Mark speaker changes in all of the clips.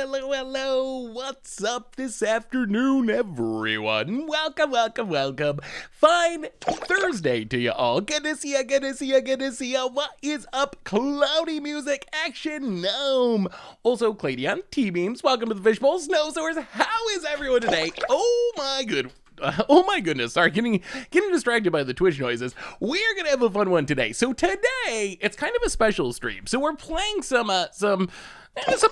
Speaker 1: hello. What's up this afternoon, everyone? Welcome. Fine Thursday to you all. Good to see ya. What is up, Cloudy Music, Action Gnome? Also, Cladion, T-Beams, welcome to the Fishbowl. Snowsores, how is everyone today? Oh my goodness, sorry, getting distracted by the Twitch noises. We're gonna have a fun one today. So today, it's kind of a special stream. So we're playing some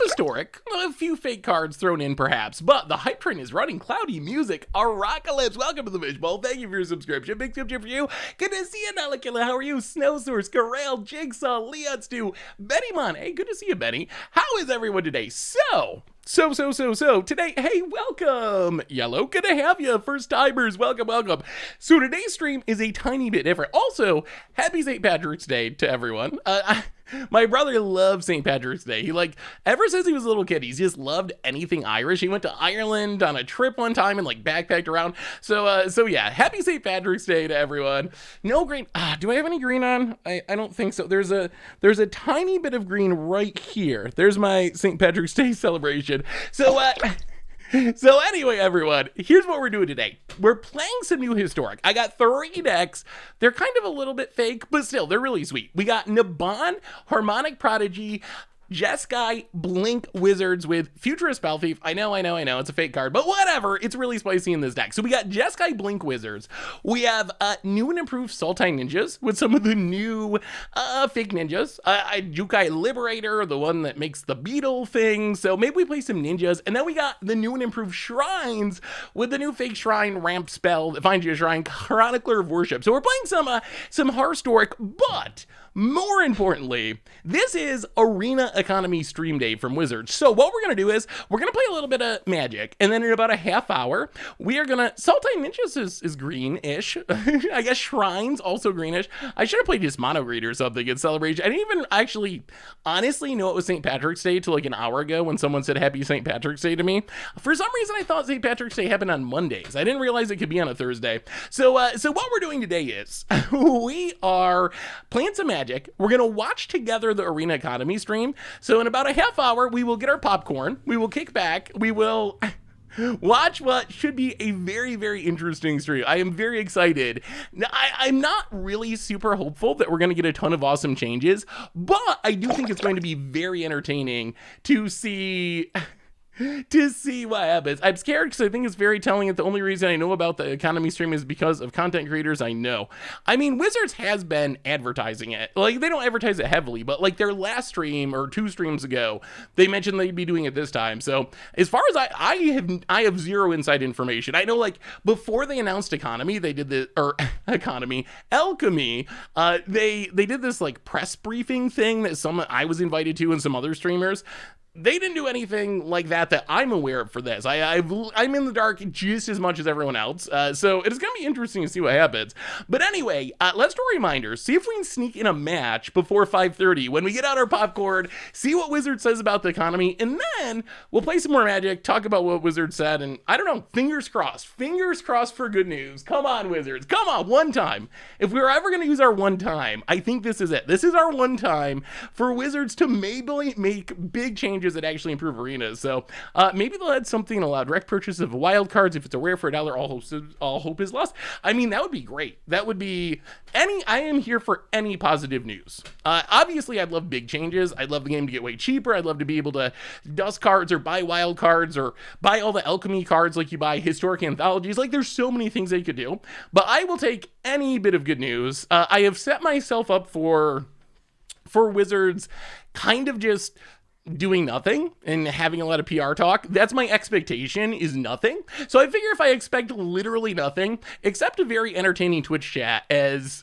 Speaker 1: historic, a few fake cards thrown in perhaps, but the hype train is running. Cloudy Music, Aracalypse, welcome to the Fishbowl. Thank you for your subscription. Big subscription for you. Good to see you, Nalakilla. How are you? Snowsource, Corral, Jigsaw, Leon Stew, Benny Mon. Hey, good to see you, Benny. How is everyone today? So today, hey, welcome, Yellow, good to have you, first timers, welcome. So today's stream is a tiny bit different. Also, happy St. Patrick's Day to everyone. My brother loves St. Patrick's Day. He ever since he was a little kid, he's just loved anything Irish. He went to Ireland on a trip one time and backpacked around. So yeah, happy St. Patrick's Day to everyone. No green. Do I have any green on? I don't think so. There's a tiny bit of green right here. There's my St. Patrick's Day celebration. So anyway, everyone, here's what we're doing today. We're playing some new historic. I got 3 decks. They're kind of a little bit fake, but still, they're really sweet. We got Naban, Harmonic Prodigy, Jeskai, Blink Wizards with Futurist Spellthief. I know, it's a fake card, but whatever, it's really spicy in this deck. So we got Jeskai, Blink Wizards. We have new and improved Sultai Ninjas with some of the new fake ninjas. Jukai Liberator, the one that makes the beetle thing. So maybe we play some ninjas. And then we got the new and improved Shrines with the new fake Shrine ramp spell that finds you a Shrine, Chronicler of Worship. So we're playing some Historic, but more importantly, this is Arena Economy stream day from Wizards. So what we're going to do is we're going to play a little bit of Magic, and then in about a half hour, we are going to... Sultai Ninjas is green-ish. I guess Shrines also greenish. I should have played just Mono Greed or something in celebration. I didn't even actually honestly know it was St. Patrick's Day till an hour ago when someone said Happy St. Patrick's Day to me. For some reason, I thought St. Patrick's Day happened on Mondays. I didn't realize it could be on a Thursday. So what we're doing today is we are playing some Magic. We're going to watch together the Arena Economy stream. So in about a half hour, we will get our popcorn. We will kick back. We will watch what should be a very, very interesting stream. I am very excited. Now, I'm not really super hopeful that we're going to get a ton of awesome changes, but I do think it's going to be very entertaining to see what happens. I'm scared because I think it's very telling that the only reason I know about the economy stream is because of content creators I know. I mean, Wizards has been advertising it. They don't advertise it heavily, but their last stream or 2 streams ago, they mentioned they'd be doing it this time. So as far as I have zero inside information. I know before they announced Alchemy, they did this press briefing thing that I was invited to and some other streamers. They didn't do anything like that I'm aware of for this. I'm in the dark just as much as everyone else, so it is going to be interesting to see what happens. But anyway, let's do a reminder. See if we can sneak in a match before 5:30 when we get out our popcorn, see what Wizard says about the economy, and then we'll play some more Magic, talk about what Wizard said, and I don't know, fingers crossed for good news. Come on, Wizards. Come on, one time. If we're ever going to use our one time, I think this is it. This is our one time for Wizards to maybe make big changes that actually improve arenas. So maybe they'll add something, allow direct purchase of wild cards. If it's a rare for $1, all hope is lost. I mean, that would be great. That would be I am here for any positive news. Obviously, I'd love big changes. I'd love the game to get way cheaper. I'd love to be able to dust cards or buy wild cards or buy all the alchemy cards like you buy historic anthologies. There's so many things they could do, but I will take any bit of good news. I have set myself up for Wizards kind of just doing nothing and having a lot of PR talk. That's my expectation, is nothing. So I figure if I expect literally nothing except a very entertaining Twitch chat as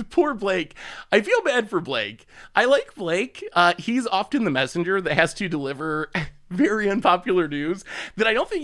Speaker 1: poor Blake, I feel bad for Blake. I like Blake. He's often the messenger that has to deliver very unpopular news that I don't think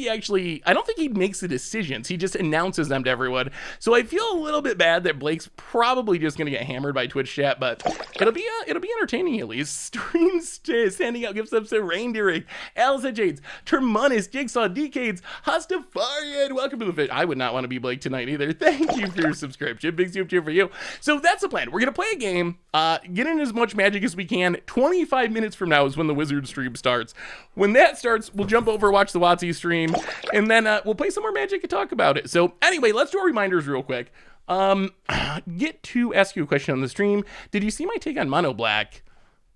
Speaker 1: he makes the decisions. He just announces them to everyone. So I feel a little bit bad that Blake's probably just going to get hammered by Twitch chat, but it'll be entertaining at least. Streams standing out, gives up to Reindeering, Alice Jades, Terminus, Jigsaw, Decades, Hostafarian. Welcome to the fish. I would not want to be Blake tonight either. Thank you for your subscription. Big soup cheer for you. So that's the plan. We're going to play a game, get in as much magic as we can. 25 minutes from now is when the Wizard stream starts. When when that starts, we'll jump over, watch the WotC stream, and then we'll play some more Magic and talk about it. So anyway, let's do our reminders real quick. Get to ask you a question on the stream. Did you see my take on Mono Black?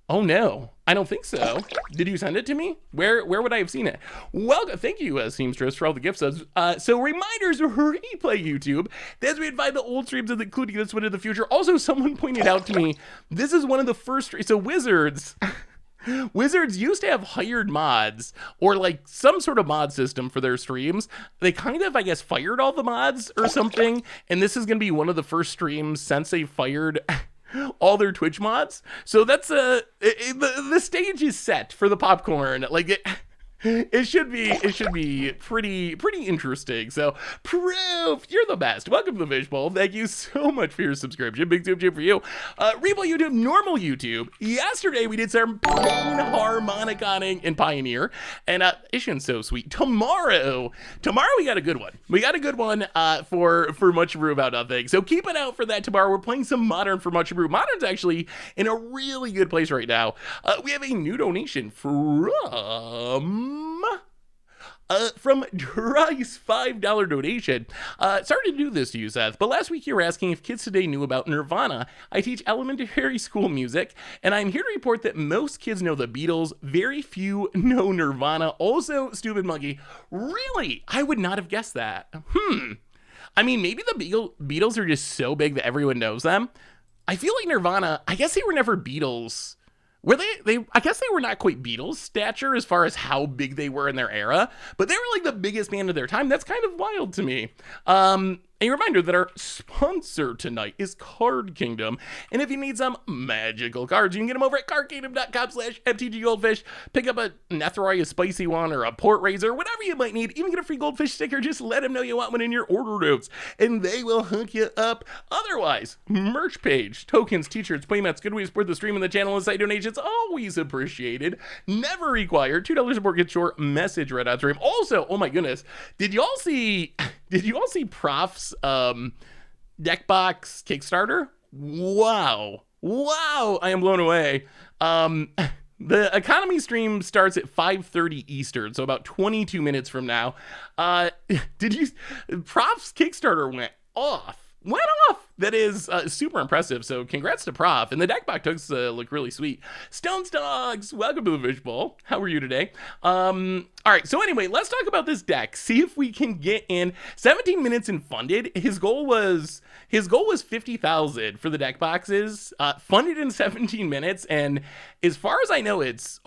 Speaker 1: Oh no, I don't think so. Did you send it to me? Where would I have seen it? Welcome, thank you, Seamstress, for all the gift subs. So reminders, replay YouTube. That's where we find the old streams, including this one in the future. Also, someone pointed out to me, this is one of the first, so Wizards used to have hired mods or like some sort of mod system for their streams. They kind of, I guess, fired all the mods or something. And this is going to be one of the first streams since they fired all their Twitch mods. So that's the stage is set for the popcorn. Like it should be pretty interesting. So Proof, you're the best. Welcome to the Fishbowl. Thank you so much for your subscription. Big tip for you. Replay YouTube, normal YouTube. Yesterday we did some pain harmoniconing in Pioneer, and isn't so sweet. Tomorrow we got a good one. We got a good one for Much Brew About Nothing. So keep an eye out for that tomorrow. We're playing some Modern for Much Brew. Modern's actually in a really good place right now. We have a new donation from Dry's $5 donation. Sorry to do this to you, Seth, but last week you were asking if kids today knew about Nirvana. I teach elementary school music, and I'm here to report that most kids know the Beatles. Very few know Nirvana. Also, Stupid Monkey, really? I would not have guessed that. I mean, maybe the Beatles are just so big that everyone knows them. I feel like Nirvana, I guess they were never Beatles. Were they I guess they were not quite Beatles stature as far as how big they were in their era, but they were like the biggest band of their time. That's kind of wild to me. A reminder that our sponsor tonight is Card Kingdom, and if you need some magical cards, you can get them over at cardkingdom.com/MTG Goldfish. Pick up a Nethroi, a spicy one, or a Port Razor, whatever you might need. Even get a free Goldfish sticker. Just let them know you want one in your order notes, and they will hook you up. Otherwise, merch page, tokens, t-shirts, playmats, good way to support the stream and the channel, and site donations, always appreciated. Never required. $2 support gets your message read out stream. Also, oh my goodness, did you all see Prof's deck box Kickstarter? Wow, I am blown away. The economy stream starts at 5:30 Eastern, so about 22 minutes from now. Prof's Kickstarter went off. That is super impressive. So congrats to Prof. And the deck box dogs look really sweet. Stones Dogs, welcome to the Fishbowl. How are you today? All right, so anyway, let's talk about this deck. See if we can get in 17 minutes and funded. His goal was 50,000 for the deck boxes, funded in 17 minutes, and as far as I know, it's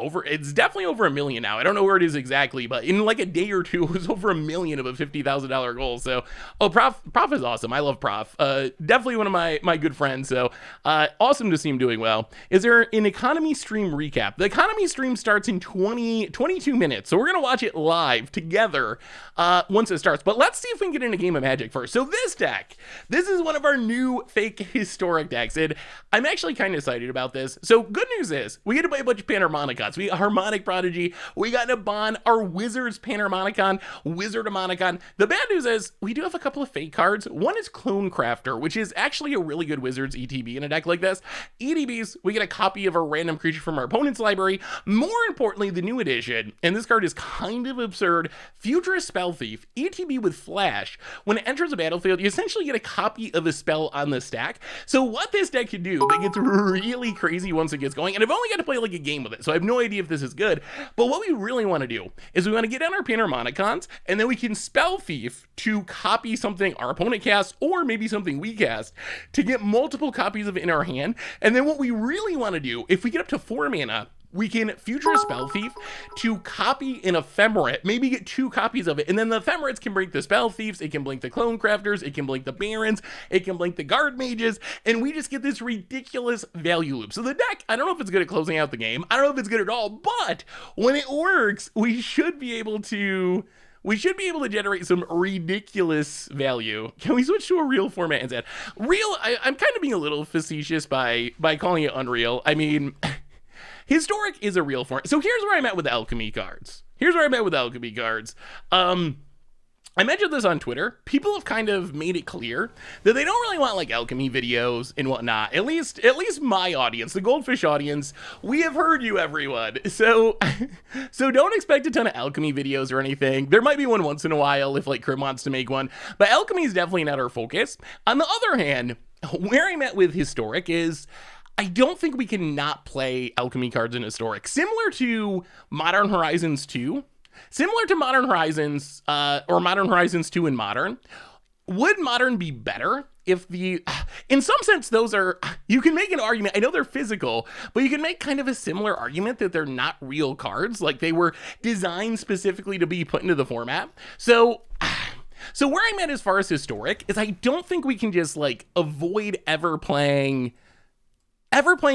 Speaker 1: definitely over $1 million now. I don't know where it is exactly, but in like a day or two, it was over $1 million of a $50,000 goal. So, Prof is awesome. I love Prof. Definitely one of my good friends. So, awesome to see him doing well. Is there an economy stream recap? The economy stream starts in 22 minutes. So we're gonna watch it live together once it starts. But let's see if we can get in a game of Magic first. So this deck, this is one of our new fake historic decks, and I'm actually kind of excited about this. So good news is we get to play a bunch of Panharmonicons. We got Harmonic Prodigy, we got Naban, our Wizards Panharmonicon, Wizard Harmonicon. The bad news is we do have a couple of fake cards. One is Clone Crafter, which is actually a really good Wizards ETB in a deck like this. ETBs, we get a copy of a random creature from our opponent's library. More importantly, the new edition, and this card is kind of absurd, Futurist Spell Thief, ETB with Flash. When it enters a battlefield, you essentially get a copy of a spell on the stack. So what this deck can do, that gets really crazy once it gets going, and I've only got to play like a game with it, so I have no idea if this is good, but what we really want to do is we want to get on our Panharmonicons, and then we can Spell Thief to copy something our opponent casts, or maybe something we cast, to get multiple copies of it in our hand. And then what we really want to do, if we get up to 4 mana, we can Futurist Spell Thief to copy an Ephemerate, maybe get 2 copies of it, and then the Ephemerates can blink the Spell Thieves, it can blink the Clone Crafters, it can blink the Barons, it can blink the Guard Mages, and we just get this ridiculous value loop. So the deck, I don't know if it's good at closing out the game, I don't know if it's good at all, but when it works, we should be able to generate some ridiculous value. Can we switch to a real format instead? Real, I'm kind of being a little facetious by calling it Unreal. I mean, Historic is a real format. So here's where I'm at with the Alchemy cards. I mentioned this on Twitter. People have kind of made it clear that they don't really want like alchemy videos and whatnot. At least my audience, the Goldfish audience, we have heard you, everyone. So don't expect a ton of alchemy videos or anything. There might be one once in a while if like Crim wants to make one, but alchemy is definitely not our focus. On the other hand, where I'm at with Historic is I don't think we can not play alchemy cards in Historic. Similar to Modern Horizons 2. Similar to Modern Horizons, or Modern Horizons 2 and Modern, would Modern be better if in some sense, those are, you can make an argument, I know they're physical, but you can make kind of a similar argument that they're not real cards, like they were designed specifically to be put into the format. So where I'm at as far as Historic is I don't think we can just like avoid ever playing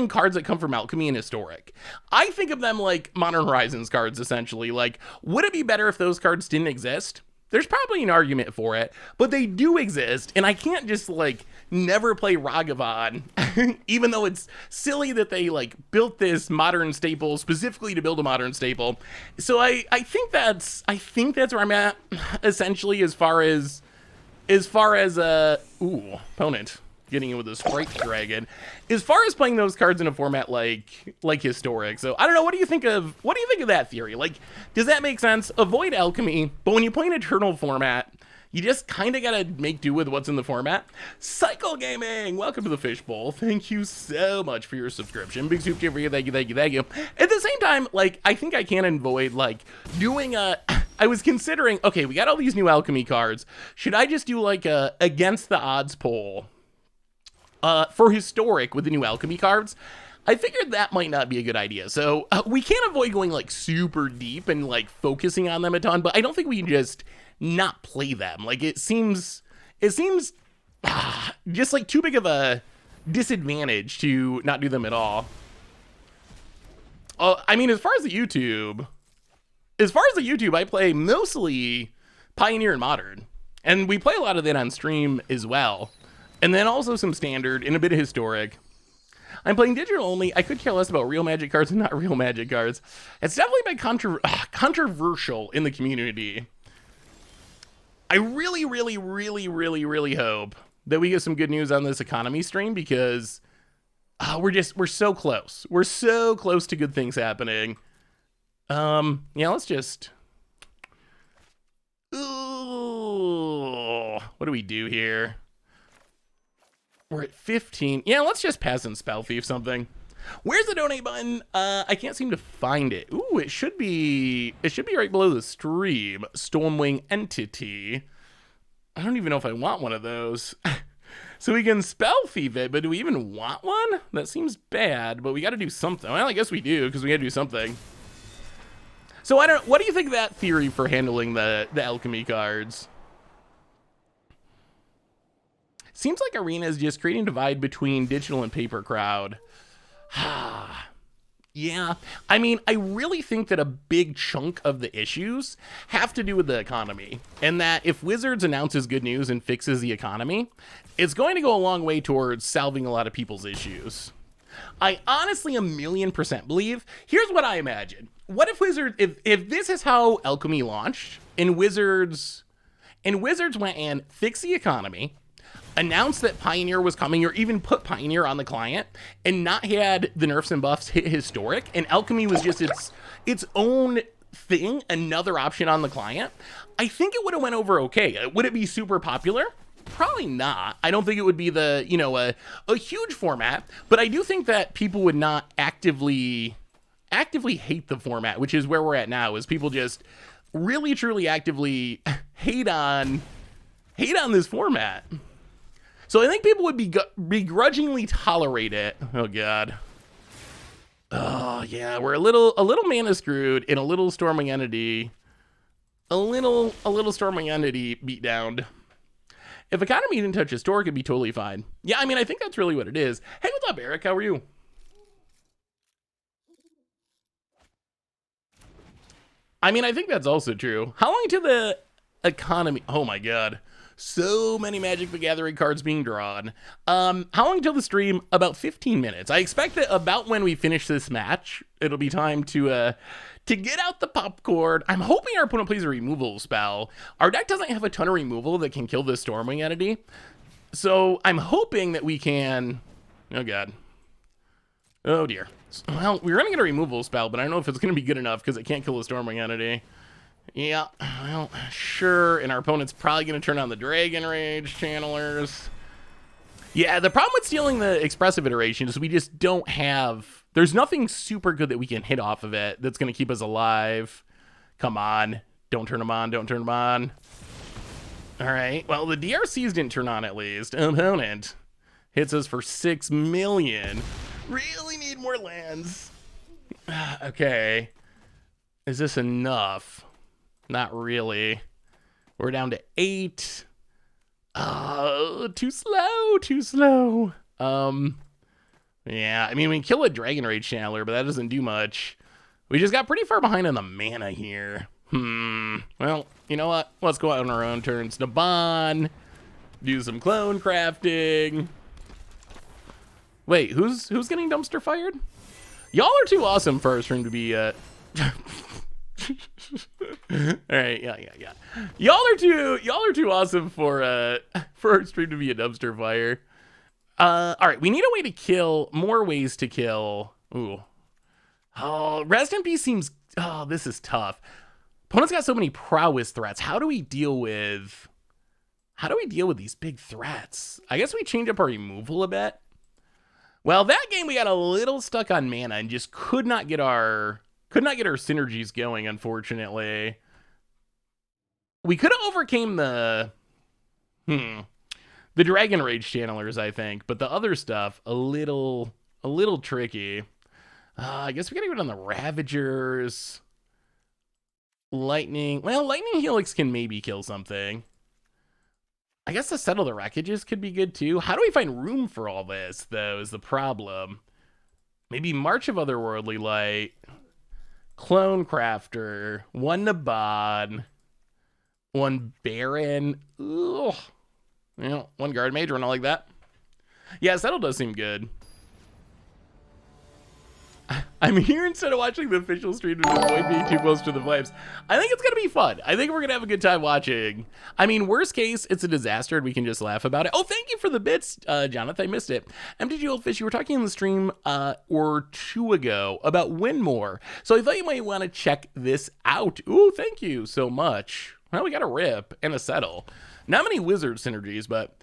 Speaker 1: cards that come from alchemy and Historic. I think of them like Modern Horizons cards, essentially. Like, would it be better if those cards didn't exist? There's probably an argument for it, but they do exist, and I can't just like never play Ragavan, even though it's silly that they like built this modern staple specifically to build a modern staple. So I think that's where I'm at, essentially, as far as opponent getting in with a Sprite Dragon, as far as playing those cards in a format like Historic. So I don't know, what do you think of that theory? Like, does that make sense? Avoid alchemy, but when you play an Eternal format, you just kind of gotta make do with what's in the format. Cycle Gaming, welcome to the Fishbowl. Thank you so much for your subscription. Big soup for you, thank you. At the same time, like, I think I can avoid like doing I was considering, okay, we got all these new alchemy cards. Should I just do like a against the odds poll for Historic with the new alchemy cards? I figured that might not be a good idea. So we can't avoid going like super deep and like focusing on them a ton, but I don't think we can just not play them. Like it seems just like too big of a disadvantage to not do them at all. I mean, as far as the YouTube, I play mostly Pioneer and Modern, and we play a lot of that on stream as well. And then also some Standard and a bit of Historic. I'm playing digital only. I could care less about real Magic cards and not real Magic cards. It's definitely been controversial in the community. I really hope that we get some good news on this economy stream, because we're so close. We're so close to good things happening. Yeah, let's just... Ooh, what do we do here? We're at 15. Yeah, let's just pass and Spell Thief something. Where's the donate button? I can't seem to find it. Ooh, it should be right below the stream. Stormwing Entity. I don't even know if I want one of those. So we can Spell Thief it, but do we even want one? That seems bad, but we got to do something. Well, I guess we do, because we got to do something. So what do you think of that theory for handling the alchemy cards? Seems like Arena is just creating a divide between digital and paper crowd. Yeah, I mean, I really think that a big chunk of the issues have to do with the economy, and that if Wizards announces good news and fixes the economy, it's going to go a long way towards solving a lot of people's issues. I honestly 1,000,000% believe, here's what I imagine. What if Wizards, if this is how alchemy launched, and Wizards went and fixed the economy, announced that Pioneer was coming, or even put Pioneer on the client, and not had the nerfs and buffs hit Historic, and alchemy was just its own thing, another option on the client, I think it would have went over okay. Would it be super popular? Probably not. I don't think it would be the, you know, a huge format, but I do think that people would not actively hate the format, which is where we're at now, is people just really truly actively hate on this format. So I think people would begrudgingly tolerate it. Oh god. Oh yeah, we're a little mana screwed in a little Storming Entity. A little Storming Entity beat down. If economy didn't touch Historic, it'd be totally fine. Yeah, I mean, I think that's really what it is. Hey, what's up, Eric? How are you? I mean, I think that's also true. How long to the economy? Oh my god. So many Magic the Gathering cards being drawn. How long until the stream? About 15 minutes. I expect that about when we finish this match, it'll be time to get out the popcorn. I'm hoping our opponent plays a removal spell. Our deck doesn't have a ton of removal that can kill this Stormwing entity. So I'm hoping that we can... Oh, God. Oh, dear. Well, we're going to get a removal spell, but I don't know if it's going to be good enough because it can't kill the Stormwing entity. Yeah, well, sure. And our opponent's probably going to turn on the Dragon Rage channelers. Yeah, the problem with stealing the expressive iteration is we just don't have... There's nothing super good that we can hit off of it that's going to keep us alive. Come on. Don't turn them on. Don't turn them on. All right. Well, the DRCs didn't turn on at least. Opponent hits us for 6 million. Really need more lands. Okay. Is this enough? Not really. We're down to 8. Too slow, too slow. Yeah, I mean, we can kill a Dragon Rage Channeler, but that doesn't do much. We just got pretty far behind on the mana here. Well, you know what? Let's go out on our own turns. Naban. Do some clone crafting. Wait, who's getting dumpster fired? Y'all are too awesome for our stream to be, All right, yeah. Y'all are too awesome for our stream to be a dumpster fire. All right, we need a way to kill, more ways to kill. Ooh. Oh, Rest in Peace seems, oh, this is tough. Opponent's got so many prowess threats. How do we deal with these big threats? I guess we change up our removal a bit. Well, that game we got a little stuck on mana and just could not get our synergies going, unfortunately. We could have overcame the Dragon Rage channelers, I think, but the other stuff a little tricky. I guess we gotta go down the Ravagers. Lightning Helix can maybe kill something. I guess the Settle the Wreckages could be good too. How do we find room for all this, though, is the problem. Maybe March of Otherworldly Light, Clone Crafter, one Naban, one Baron. Ugh. You know, one Guard Mage, or not like that. Yeah, Settle does seem good. I'm here instead of watching the official stream to avoid being too close to the flames. I think it's going to be fun. I think we're going to have a good time watching. I mean, worst case, it's a disaster and we can just laugh about it. Oh, thank you for the bits, Jonathan. I missed it. MTG Oldfish, you were talking in the stream or two ago about Win More. So I thought you might want to check this out. Ooh, thank you so much. Well, we got a Rip and a Settle. Not many Wizard synergies, but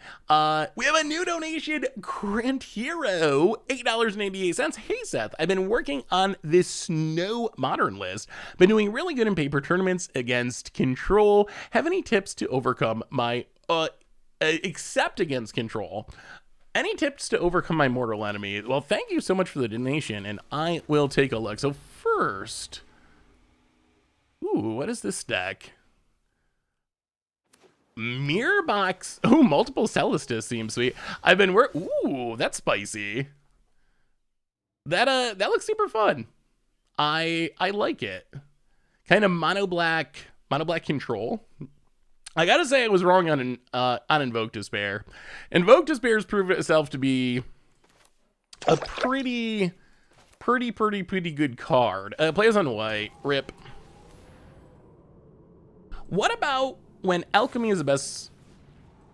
Speaker 1: we have a new donation, Grant Hero, $8.88. Hey, Seth, I've been working on this Snow Modern list. Been doing really good in paper tournaments against Control. Have any tips to overcome my, except against Control? Any tips to overcome my mortal enemy? Well, thank you so much for the donation, and I will take a look. So first, ooh, what is this deck? Mirror Box. Ooh, multiple Celestis seems sweet. I've been ooh, that's spicy. That looks super fun. I like it. Kind of mono black control. I gotta say I was wrong on Invoke Despair. Invoke Despair has proven itself to be a pretty good card. Plays on white. Rip. What about when Alchemy is the best?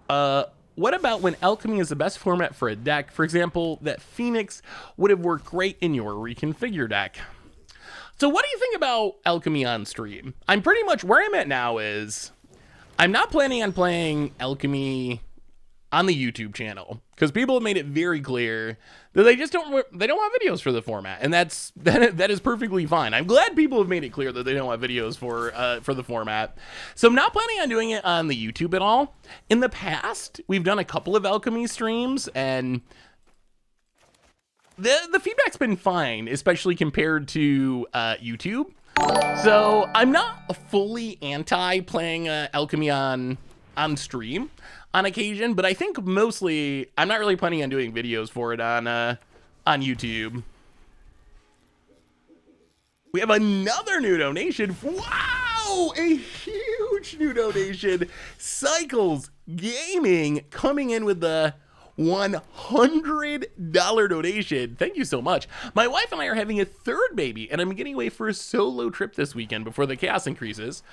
Speaker 1: What about when Alchemy is the best format for a deck? For example, that Phoenix would have worked great in your reconfigure deck. So what do you think about Alchemy on stream? I'm pretty much where I'm at now is I'm not planning on playing Alchemy on the YouTube channel because people have made it very clear that they don't want videos for the format, and that is perfectly fine. I'm glad people have made it clear that they don't want videos for the format. So I'm not planning on doing it on the YouTube at all. In the past, we've done a couple of Alchemy streams, and the feedback's been fine, especially compared to YouTube. So I'm not fully anti playing Alchemy on stream on occasion, but I think mostly I'm not really planning on doing videos for it on YouTube. We have another new donation. Wow, a huge new donation. Cycles Gaming coming in with the $100 donation. Thank you so much. My wife and I are having a third baby, and I'm getting away for a solo trip this weekend before the chaos increases.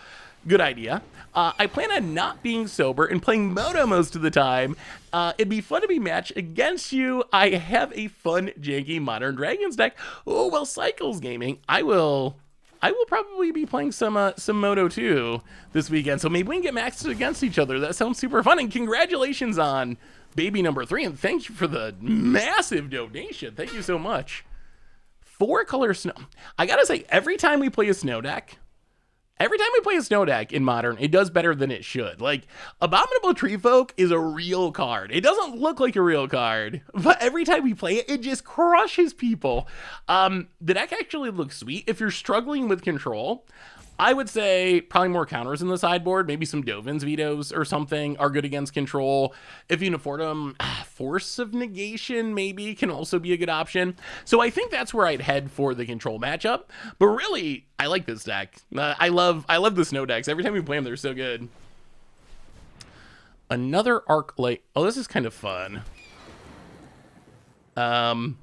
Speaker 1: Good idea. I plan on not being sober and playing Moto most of the time. It'd be fun to be matched against you. I have a fun, janky Modern Dragons deck. Oh, well, Cycles Gaming. I will probably be playing some Moto too this weekend, so maybe we can get maxed against each other. That sounds super fun, and congratulations on baby number 3, and thank you for the massive donation. Thank you so much. 4-color snow. I gotta say, every time we play a snow deck in Modern, it does better than it should. Like, Abominable Tree Folk is a real card. It doesn't look like a real card, but every time we play it, it just crushes people. The deck actually looks sweet. If you're struggling with control, I would say probably more counters in the sideboard. Maybe some Dovin's Vetoes or something are good against control. If you can afford them, Force of Negation maybe can also be a good option. So I think that's where I'd head for the control matchup. But really, I like this deck. I love the snow decks. Every time we play them, they're so good. Another Arc Light. Oh, this is kind of fun. Oh,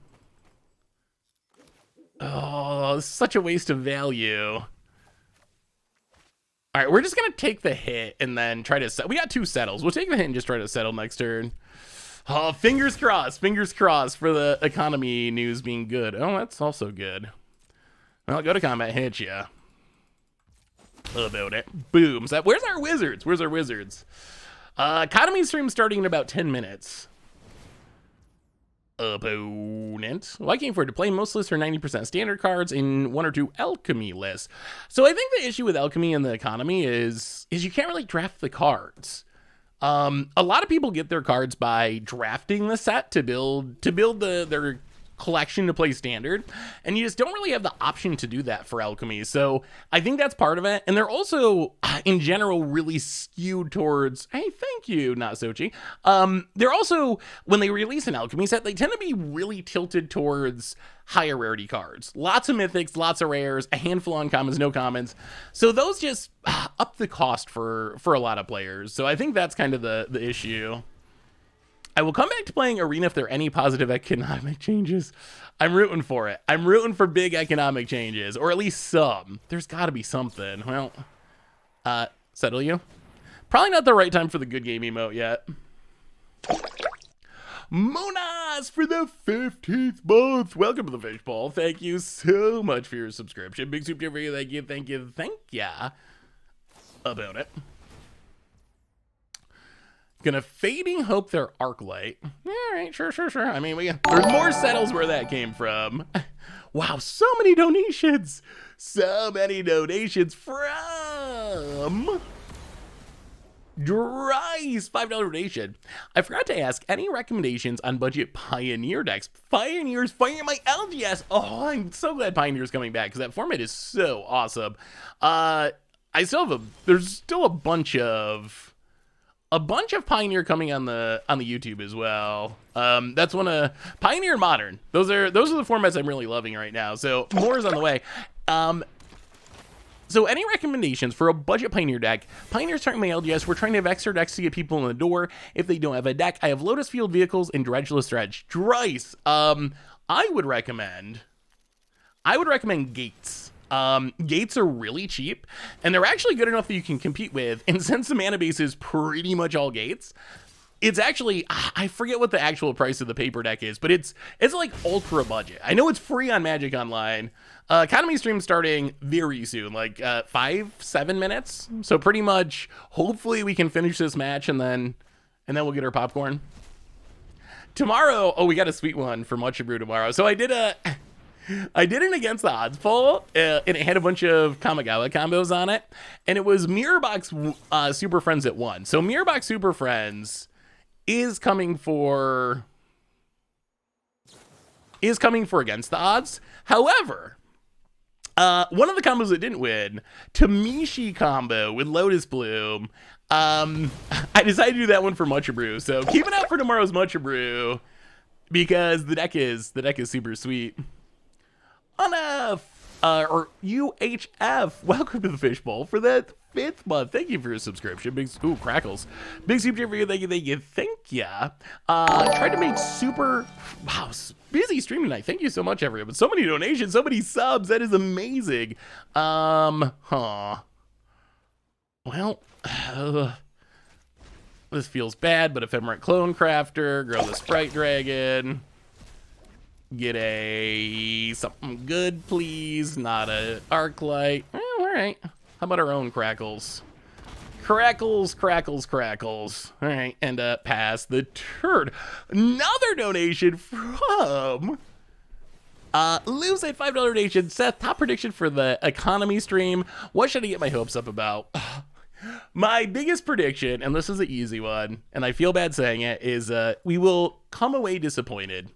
Speaker 1: this is such a waste of value. All right, we're just going to take the hit and then try to... We got 2 settles. We'll take the hit and just try to settle next turn. Oh, fingers crossed for the economy news being good. Oh, that's also good. Well, go to combat, hit ya. About it. Boom. So where's our wizards? Economy stream starting in about 10 minutes. Opponent. Well, I came for it to play. Most lists are 90% standard cards in 1 or 2 alchemy lists. So I think the issue with alchemy in the economy is you can't really draft the cards. A lot of people get their cards by drafting the set to build their collection to play standard, and you just don't really have the option to do that for alchemy. So I think that's part of it. And they're also in general really skewed towards, hey, thank you, not Sochi. They're also, when they release an alchemy set, they tend to be really tilted towards higher rarity cards. Lots of mythics, lots of rares, a handful of uncommons, no commons. So those just up the cost for a lot of players. So I think that's kind of the issue. I will come back to playing Arena if there are any positive economic changes. I'm rooting for it. I'm rooting for big economic changes, or at least some. There's got to be something. Well, settle you. Probably not the right time for the good game emote yet. Monas for the 15th month. Welcome to the Fishbowl. Thank you so much for your subscription. Big soup for you. Thank you. About it. Gonna Fading Hope their Arclight. All right, sure. I mean, there's more settles where that came from. Wow, so many donations. So many donations from Dryce. $5 donation. I forgot to ask, any recommendations on budget Pioneer decks? Pioneers, fire my LGS. Oh, I'm so glad Pioneer's coming back because that format is so awesome. There's still a bunch of Pioneer coming on the YouTube as well. That's one of Pioneer and Modern. Those are the formats I'm really loving right now. So more is on the way. So any recommendations for a budget Pioneer deck? Pioneer's starting my LGS. We're trying to have extra decks to get people in the door. If they don't have a deck, I have Lotus Field Vehicles and Dredgeless Dredge. Dryce. I would recommend Gates. Gates are really cheap, and they're actually good enough that you can compete with. And since the mana base is pretty much all Gates, it's actually, I forget what the actual price of the paper deck is, but it's like ultra budget. I know it's free on Magic Online. Economy stream starting very soon, like 5-7 minutes. So pretty much, hopefully we can finish this match and then we'll get our popcorn. Tomorrow, we got a sweet one for Much Brew tomorrow. So I did an Against the Odds poll, and it had a bunch of Kamigawa combos on it, and it was Mirrorbox Super Friends at 1. So Mirrorbox Super Friends is coming for Against the Odds. However, one of the combos that didn't win, Tamishi combo with Lotus Bloom. I decided to do that one for Much Brew. So keep it out for tomorrow's Much Brew because the deck is super sweet. Or UHF, welcome to the Fishbowl for the 5th month. Thank you for your subscription. Big, ooh, crackles. Big super for you. Thank you. Thank ya. Tried to make super, wow, busy stream tonight. Thank you so much, everyone. So many donations, so many subs. That is amazing. Well, this feels bad, but Ephemerate Clone Crafter, grow the Sprite Dragon. Get a something good, please. Not a arc light. All right. How about our own crackles? Crackles. All right, and pass the turd. Another donation from Lose a $5 donation. Seth, top prediction for the economy stream. What should I get my hopes up about? My biggest prediction, and this is an easy one, and I feel bad saying it, is we will come away disappointed.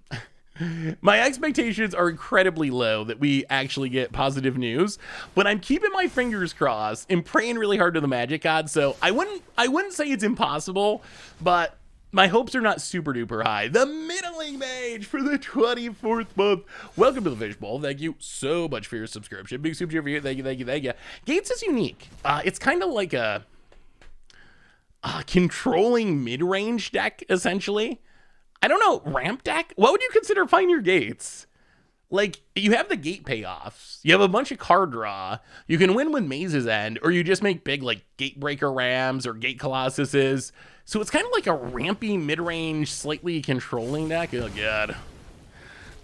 Speaker 1: My expectations are incredibly low that we actually get positive news, but I'm keeping my fingers crossed and praying really hard to the magic god. So I wouldn't say it's impossible, but my hopes are not super duper high. The middling mage for the 24th month. Welcome to the fishbowl. Thank you so much for your subscription. Big super for you. Thank you. Gates is unique. It's kind of like a controlling mid-range deck, essentially. I don't know, ramp deck? What would you consider Find Your Gates? Like, you have the gate payoffs. You have a bunch of card draw. You can win with Maze's End, or you just make big, like, Gatebreaker Rams or Gate Colossuses. So it's kind of like a rampy, mid-range, slightly controlling deck. Oh, God.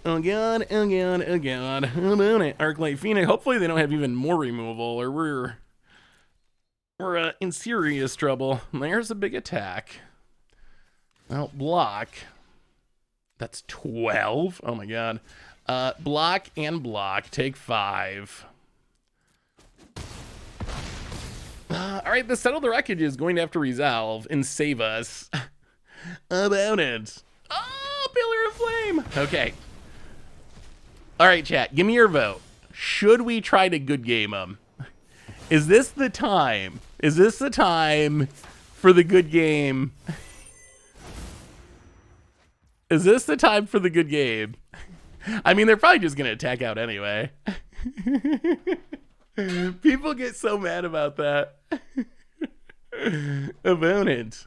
Speaker 1: Oh, God. How about it? Arclight Phoenix. Hopefully they don't have even more removal, or we're in serious trouble. There's a big attack. Well, block. That's 12. Oh my god. Block and block. Take 5. All right, the Settle the Wreckage is going to have to resolve and save us. About it. Oh, Pillar of Flame. Okay. All right, chat. Give me your vote. Should we try to good game them? Is this the time? Is this the time for the good game? Is this the time for the good game? I mean, they're probably just going to attack out anyway. People get so mad about that. Opponent.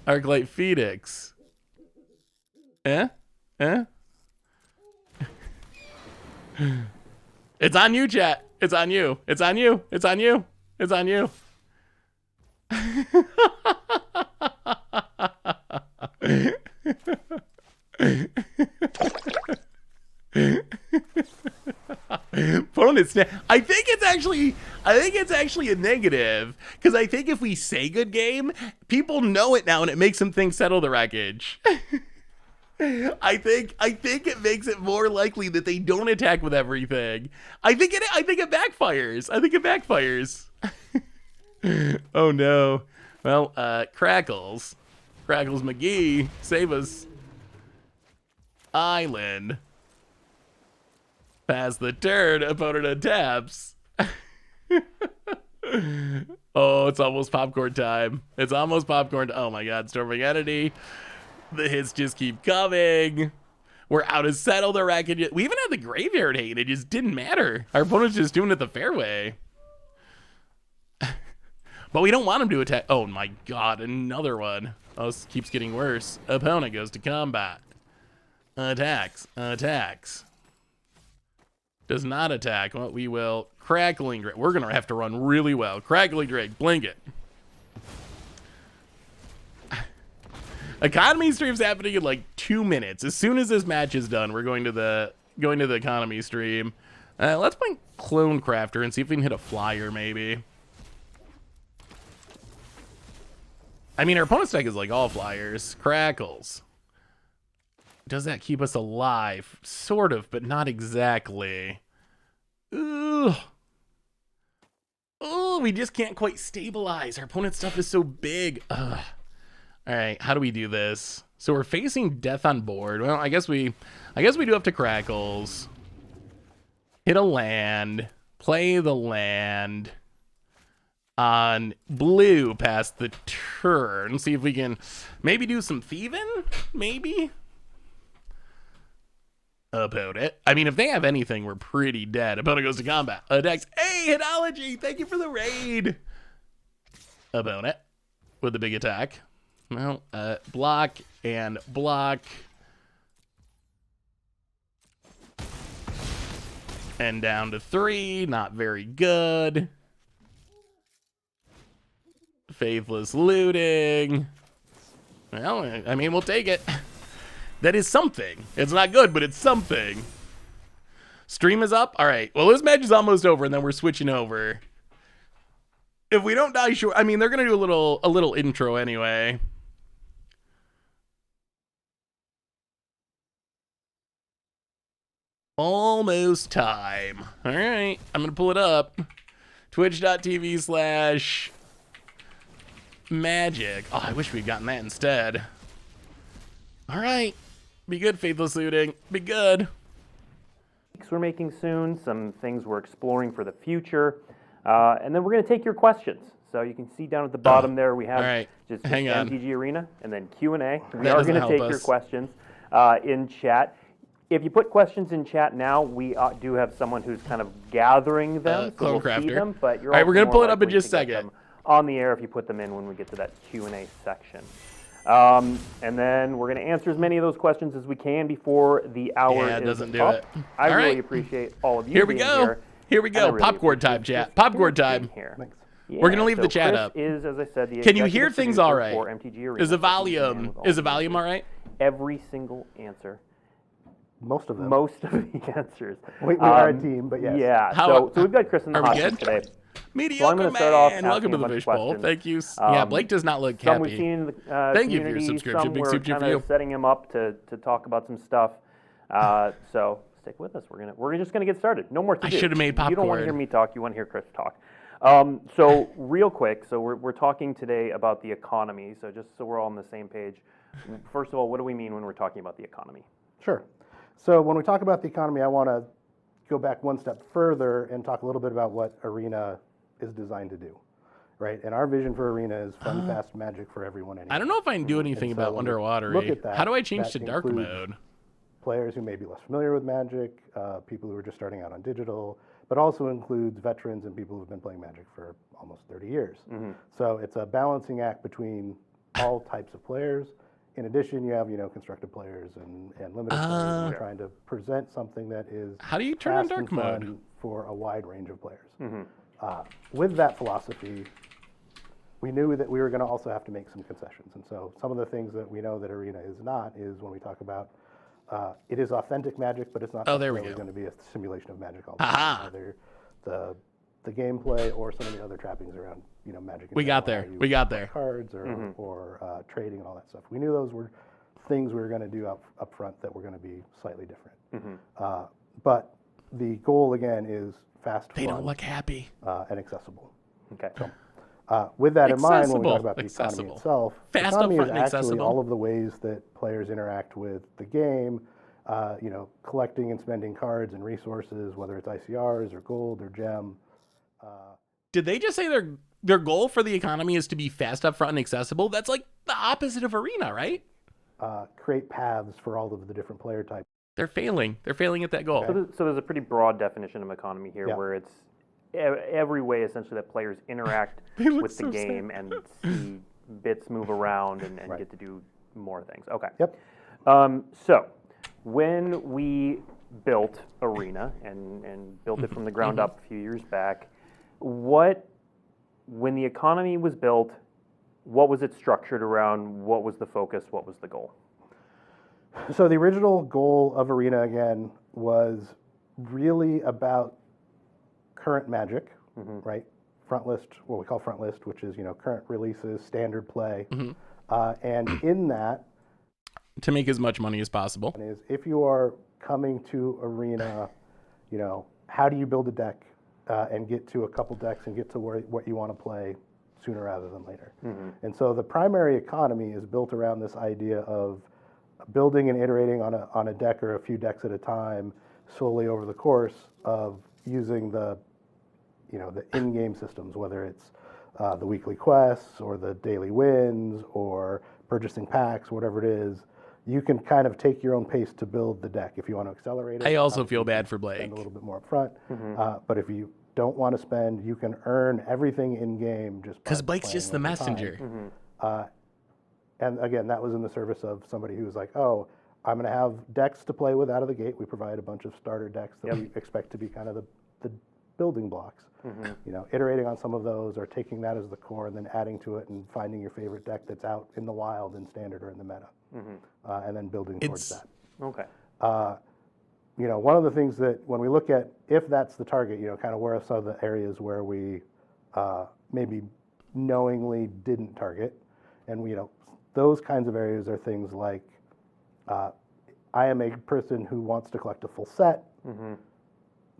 Speaker 1: Arclight Phoenix. It's on you, chat. It's on you. It's on you. It's on you. It's on you. Opponents. I think it's actually a negative, because I think if we say good game, people know it now and it makes them think Settle the Wreckage. I think it makes it more likely that they don't attack with everything. I think it backfires. Oh no. Well, Crackles McGee, save us. Island. Pass the turn, opponent attacks. Oh, it's almost popcorn time. Oh my god, Storming Entity. The hits just keep coming. We're out to Settle the Wreckage. We even had the Graveyard Hate. It just didn't matter. Our opponent's just doing it the fair way. But we don't want him to attack. Oh my god, another one. Oh, this keeps getting worse. Opponent goes to combat. Attacks. Does not attack. Well, we will. Crackling Drake. We're going to have to run really well. Crackling Drake. Blink it. Economy stream's happening in like 2 minutes. As soon as this match is done, we're going to the economy stream. Let's play Clone Crafter and see if we can hit a flyer, maybe. I mean, our opponent's deck is like all flyers. Crackles. Does that keep us alive? Sort of, but not exactly. Ugh. Oh, we just can't quite stabilize. Our opponent's stuff is so big. Ugh. All right, how do we do this? So we're facing death on board. Well, I guess we do have to Crackles. Hit a land. Play the land. On blue past the turn. See if we can maybe do some thieving? Maybe? About it. I mean, if they have anything, we're pretty dead. Opponent goes to combat. Attacks. Hey, Hitology, thank you for the raid. Opponent with the big attack. Well, block and block. And down to 3, not very good. Faithless looting. Well, I mean, we'll take it. That is something. It's not good, but it's something. Stream is up? All right. Well, this match is almost over, and then we're switching over. If we don't die short, I mean, they're going to do a little intro anyway. Almost time. All right. I'm going to pull it up. Twitch.tv/magic. Oh, I wish we'd gotten that instead. All right. Be good, Faithless Looting. Be good.
Speaker 2: We're making soon, some things we're exploring for the future, and then we're going to take your questions. So you can see down at the bottom there we have just MTG Arena and then Q&A. We are going to take your questions in chat. If you put questions in chat now, we do have someone who's kind of gathering them, so we'll see them. But you're
Speaker 1: all right, we're going to pull it up in just a second.
Speaker 2: On the air if you put them in when we get to that Q&A section. And then we're going to answer as many of those questions as we can before the hour is up. I really appreciate all of you being here.
Speaker 1: Here we go. Really popcorn time, chat. Popcorn time. Yeah, we're going to leave the chat up.
Speaker 2: Is, as I said, the
Speaker 1: Can you hear things all right?
Speaker 2: MTG Arena.
Speaker 1: Is the volume all right?
Speaker 2: Every single answer.
Speaker 3: Most of them.
Speaker 2: Most of the answers.
Speaker 3: We are a team, but yes.
Speaker 2: Yeah. So we've got Chris in the hot seat today.
Speaker 1: Mediocre man. Welcome to the fishbowl. Thank you. Yeah, Blake does not look happy.
Speaker 2: Some we've seen in the
Speaker 1: Thank you for your subscription.
Speaker 2: Some
Speaker 1: big
Speaker 2: we're
Speaker 1: subscription
Speaker 2: kind of setting him up to talk about some stuff. So stick with us. We're just gonna get started. No more to do.
Speaker 1: I should have made popcorn.
Speaker 2: You don't want to hear me talk. You want to hear Chris talk. So real quick. So we're talking today about the economy. So just so we're all on the same page. First of all, what do we mean when we're talking about the economy?
Speaker 3: Sure. So when we talk about the economy, I want to go back one step further and talk a little bit about what Arena is designed to do, right? And our vision for Arena is fun, fast magic for everyone. Anyway.
Speaker 1: I don't know if I can do anything about underwater.
Speaker 3: Look at that.
Speaker 1: How do I change to dark mode?
Speaker 3: Players who may be less familiar with Magic, people who are just starting out on digital, but also includes veterans and people who've been playing Magic for almost 30 years. So it's a balancing act between all types of players. In addition, you have constructed players and limited players. We're trying to present something that is
Speaker 1: how do you turn on dark mode
Speaker 3: for a wide range of players. With that philosophy, we knew that we were going to also have to make some concessions. And so some of the things that we know that Arena is not is when we talk about it is authentic Magic, but it's not necessarily going to be a simulation of Magic all the time. Either the gameplay or some of the other trappings around Magic.
Speaker 1: We got there.
Speaker 3: Cards or trading and all that stuff. We knew those were things we were going to do up front that were going to be slightly different. But the goal again is fast,
Speaker 1: they don't look happy,
Speaker 3: and accessible.
Speaker 2: Okay.
Speaker 3: So, with that in mind, when we talk about the economy itself, the economy is actually
Speaker 1: accessible.
Speaker 3: all of the ways that players interact with the game. Collecting and spending cards and resources, whether it's ICRs or gold or gem.
Speaker 1: Did they just say their goal for the economy is to be fast, upfront, and accessible? That's like the opposite of Arena, right?
Speaker 3: Create paths for all of the different player types.
Speaker 1: They're failing. They're failing at that goal.
Speaker 2: So there's a pretty broad definition of economy here, where it's every way essentially that players interact with the game and see bits move around and get to do more things. Okay.
Speaker 3: Yep.
Speaker 2: So when we built Arena and built it from the ground up a few years back, when the economy was built, what was it structured around? What was the focus? What was the goal?
Speaker 3: So the original goal of Arena, again, was really about current Magic, right? Front list, what we call front list, which is current releases, standard play, and in that,
Speaker 1: to make as much money as possible.
Speaker 3: Is if you are coming to Arena, how do you build a deck and get to a couple decks and get to what you want to play sooner rather than later? And so the primary economy is built around this idea of building and iterating on a deck or a few decks at a time, slowly over the course of using the in-game systems, whether it's the weekly quests or the daily wins or purchasing packs, whatever it is. You can kind of take your own pace to build the deck. If you want to accelerate it,
Speaker 1: I also feel bad for Blake.
Speaker 3: Spend a little bit more up front. But if you don't want to spend, you can earn everything in game just
Speaker 1: because Blake's just the messenger.
Speaker 3: And again, that was in the service of somebody who was like, oh, I'm going to have decks to play with out of the gate. We provide a bunch of starter decks that we expect to be kind of the building blocks. You know, iterating on some of those or taking that as the core and then adding to it and finding your favorite deck that's out in the wild, in standard, or in the meta, and then building towards that.
Speaker 2: Okay.
Speaker 3: You know, one of the things that when we look at if that's the target, you know, kind of where are some of the areas where we maybe knowingly didn't target, and you know, those kinds of areas are things like I am a person who wants to collect a full set.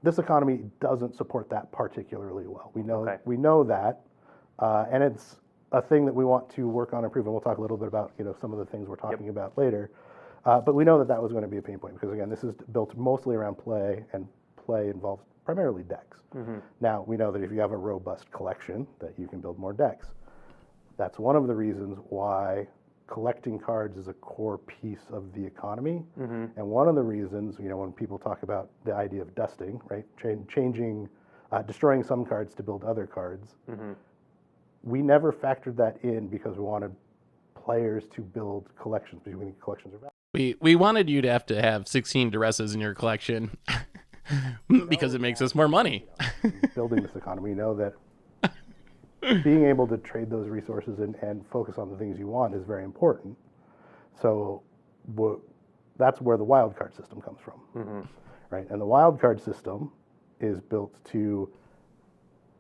Speaker 3: This economy doesn't support that particularly well. We know that, and it's a thing that we want to work on improving. We'll talk a little bit about, you know, some of the things we're talking about later, but we know that that was going to be a pain point because again, this is built mostly around play, and play involves primarily decks. Now we know that if you have a robust collection, that you can build more decks. That's one of the reasons why collecting cards is a core piece of the economy, and one of the reasons, you know, when people talk about the idea of dusting, right, destroying some cards to build other cards, we never factored that in because we wanted players to build collections because we think collections are valuable.
Speaker 1: We wanted you to have 16 Duresses in your collection because it makes us more money.
Speaker 3: Building this economy, we know that being able to trade those resources and focus on the things you want is very important. So that's where the wildcard system comes from, right? And the wildcard system is built to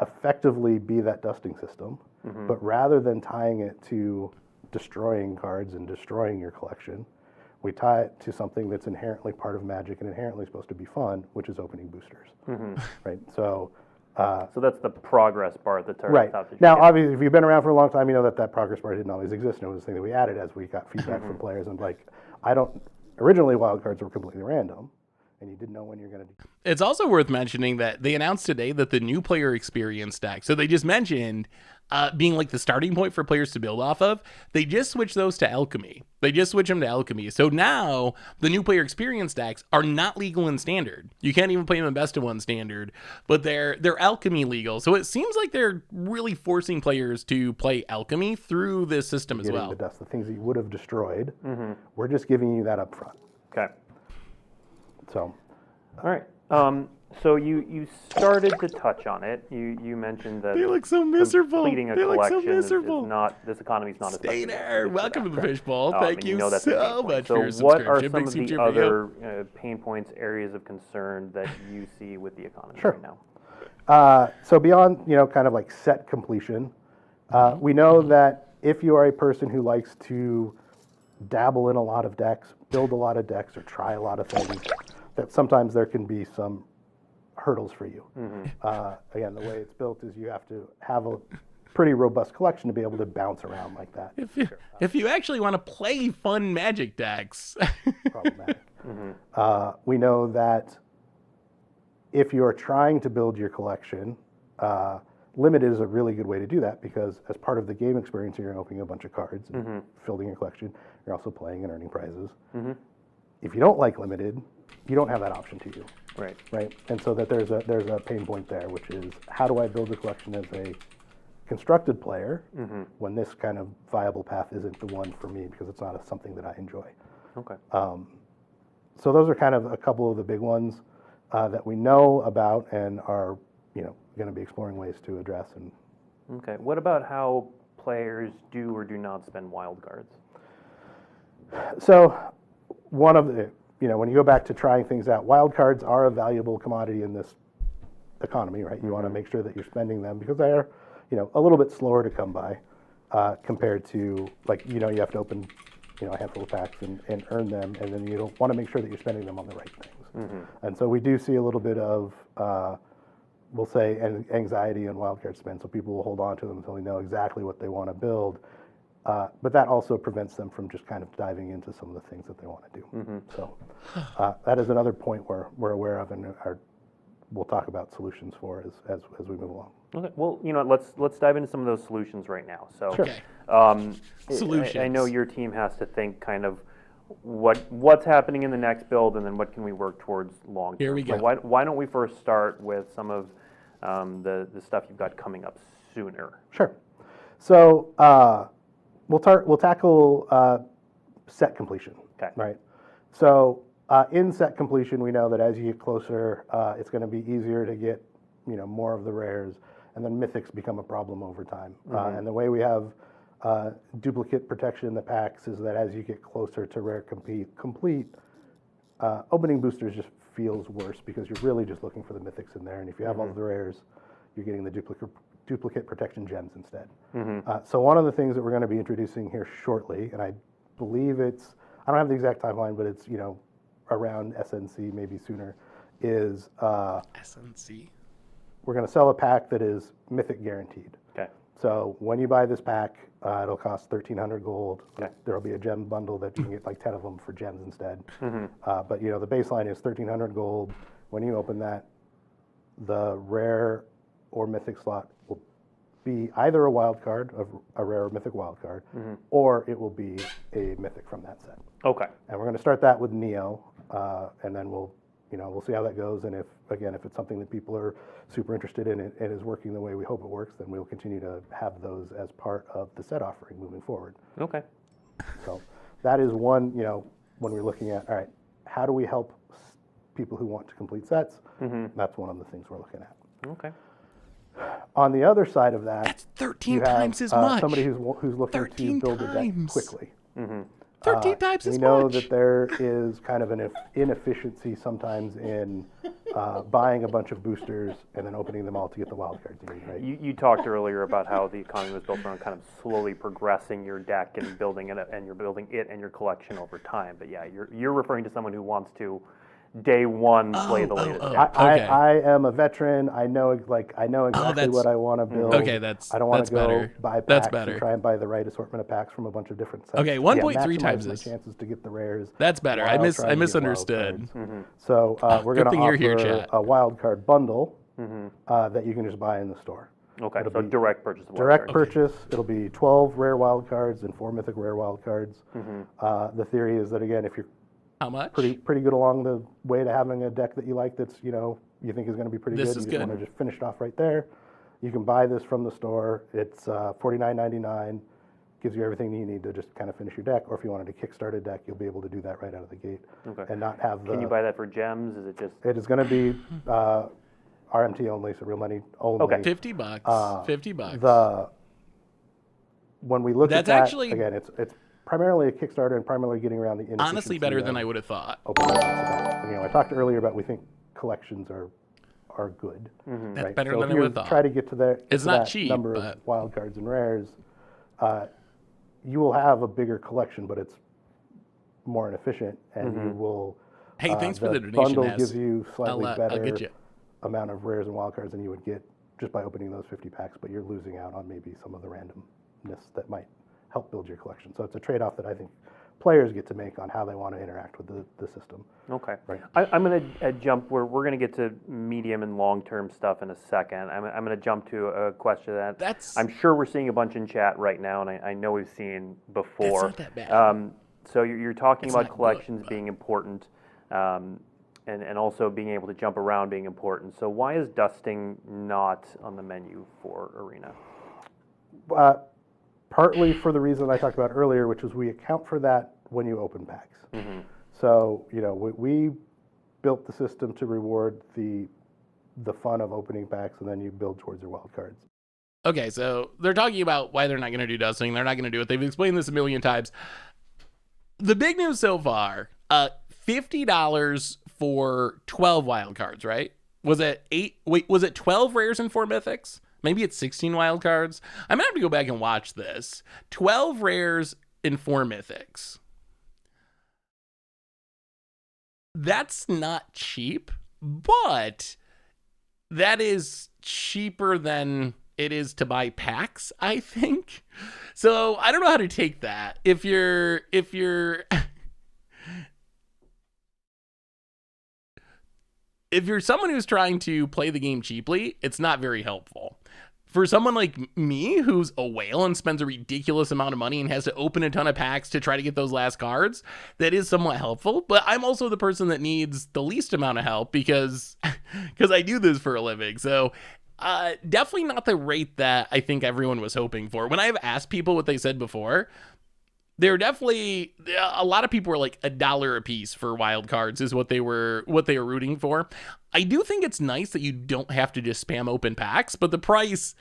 Speaker 3: effectively be that dusting system, but rather than tying it to destroying cards and destroying your collection, we tie it to something that's inherently part of Magic and inherently supposed to be fun, which is opening boosters, right? So
Speaker 2: that's the progress bar at the target.
Speaker 3: Right. Now, obviously, if you've been around for a long time, you know that progress bar didn't always exist, and it was a thing that we added as we got feedback from players. And like, originally wildcards were completely random, and you didn't know when you're going to do.
Speaker 1: It's also worth mentioning that they announced today that the new player experience deck, so they just mentioned being like the starting point for players to build off of, they just switched those to Alchemy. They just switched them to Alchemy. So now the new player experience decks are not legal in standard. You can't even play them in best of one standard, but they're Alchemy legal. So it seems like they're really forcing players to play Alchemy through this system as well.
Speaker 3: The dust, the things that you would have destroyed, we're just giving you that up front.
Speaker 2: Okay.
Speaker 3: So,
Speaker 2: all right. So you started to touch on it. You mentioned that
Speaker 1: they look so miserable.
Speaker 2: Completing a collection is not, this economy is not
Speaker 1: Stay there. Welcome to the Fishbowl. Thank you
Speaker 2: know
Speaker 1: so much for your
Speaker 2: subscription. So what are
Speaker 1: subscription.
Speaker 2: some of the other pain points, areas of concern that you see with the economy right now?
Speaker 3: So beyond, you know, kind of like set completion, we know that if you are a person who likes to dabble in a lot of decks, build a lot of decks, or try a lot of things, that sometimes there can be some hurdles for you. Again, the way it's built is you have to have a pretty robust collection to be able to bounce around like that.
Speaker 1: If you actually want to play fun Magic decks.
Speaker 3: Problematic. We know that if you're trying to build your collection, limited is a really good way to do that because as part of the game experience, you're opening a bunch of cards and building your collection. You're also playing and earning prizes. If you don't like limited, you don't have that option to you. Right. And so that there's a pain point there, which is how do I build a collection as a constructed player when this kind of viable path isn't the one for me because it's not something that I enjoy.
Speaker 2: Okay.
Speaker 3: So those are kind of a couple of the big ones that we know about and are, you know, going to be exploring ways to address. And
Speaker 2: okay. What about how players do or do not spend wild cards?
Speaker 3: So one of the, you know, when you go back to trying things out, wild cards are a valuable commodity in this economy, right? You want to make sure that you're spending them because they're, you know, a little bit slower to come by compared to, like, you know, you have to open, you know, a handful of packs and earn them, and then you don't want to make sure that you're spending them on the right things. And so we do see a little bit of, we'll say, anxiety and wild card spend, so people will hold on to them until they know exactly what they want to build. But that also prevents them from just kind of diving into some of the things that they want to do. So that is another point we're aware of and we'll talk about solutions for as we move along.
Speaker 2: Okay. Well, you know, let's dive into some of those solutions right now. So,
Speaker 1: solutions.
Speaker 2: I know your team has to think kind of what's happening in the next build, and then what can we work towards long term.
Speaker 1: Here we go.
Speaker 2: So why don't we first start with some of the stuff you've got coming up sooner.
Speaker 3: Sure. So we'll tackle set completion.
Speaker 2: Okay.
Speaker 3: Right. So in set completion, we know that as you get closer, it's going to be easier to get more of the rares, and then mythics become a problem over time. And the way we have duplicate protection in the packs is that as you get closer to rare complete, opening boosters just feels worse because you're really just looking for the mythics in there, and if you have all of the rares, you're getting the duplicate protection gems instead. So one of the things that we're going to be introducing here shortly, and I believe I don't have the exact timeline, but it's around SNC, maybe sooner, is
Speaker 1: SNC.
Speaker 3: We're going to sell a pack that is mythic guaranteed.
Speaker 2: Okay.
Speaker 3: So when you buy this pack, it'll cost 1,300 gold.
Speaker 2: Okay.
Speaker 3: There'll be a gem bundle that you can get like 10 of them for gems instead. But the baseline is 1,300 gold. When you open that, the rare or mythic slot will be either a wild card, a rare or mythic wild card, or it will be a mythic from that set.
Speaker 2: Okay.
Speaker 3: And we're going to start that with Neo, and then we'll see how that goes. And if it's something that people are super interested in and is working the way we hope it works, then we'll continue to have those as part of the set offering moving forward.
Speaker 2: Okay.
Speaker 3: So that is one, when we're looking at, all right, how do we help people who want to complete sets? That's one of the things we're looking at.
Speaker 2: Okay.
Speaker 3: On the other side of that,
Speaker 1: that's 13 times as much.
Speaker 3: Somebody who's looking to build a deck quickly.
Speaker 1: 13 times as much.
Speaker 3: We know that there is kind of an inefficiency sometimes in buying a bunch of boosters and then opening them all to get the wild cards you need, right?
Speaker 2: You talked earlier about how the economy was built around kind of slowly progressing your deck and building it, and you're building it and your collection over time. But yeah, you're referring to someone who wants to day one play the latest deck.
Speaker 3: I am a veteran. I know exactly what I want to build.
Speaker 1: Okay,
Speaker 3: I don't want to go
Speaker 1: better.
Speaker 3: buy
Speaker 1: That's
Speaker 3: packs
Speaker 1: better.
Speaker 3: and try and buy the right assortment of packs from a bunch of different sets.
Speaker 1: Okay, 1.3 times
Speaker 3: my
Speaker 1: this.
Speaker 3: chances to get the rares.
Speaker 1: That's better. I misunderstood.
Speaker 3: So we're going to
Speaker 1: thing you're here,
Speaker 3: offer
Speaker 1: chat.
Speaker 3: a wild card bundle that you can just buy in the store.
Speaker 2: Okay, so direct purchase.
Speaker 3: Direct purchase. It'll be 12 rare wild cards and 4 mythic rare wild cards. The theory is that, again, if you're
Speaker 1: how much?
Speaker 3: Pretty good along the way to having a deck that you like that's, you think is going to be pretty good.
Speaker 1: Is
Speaker 3: you
Speaker 1: good.
Speaker 3: want to just finish it off right there. You can buy this from the store. It's $49.99. Gives you everything you need to just kind of finish your deck. Or if you wanted to kickstart a deck, you'll be able to do that right out of the gate.
Speaker 2: Okay.
Speaker 3: And not have the...
Speaker 2: Can you buy that for gems? Is it just...
Speaker 3: It is going to be RMT only, so real money only.
Speaker 2: Okay.
Speaker 1: $50. $50.
Speaker 3: When we look
Speaker 1: That's
Speaker 3: at that,
Speaker 1: actually...
Speaker 3: again, it's primarily a Kickstarter and primarily getting around the inefficiency.
Speaker 1: Honestly, better than I would have thought.
Speaker 3: I talked earlier about we think collections are good.
Speaker 1: That's
Speaker 3: right?
Speaker 1: better
Speaker 3: so
Speaker 1: than
Speaker 3: if
Speaker 1: I
Speaker 3: you
Speaker 1: would have thought.
Speaker 3: Try to get to that.
Speaker 1: It's not cheap,
Speaker 3: number
Speaker 1: but...
Speaker 3: of wild cards and rares. You will have a bigger collection, but it's more inefficient, and you will.
Speaker 1: Hey, thanks for the donation.
Speaker 3: Bundle gives you slightly
Speaker 1: I'll
Speaker 3: better
Speaker 1: get you.
Speaker 3: amount of rares and wild cards than you would get just by opening those 50 packs, but you're losing out on maybe some of the randomness that might help build your collection. So it's a trade-off that I think players get to make on how they want to interact with the system.
Speaker 2: Okay.
Speaker 3: Right.
Speaker 2: I'm going to jump. We're going to get to medium and long-term stuff in a second. I'm going to jump to a question that I'm sure we're seeing a bunch in chat right now, and I know we've seen before.
Speaker 1: That's not that bad.
Speaker 2: So you're talking about collections being important, and also being able to jump around being important. So why is dusting not on the menu for Arena?
Speaker 3: Partly for the reason I talked about earlier, which is we account for that when you open packs. So, we built the system to reward the fun of opening packs, and then you build towards your wild cards.
Speaker 1: Okay, so they're talking about why they're not going to do dusting. They're not going to do it. They've explained this a million times. The big news so far, $50 for 12 wild cards, right? Was it 12 rares and 4 mythics? Maybe it's 16 wild cards. I'm going to have to go back and watch this. 12 rares and 4 mythics. That's not cheap, but that is cheaper than it is to buy packs, I think. So I don't know how to take that. If you're someone who's trying to play the game cheaply, it's not very helpful. For someone like me, who's a whale and spends a ridiculous amount of money and has to open a ton of packs to try to get those last cards, that is somewhat helpful. But I'm also the person that needs the least amount of help because I do this for a living. So Definitely not the rate that I think everyone was hoping for. When I've asked people what they said before, there definitely a lot of people were like $1 a piece for wild cards is what they were rooting for. I do think it's nice that you don't have to just spam open packs, but the price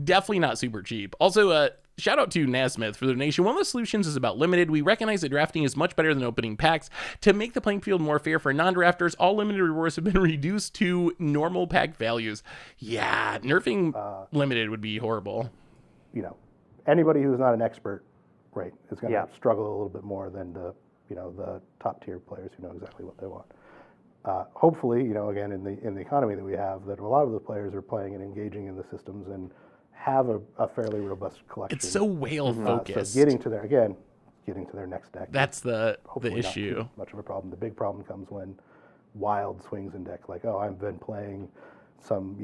Speaker 1: definitely not super cheap. Also, shout out to Nasmith for the donation. One of the solutions is about limited. We recognize that drafting is much better than opening packs. To make the playing field more fair for non-drafters, all limited rewards have been reduced to normal pack values. Yeah, nerfing limited would be horrible.
Speaker 3: You know, anybody who's not an expert, right, is going to struggle a little bit more than the top tier players who know exactly what they want. Hopefully, again, in the economy that we have, that a lot of the players are playing and engaging in the systems and have a fairly robust collection.
Speaker 1: It's so whale focused.
Speaker 3: So getting to their next deck.
Speaker 1: That's the issue.
Speaker 3: Not too much of a problem. The big problem comes when wild swings in deck. Like, I've been playing some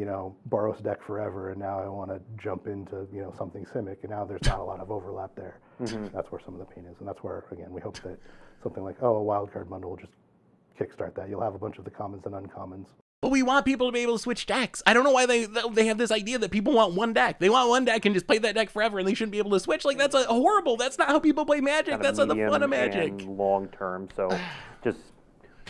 Speaker 3: Boros deck forever, and now I want to jump into something Simic, and now there's not a lot of overlap there. That's where some of the pain is, and that's where again we hope that something like a wild card bundle will just kickstart that. You'll have a bunch of the commons and uncommons.
Speaker 1: But we want people to be able to switch decks. I don't know why they have this idea that people want one deck. They want one deck and just play that deck forever, and they shouldn't be able to switch. Like, that's horrible. That's not how people play Magic.
Speaker 2: Kind
Speaker 1: that's not the fun of Magic.
Speaker 2: And long term. So just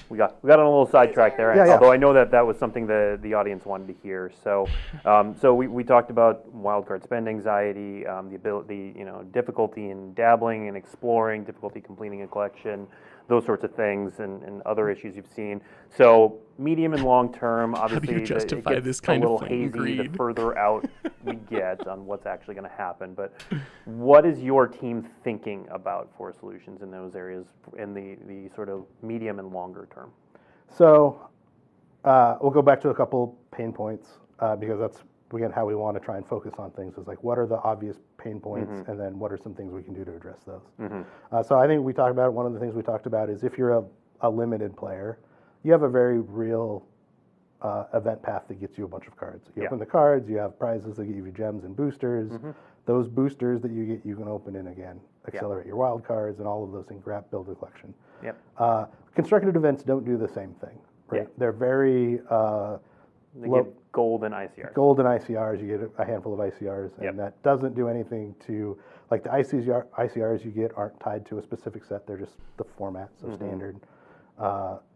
Speaker 2: we got on a little sidetrack there. Although I know that was something the audience wanted to hear. So we talked about wildcard spend anxiety, the ability, difficulty in dabbling and exploring, difficulty completing a collection, those sorts of things, and other issues you've seen. So medium and long term, obviously,
Speaker 1: how do you justify
Speaker 2: it gets
Speaker 1: this kind
Speaker 2: a little
Speaker 1: of
Speaker 2: hazy
Speaker 1: greed?
Speaker 2: the further out we get on what's actually going to happen. But what is your team thinking about for solutions in those areas in the sort of medium and longer term?
Speaker 3: So we'll go back to a couple pain points because that's again how we want to try and focus on things is like what are the obvious pain points and then what are some things we can do to address those. So I think one of the things we talked about is if you're a limited player, you have a very real event path that gets you a bunch of cards. You open the cards, you have prizes that give you gems and boosters. Those boosters that you get, you can open in again, accelerate your wild cards and all of those things, build a collection. Constructed events don't do the same thing, right? They're very
Speaker 2: they give gold and ICRs.
Speaker 3: Gold and ICRs, you get a handful of ICRs, and that doesn't do anything to, like the ICRs you get aren't tied to a specific set, they're just the format, so standard.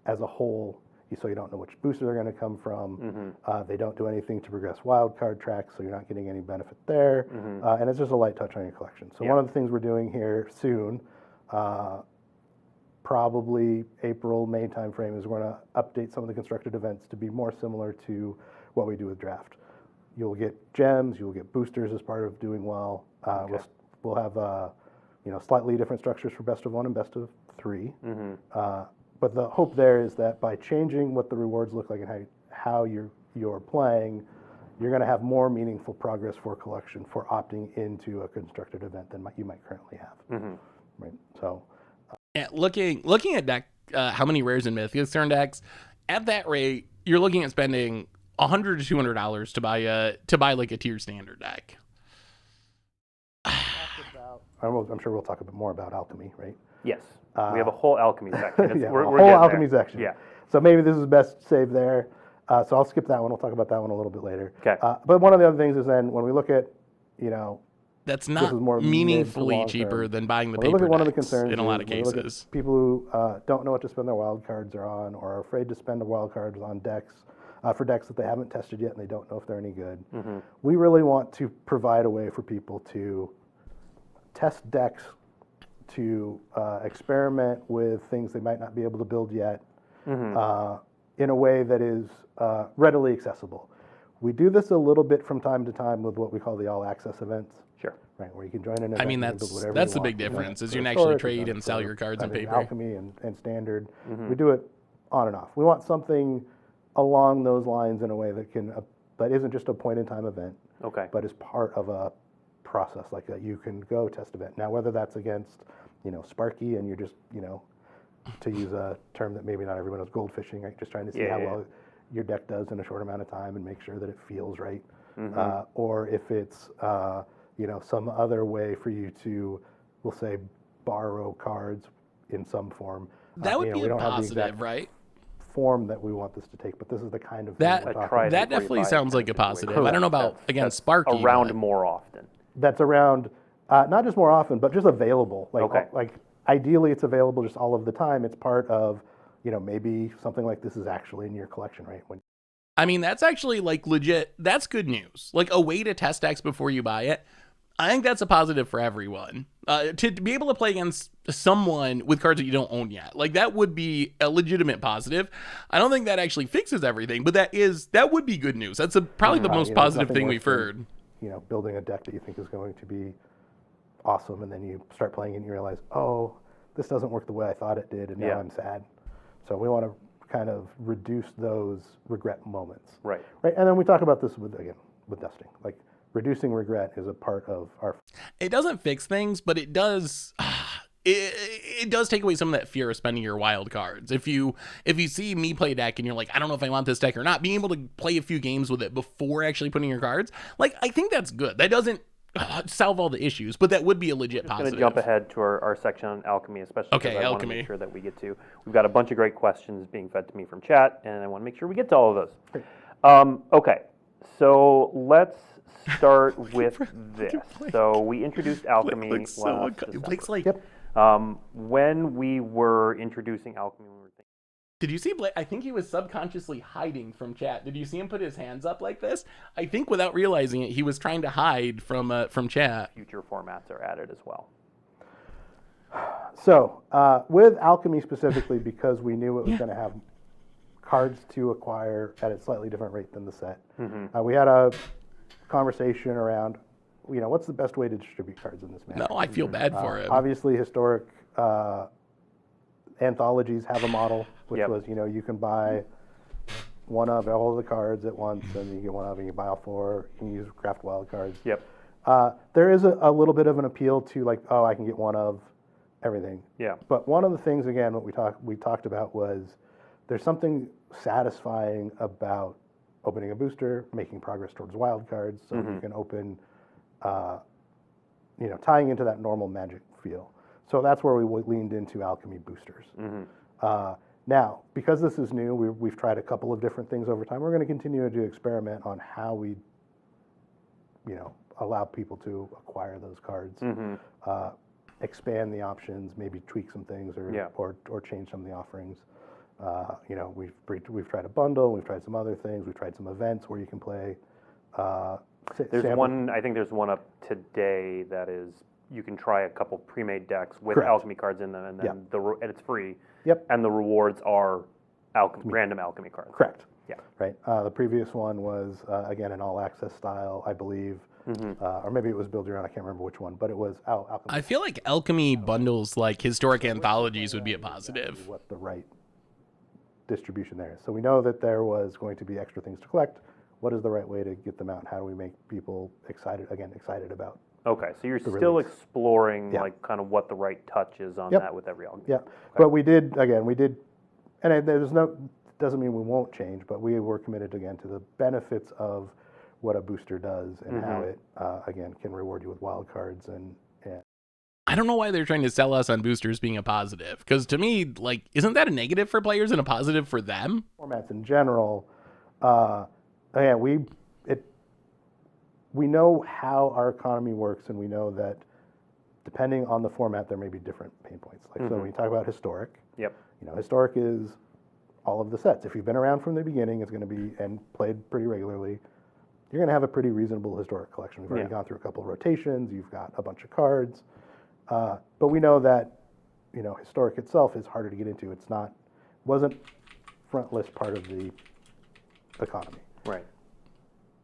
Speaker 3: As a whole, so you don't know which booster they're going to come from. They don't do anything to progress wildcard tracks, so you're not getting any benefit there. And it's just a light touch on your collection. So one of the things we're doing here soon, probably April, May timeframe, is we're going to update some of the constructed events to be more similar to what we do with draft. You'll get gems, you'll get boosters as part of doing well. We'll have slightly different structures for best of 1 and best of 3. But the hope there is that by changing what the rewards look like and how you're playing, you're going to have more meaningful progress for collection for opting into a constructed event than you might currently have. Right. So.
Speaker 1: Yeah, looking at deck, how many rares and mythics are in decks, at that rate, you're looking at spending $100 to $200 to buy like a tier standard deck.
Speaker 3: I'm sure we'll talk a bit more about alchemy, right?
Speaker 2: Yes, we have a whole alchemy section.
Speaker 3: We're a whole alchemy section. Yeah. So maybe this is best saved there. So I'll skip that one. We'll talk about that one a little bit later.
Speaker 2: Okay.
Speaker 3: But one of the other things is then when we look at,
Speaker 1: that's not meaningfully cheaper than buying the paper decks
Speaker 3: one of the concerns
Speaker 1: in a lot of cases.
Speaker 3: People who don't know what to spend their wild cards on or are afraid to spend the wild cards on decks, for decks that they haven't tested yet and they don't know if they're any good. We really want to provide a way for people to test decks, to experiment with things they might not be able to build yet in a way that is readily accessible. We do this a little bit from time to time with what we call the all-access events.
Speaker 2: Sure.
Speaker 3: Right, where you can join an event.
Speaker 1: I mean, that's the big difference, is you can actually trade and sell your cards on paper.
Speaker 3: Alchemy and standard. We do it on and off. We want something along those lines in a way that isn't just a point-in-time event, but is part of a process, like you can go test event. Now, whether that's against, Sparky and you're just, to use a term that maybe not everyone knows, gold fishing, right? Just trying to see how well your deck does in a short amount of time and make sure that it feels right. Or if it's, some other way for you to, we'll say, borrow cards in some form.
Speaker 1: That would be a positive, right?
Speaker 3: form that we want this to take, but this is the kind of
Speaker 1: that
Speaker 3: thing we're talking about.
Speaker 1: that definitely sounds like a positive. I don't know about against Sparky.
Speaker 2: Around more often.
Speaker 3: That's around, not just more often, but just available. Like ideally, it's available just all of the time. It's part of, maybe something like this is actually in your collection, right?
Speaker 1: I mean, that's actually like legit. That's good news. Like a way to test decks before you buy it. I think that's a positive for everyone. To be able to play against someone with cards that you don't own yet, like that would be a legitimate positive. I don't think that actually fixes everything, but that would be good news. That's probably the most positive thing we've heard.
Speaker 3: Building a deck that you think is going to be awesome, and then you start playing it and you realize, oh, this doesn't work the way I thought it did, and now I'm sad. So we want to kind of reduce those regret moments.
Speaker 2: Right.
Speaker 3: And then we talk about this with dusting. Like, reducing regret is a part of our...
Speaker 1: It doesn't fix things, but it does... It does take away some of that fear of spending your wild cards. If you see me play a deck and you're like, I don't know if I want this deck or not, being able to play a few games with it before actually putting your cards, like, I think that's good. That doesn't solve all the issues, but that would be a legit positive.
Speaker 2: I'm going to jump ahead to our section on alchemy, especially because I want to make sure that we get to... We've got a bunch of great questions being fed to me from chat, and I want to make sure we get to all of those. Okay, so let's start with this. So we introduced alchemy last December. When we were introducing alchemy, we were thinking...
Speaker 1: Did you see Blake? I think he was subconsciously hiding from chat. Did you see him put his hands up like this? I think without realizing it, he was trying to hide from chat.
Speaker 2: Future formats are added as well.
Speaker 3: So with alchemy specifically, because we knew it was going to have cards to acquire at a slightly different rate than the set, we had a conversation around, what's the best way to distribute cards in this manner?
Speaker 1: No, I feel bad for him.
Speaker 3: Obviously, historic anthologies have a model, which was, you can buy one of all the cards at once, and you get one of, and you buy all four. You can use craft wild cards.
Speaker 2: Yep.
Speaker 3: There is a little bit of an appeal to like, oh, I can get one of everything.
Speaker 2: Yeah.
Speaker 3: But one of the things, again, what we talked about was there's something satisfying about opening a booster, making progress towards wild cards, so you can open, tying into that normal Magic feel. So that's where we leaned into alchemy boosters. Now, because this is new, we've tried a couple of different things over time. We're going to continue to experiment on how we, allow people to acquire those cards, expand the options, maybe tweak some things, or change some of the offerings. We've tried a bundle, we've tried some other things, we've tried some events where you can play.
Speaker 2: There's one. I think there's one up today that is you can try a couple pre-made decks with alchemy cards in them, and then and it's free.
Speaker 3: Yep.
Speaker 2: And the rewards are random alchemy cards.
Speaker 3: Correct.
Speaker 2: Yeah.
Speaker 3: Right. The previous one was again an all-access style, I believe, or maybe it was Build Your Own. I can't remember which one, but it was alchemy.
Speaker 1: I feel like alchemy bundles, like historic anthologies, would be a positive.
Speaker 3: What the right distribution there is. So we know that there was going to be extra things to collect. What is the right way to get them out, and how do we make people excited about?
Speaker 2: Okay, so you're still exploring like kind of what the right touch is on that with every alchemy.
Speaker 3: Yeah, but we did, and doesn't mean we won't change, but we were committed again to the benefits of what a booster does and how it again can reward you with wild cards and.
Speaker 1: I don't know why they're trying to sell us on boosters being a positive, because to me, like, isn't that a negative for players and a positive for them?
Speaker 3: Formats in general, again, we know how our economy works, and we know that depending on the format, there may be different pain points. Like so, when you talk about historic, historic is all of the sets. If you've been around from the beginning, it's going to be and played pretty regularly. You're going to have a pretty reasonable historic collection. We've already gone through a couple of rotations. You've got a bunch of cards. But we know that, historic itself is harder to get into. Wasn't front list part of the economy.
Speaker 2: Right.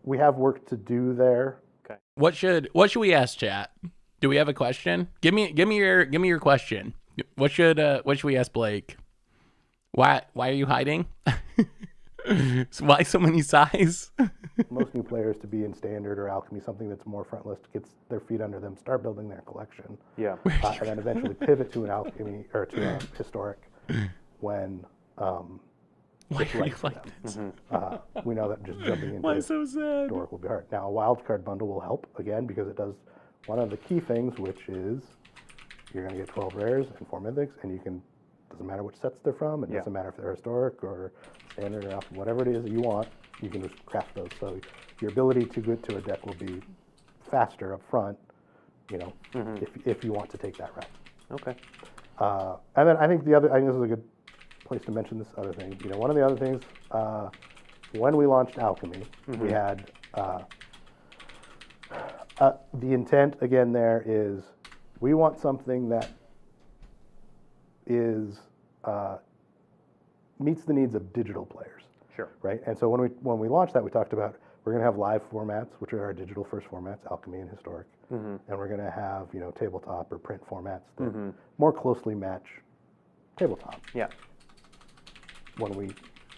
Speaker 3: We have work to do there.
Speaker 2: Okay.
Speaker 1: What should we ask chat? Do we have a question? Give me your question. What should we ask Blake? Why are you hiding? Why so many size?
Speaker 3: Most new players to be in standard or alchemy, something that's more front list, gets their feet under them, start building their collection.
Speaker 2: Yeah.
Speaker 3: And then eventually pivot to an alchemy or to a historic when.
Speaker 1: Why are you like this?
Speaker 3: We know that just jumping into historic will be hard. Now, a wild card bundle will help again because it does one of the key things, which is you're going to get 12 rares and 4 mythics, and you can Doesn't matter which sets they're from. It doesn't matter if they're historic or standard or alpha, whatever it is that you want, you can just craft those. So your ability to get to a deck will be faster up front, if you want to take that route.
Speaker 2: Okay.
Speaker 3: And then I think this is a good place to mention this other thing. One of the other things, when we launched Alchemy, we had the intent again there is we want something that is meets the needs of digital players.
Speaker 2: Sure.
Speaker 3: Right. And so when we launched that, we talked about we're going to have live formats, which are our digital first formats, Alchemy and Historic, and we're going to have tabletop or print formats that more closely match tabletop.
Speaker 2: Yeah.
Speaker 3: When we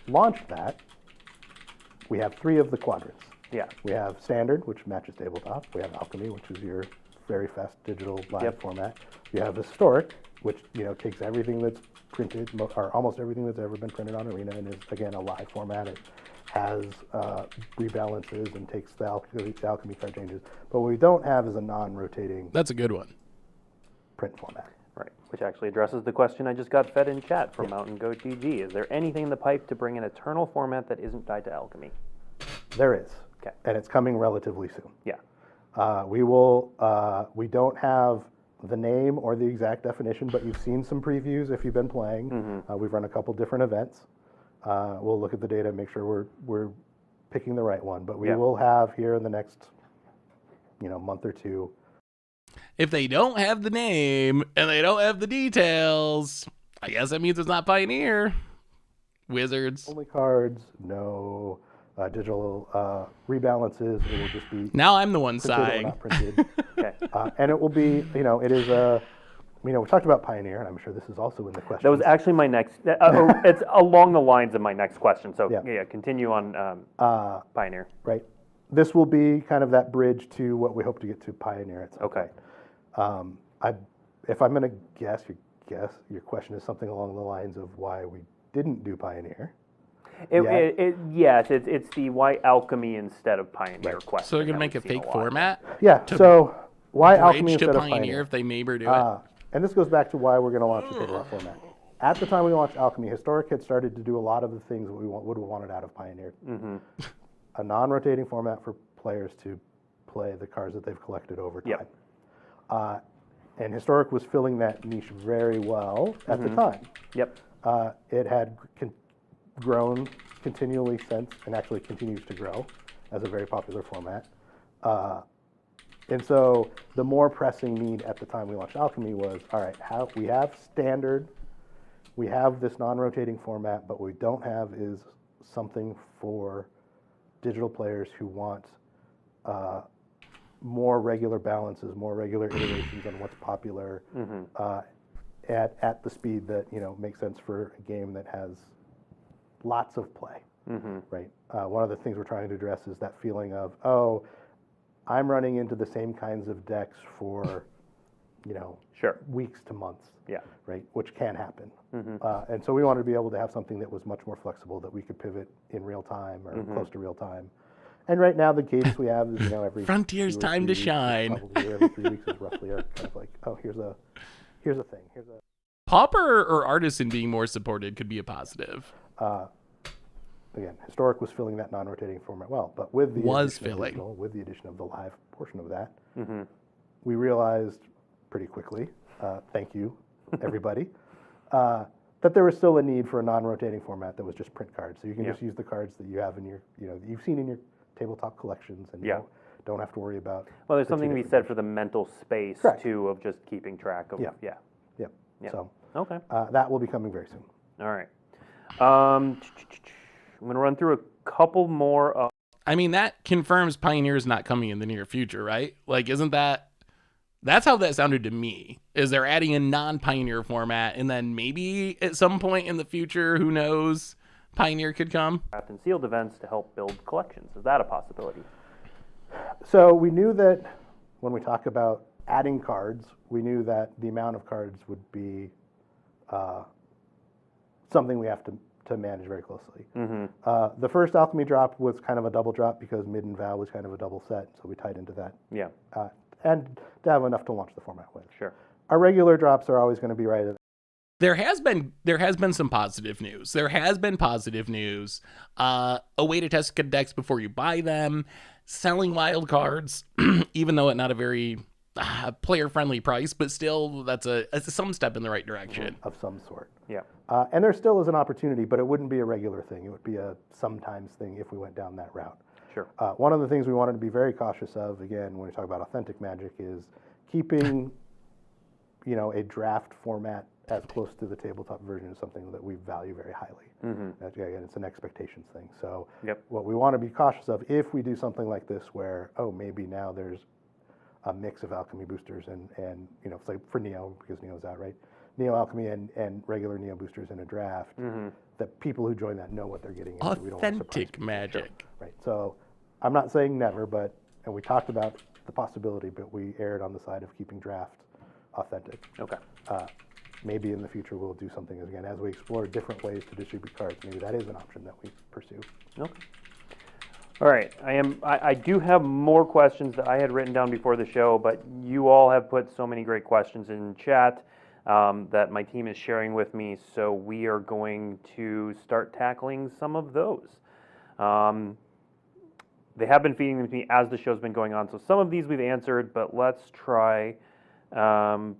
Speaker 3: launched that, we have 3 of the quadrants.
Speaker 2: Yeah.
Speaker 3: We have Standard, which matches tabletop. We have Alchemy, which is your very fast digital live format. You have Historic, which takes everything that's printed, or almost everything that's ever been printed on Arena, and is again a live format. It has rebalances and takes the Alchemy card changes. But what we don't have is a non-rotating.
Speaker 1: That's a good one.
Speaker 3: Print format.
Speaker 2: Right, which actually addresses the question I just got fed in chat from Mountain Goat GG. Is there anything in the pipe to bring an Eternal format that isn't tied to Alchemy?
Speaker 3: There is.
Speaker 2: Okay.
Speaker 3: And it's coming relatively soon.
Speaker 2: Yeah.
Speaker 3: We don't have the name or the exact definition, but you've seen some previews if you've been playing. We've run a couple different events. We'll look at the data and make sure we're picking the right one. But we will have here in the next month or two.
Speaker 1: If they don't have the name and they don't have the details, I guess that means it's not Pioneer. Wizards.
Speaker 3: Only cards, no digital rebalances. It will just be.
Speaker 1: Now I'm the one
Speaker 3: printed or
Speaker 1: sighing.
Speaker 3: not printed. Okay. And it will be, it is a. We talked about Pioneer, and I'm sure this is also in the question.
Speaker 2: That was actually my next. It's along the lines of my next question. So continue on Pioneer.
Speaker 3: Right. This will be kind of that bridge to what we hope to get to Pioneer at some point. If I'm going to guess, your question is something along the lines of why we didn't do Pioneer.
Speaker 2: Yes, it's the why Alchemy instead of Pioneer question.
Speaker 1: So they're going to make a fake format?
Speaker 3: Yeah, so why Alchemy
Speaker 1: to
Speaker 3: instead of
Speaker 1: Pioneer if they maybe do it?
Speaker 3: And this goes back to why we're going to launch the tabletop format. At the time we launched Alchemy, Historic had started to do a lot of the things that we would have wanted out of Pioneer. A non-rotating format for players to play the cards that they've collected over time. And Historic was filling that niche very well at the time. It had grown continually since, and actually continues to grow as a very popular format. And so the more pressing need at the time we launched Alchemy was, all right, we have Standard, we have this non-rotating format, but what we don't have is something for digital players who want more regular balances, more regular iterations on what's popular at the speed that makes sense for a game that has lots of play. Right. One of the things we're trying to address is that feeling of, oh, I'm running into the same kinds of decks for weeks to months. Right, which can happen. And so we wanted to be able to have something that was much more flexible, that we could pivot in real time or close to real time. And right now the cadence we have is every
Speaker 1: Frontier's time to shine.
Speaker 3: Probably every 3 weeks is roughly our kind of like, oh, here's a thing.
Speaker 1: Pauper or Artisan being more supported could be a positive.
Speaker 3: Again, Historic was filling that non-rotating format well, but with the addition of the live portion of that, we realized pretty quickly, thank you, everybody, that there was still a need for a non-rotating format that was just print cards. So you can just use the cards that you have in your, you've seen in your tabletop collections, and you don't have to worry about.
Speaker 2: Well, there's something to be said for the mental space too of just keeping track of. So that will be coming very soon. All right. I'm going to run through a couple more.
Speaker 1: I mean, that confirms Pioneer is not coming in the near future, right? Like, isn't that's how that sounded to me, is they're adding a non-Pioneer format, and then maybe at some point in the future, who knows, Pioneer could come?
Speaker 2: Draft and sealed events to help build collections. Is that a possibility?
Speaker 3: So we knew that when we talk about adding cards, we knew that the amount of cards would be something we have to manage very closely. The first Alchemy drop was kind of a double drop because Mid and Vow was kind of a double set, so we tied into that. And to have enough to launch the format with.
Speaker 2: Sure.
Speaker 3: Our regular drops are always going to be right at
Speaker 1: There has been some positive news. There has been positive news. A way to test good decks before you buy them. Selling wild cards, even though at not a very player-friendly price, but still that's some step in the right direction.
Speaker 3: Of some sort.
Speaker 2: Yeah.
Speaker 3: And there still is an opportunity, but it wouldn't be a regular thing. It would be a sometimes thing if we went down that route.
Speaker 2: Sure.
Speaker 3: One of the things we wanted to be very cautious of, again, when we talk about authentic Magic, is keeping, a draft format as close to the tabletop version is something that we value very highly. Again, it's an expectations thing. So what we want to be cautious of, if we do something like this where, maybe now there's a mix of alchemy boosters and it's like for Neo, because Neo's out, right? Neo Alchemy and regular Neo boosters in a draft, the people who join that know what they're getting into.
Speaker 1: Authentic Magic.
Speaker 3: Sure. Right. So I'm not saying never, and we talked about the possibility, but we erred on the side of keeping draft authentic.
Speaker 2: Okay.
Speaker 3: Maybe in the future we'll do something again as we explore different ways to distribute cards. Maybe that is an option that we pursue.
Speaker 2: Okay. All right. I do have more questions that I had written down before the show, but you all have put so many great questions in chat that my team is sharing with me. So we are going to start tackling some of those. They have been feeding them to me as the show's been going on. So some of these we've answered, but let's try. That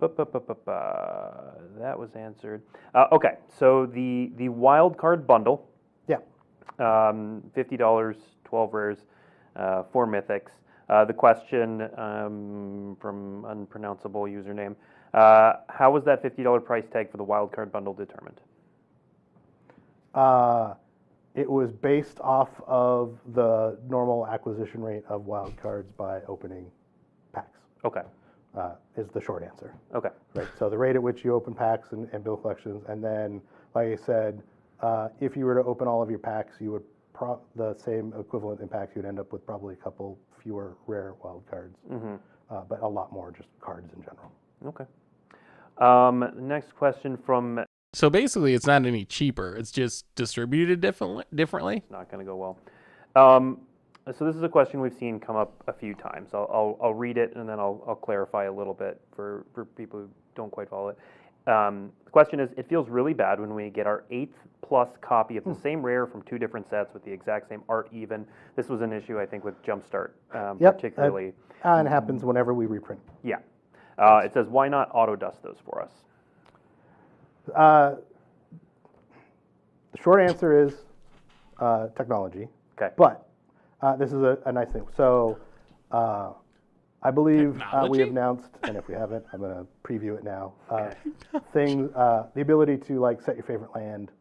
Speaker 2: was answered. Okay, so the wild card bundle.
Speaker 3: Yeah.
Speaker 2: $50, 12 rares, 4 mythics. The question from unpronounceable username. How was that $50 price tag for the wild card bundle determined?
Speaker 3: It was based off of the normal acquisition rate of wild cards by opening packs.
Speaker 2: Okay.
Speaker 3: Is the short answer.
Speaker 2: Okay.
Speaker 3: Right. So the rate at which you open packs and build collections, and then, like I said, if you were to open all of your packs, you would the same equivalent in packs. You'd end up with probably a couple fewer rare wild cards, but a lot more just cards in general.
Speaker 2: Okay. Next question from.
Speaker 1: So basically, it's not any cheaper. It's just distributed differently.
Speaker 2: It's not going to go well. So this is a question we've seen come up a few times. I'll read it and then I'll clarify a little bit for people who don't quite follow it. The question is, it feels really bad when we get our 8th plus copy of the same rare from 2 different sets with the exact same art even. This was an issue, I think, with Jumpstart particularly.
Speaker 3: And it happens whenever we reprint.
Speaker 2: Yeah. It says, why not auto-dust those for us?
Speaker 3: The short answer is technology.
Speaker 2: Okay.
Speaker 3: But this is a nice thing. So I believe we have announced, and if we haven't, I'm going to preview it now. The ability to set your favorite land.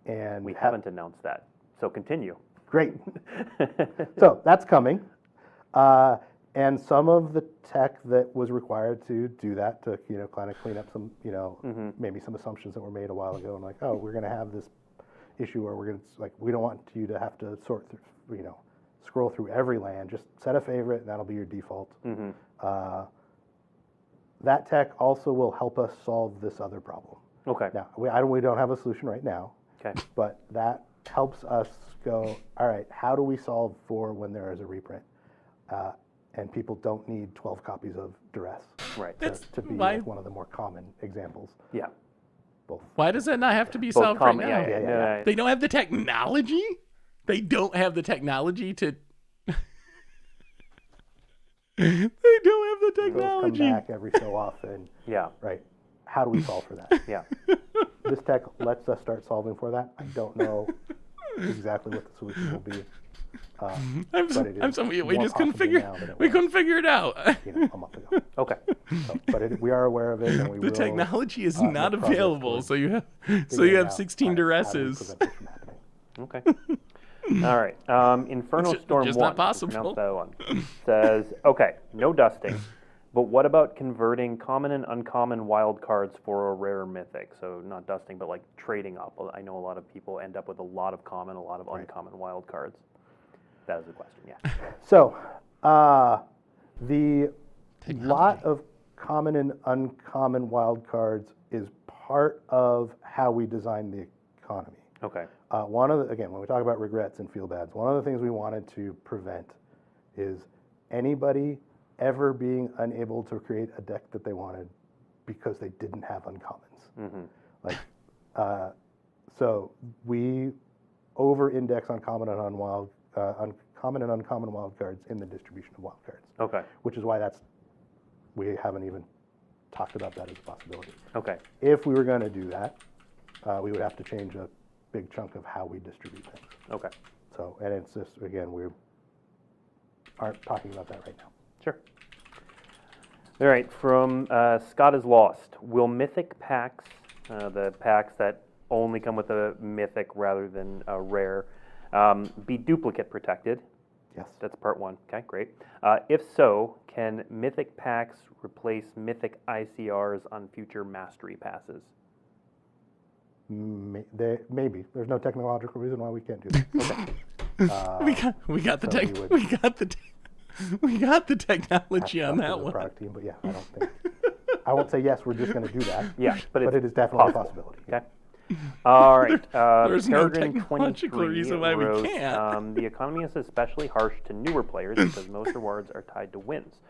Speaker 3: And
Speaker 2: we haven't announced that. So continue.
Speaker 3: Great. So that's coming. And some of the tech that was required to do that, to kind of clean up some, maybe some assumptions that were made a while ago, and we're going to have this issue where we're going to we don't want you to have to sort through, scroll through every land. Just set a favorite, and that'll be your default. That tech also will help us solve this other problem.
Speaker 2: Okay.
Speaker 3: Now we don't have a solution right now.
Speaker 2: Okay.
Speaker 3: But that helps us go, all right, how do we solve for when there is a reprint? And people don't need 12 copies of Duress.
Speaker 2: Right.
Speaker 3: To be one of the more common examples.
Speaker 2: Yeah.
Speaker 1: Both. Why does that not have to be solved right now?
Speaker 2: Yeah.
Speaker 1: They don't have the technology? They don't have the technology to... They don't have the technology.
Speaker 3: Those come back every so often.
Speaker 2: Yeah.
Speaker 3: Right. How do we solve for that?
Speaker 2: Yeah.
Speaker 3: This tech lets us start solving for that. I don't know exactly what the solution will be.
Speaker 1: We just couldn't figure. We couldn't figure it out.
Speaker 3: A month ago.
Speaker 2: Okay.
Speaker 3: But we are aware of it, and we
Speaker 1: the technology is not available, so you have 16 Duresses.
Speaker 2: Okay. All right. Infernal Storm
Speaker 1: just
Speaker 2: 1.
Speaker 1: Not possible.
Speaker 2: That one. Says, okay, no dusting. But what about converting common and uncommon wild cards for a rare mythic? So not dusting, but trading up. I know a lot of people end up with a lot of common, a lot of uncommon wild cards. That is the question, yeah.
Speaker 3: So the lot of common and uncommon wild cards is part of how we design the economy.
Speaker 2: Okay.
Speaker 3: When we talk about regrets and feel bads, one of the things we wanted to prevent is anybody ever being unable to create a deck that they wanted because they didn't have uncommons. Like, so we over-index on common and uncommon wild cards in the distribution of wild cards.
Speaker 2: Okay.
Speaker 3: Which is why we haven't even talked about that as a possibility.
Speaker 2: Okay.
Speaker 3: If we were going to do that, we would have to change a big chunk of how we distribute things.
Speaker 2: Okay.
Speaker 3: So, and it's just, again, we aren't talking about that right now.
Speaker 2: Sure. All right, from Scott is Lost. Will mythic packs, the packs that only come with a mythic rather than a rare, be duplicate protected?
Speaker 3: Yes.
Speaker 2: That's part one. Okay, great. If so, can mythic packs replace mythic ICRs on future mastery passes?
Speaker 3: Maybe. There's no technological reason why we can't do that. Okay.
Speaker 1: we got the technology on that one.
Speaker 3: Product team, but yeah, I don't think. I won't say yes. We're just going to do that.
Speaker 2: Yeah, but
Speaker 3: it is definitely a possibility.
Speaker 2: Okay. All right.
Speaker 1: There's no
Speaker 2: Peregrine
Speaker 1: technological
Speaker 2: 23
Speaker 1: reason why
Speaker 2: wrote,
Speaker 1: we can't.
Speaker 2: The economy is especially harsh to newer players because most rewards are tied to wins.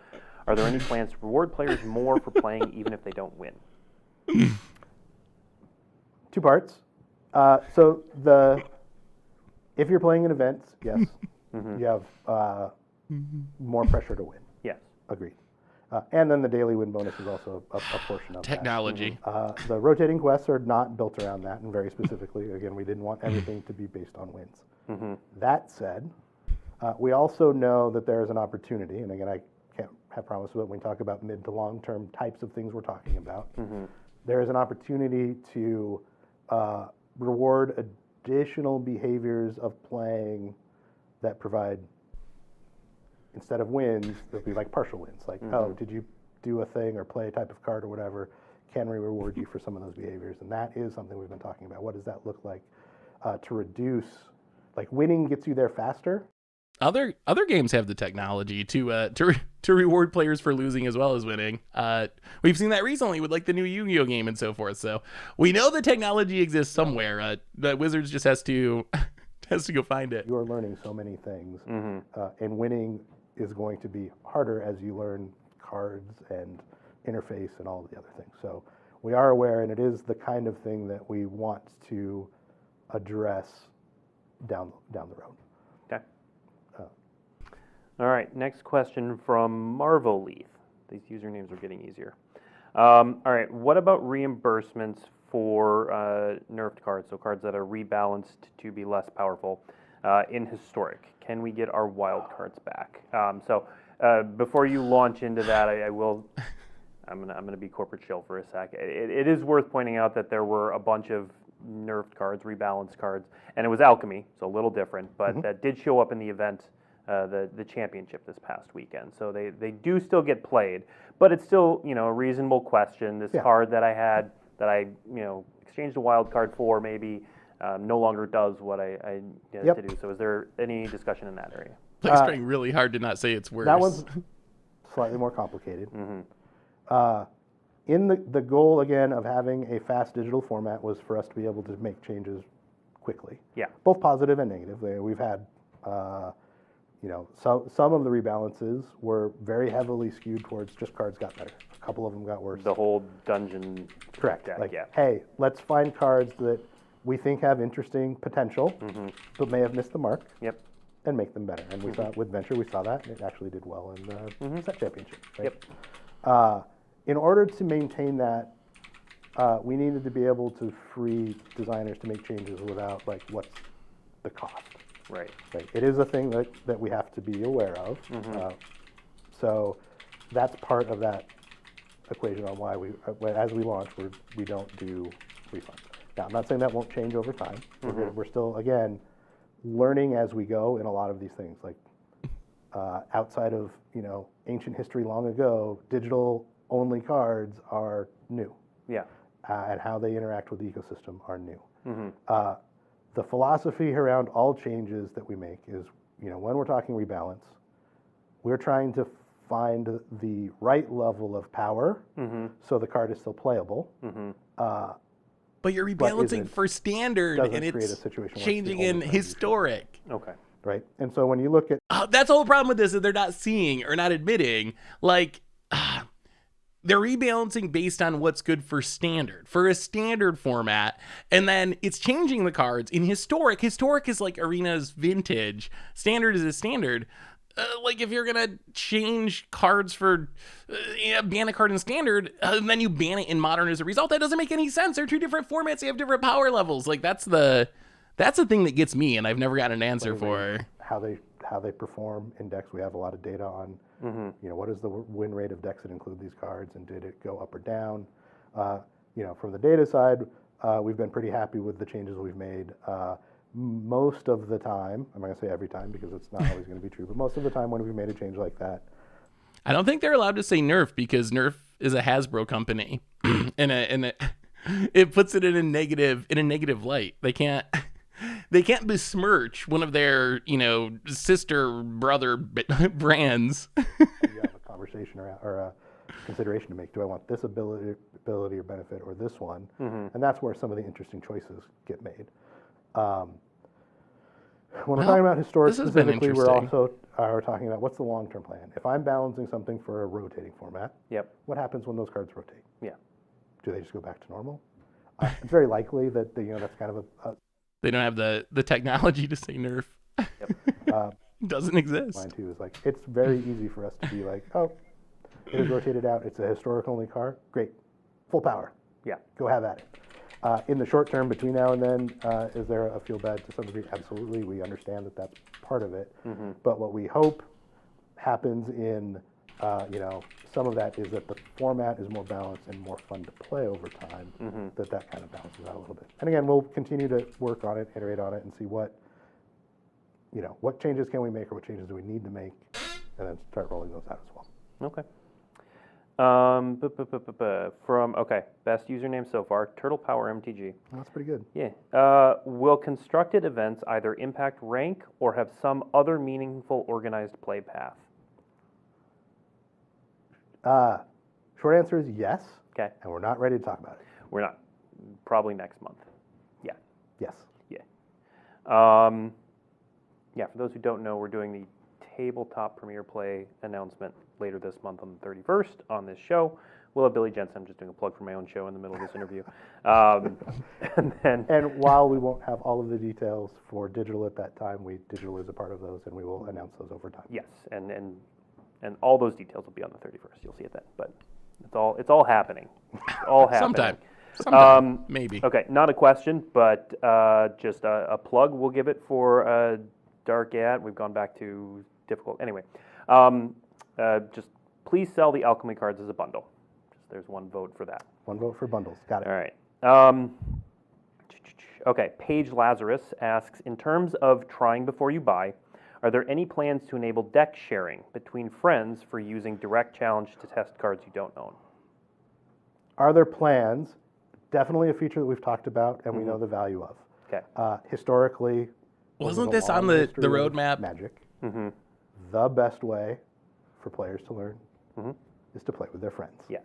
Speaker 2: Are there any plans to reward players more for playing even if they don't win?
Speaker 3: Two parts. If you're playing in events, yes, you have more pressure to win.
Speaker 2: Yes.
Speaker 3: Agreed. And then the daily win bonus is also a portion of
Speaker 1: technology.
Speaker 3: That. The rotating quests are not built around that, and very specifically, again, we didn't want everything to be based on wins. That said, we also know that there is an opportunity, and again, I can't have promise, but when we talk about mid to long-term types of things we're talking about, there is an opportunity to reward additional behaviors of playing that provide, instead of wins, there'll be like partial wins. Like, oh, did you do a thing or play a type of card or whatever? Can we reward you for some of those behaviors? And that is something we've been talking about. What does that look like to reduce, like winning gets you there faster.
Speaker 1: Other games have the technology to reward players for losing as well as winning. We've seen that recently with like the new Yu-Gi-Oh game and so forth. So we know the technology exists somewhere. But Wizards just has to go find it.
Speaker 3: You're learning so many things, and winning is going to be harder as you learn cards and interface and all of the other things. So we are aware, and it is the kind of thing that we want to address down the road.
Speaker 2: Okay. All right, next question from Marvoleaf. These usernames are getting easier. All right, what about reimbursements for nerfed cards, so cards that are rebalanced to be less powerful in Historic? Can we get our wild cards back? Before you launch into that, I'm gonna be corporate shill for a sec. It is worth pointing out that there were a bunch of nerfed cards, rebalanced cards, and it was alchemy, so a little different, but that did show up in the event, the championship this past weekend. So they do still get played, but it's still a reasonable question. This card that I had that I exchanged a wild card for maybe no longer does what I needed to do. So is there any discussion in that area?
Speaker 1: Play's trying really hard to not say it's worse.
Speaker 3: That one's slightly more complicated. In the goal, again, of having a fast digital format was for us to be able to make changes quickly.
Speaker 2: Yeah.
Speaker 3: Both positive and negative. We've had, some of the rebalances were very heavily skewed towards just cards got better. A couple of them got worse.
Speaker 2: The whole dungeon
Speaker 3: Correct.
Speaker 2: deck,
Speaker 3: like, hey, let's find cards that we think have interesting potential, but may have missed the mark.
Speaker 2: Yep.
Speaker 3: And make them better. And we saw with Venture, we saw that. It actually did well in the set championship. Right?
Speaker 2: Yep.
Speaker 3: In order to maintain that, we needed to be able to free designers to make changes without, like, what's the cost?
Speaker 2: Right.
Speaker 3: It is a thing that we have to be aware of. So that's part of that equation on why as we launch, we don't do refunds. Now, I'm not saying that won't change over time. We're still, again, learning as we go in a lot of these things. Like outside of ancient history long ago, digital-only cards are new.
Speaker 2: Yeah.
Speaker 3: And how they interact with the ecosystem are new. The philosophy around all changes that we make is, when we're talking rebalance, we're trying to find the right level of power so the card is still playable.
Speaker 1: But you're rebalancing for standard, and it's changing in historic.
Speaker 2: Okay.
Speaker 3: Right. And so when you look at...
Speaker 1: that's the whole problem with this, is they're not seeing or not admitting, like, they're rebalancing based on what's good for standard, for a standard format, and then it's changing the cards in historic. Historic is like Arena's vintage. Standard is a standard. Like if you're gonna change cards for ban a card in standard, and then you ban it in modern as a result, that doesn't make any sense. They're two different formats. They have different power levels. Like that's the thing that gets me, and I've never gotten an answer for
Speaker 3: how they perform in decks. We have a lot of data on, what is the win rate of decks that include these cards, and did it go up or down? From the data side, we've been pretty happy with the changes we've made. Most of the time, I'm not going to say every time because it's not always going to be true, but most of the time when we made a change like that.
Speaker 1: I don't think they're allowed to say Nerf because Nerf is a Hasbro company, and it puts it in a negative light. They can't besmirch one of their sister brother brands.
Speaker 3: You have a conversation or a consideration to make. Do I want this ability or benefit or this one? And that's where some of the interesting choices get made. When we're talking about historic specifically, we're also talking about what's the long-term plan. If I'm balancing something for a rotating format, what happens when those cards rotate? Do they just go back to normal? It's very likely that that's kind of a
Speaker 1: they don't have the technology to say Nerf. Doesn't exist.
Speaker 3: Mine too is like, it's very easy for us to be like, oh, it is rotated out. It's a historic only card. Great, full power. Go have at it. In the short term, between now and then, is there a feel bad to some degree? Absolutely. We understand that that's part of it. But what we hope happens in, some of that is that the format is more balanced and more fun to play over time, that kind of balances out a little bit. And again, we'll continue to work on it, iterate on it, and see what changes can we make or what changes do we need to make, and then start rolling those out as well.
Speaker 2: Okay. Best username so far, Turtle Power MTG.
Speaker 3: That's pretty good.
Speaker 2: Yeah. Will constructed events either impact rank or have some other meaningful organized play path?
Speaker 3: Short answer is yes.
Speaker 2: Okay.
Speaker 3: And we're not ready to talk about it.
Speaker 2: We're not. Probably next month. Yeah.
Speaker 3: Yes.
Speaker 2: Yeah. For those who don't know, we're doing the Tabletop Premier Play announcement later this month on the 31st on this show. We'll have Billy Jensen. I'm just doing a plug for my own show in the middle of this interview.
Speaker 3: And while we won't have all of the details for digital at that time, digital is a part of those, and we will announce those over time.
Speaker 2: Yes, and all those details will be on the 31st. You'll see it then. But it's all happening. It's all happening.
Speaker 1: Sometime. Maybe.
Speaker 2: Okay, not a question, but just a plug. We'll give it for Dark Ad. We've gone back to difficult. Anyway, just please sell the alchemy cards as a bundle. There's one vote for that.
Speaker 3: One vote for bundles. Got it.
Speaker 2: All right. Okay, Paige Lazarus asks, in terms of trying before you buy, are there any plans to enable deck sharing between friends for using direct challenge to test cards you don't own?
Speaker 3: Are there plans? Definitely a feature that we've talked about and we know the value of.
Speaker 2: Okay.
Speaker 3: Historically,
Speaker 1: wasn't this on the roadmap?
Speaker 3: Magic. The best way for players to learn is to play with their friends.
Speaker 2: Yes.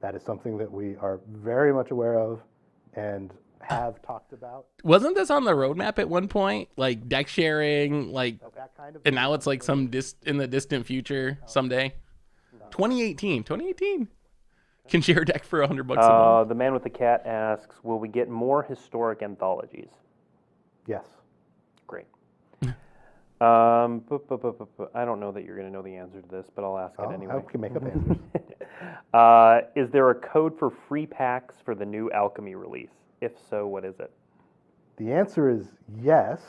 Speaker 3: That is something that we are very much aware of and have talked about.
Speaker 1: Wasn't this on the roadmap at one point? Like deck sharing,
Speaker 3: that kind of
Speaker 1: and now it's like in the distant future someday. 2018. Can share a deck for $100 a month.
Speaker 2: The man with the cat asks, will we get more historic anthologies?
Speaker 3: Yes.
Speaker 2: Great. I don't know that you're going to know the answer to this, but I'll ask it anyway.
Speaker 3: I can make up answers.
Speaker 2: Is there a code for free packs for the new Alchemy release? If so, what is it?
Speaker 3: The answer is yes,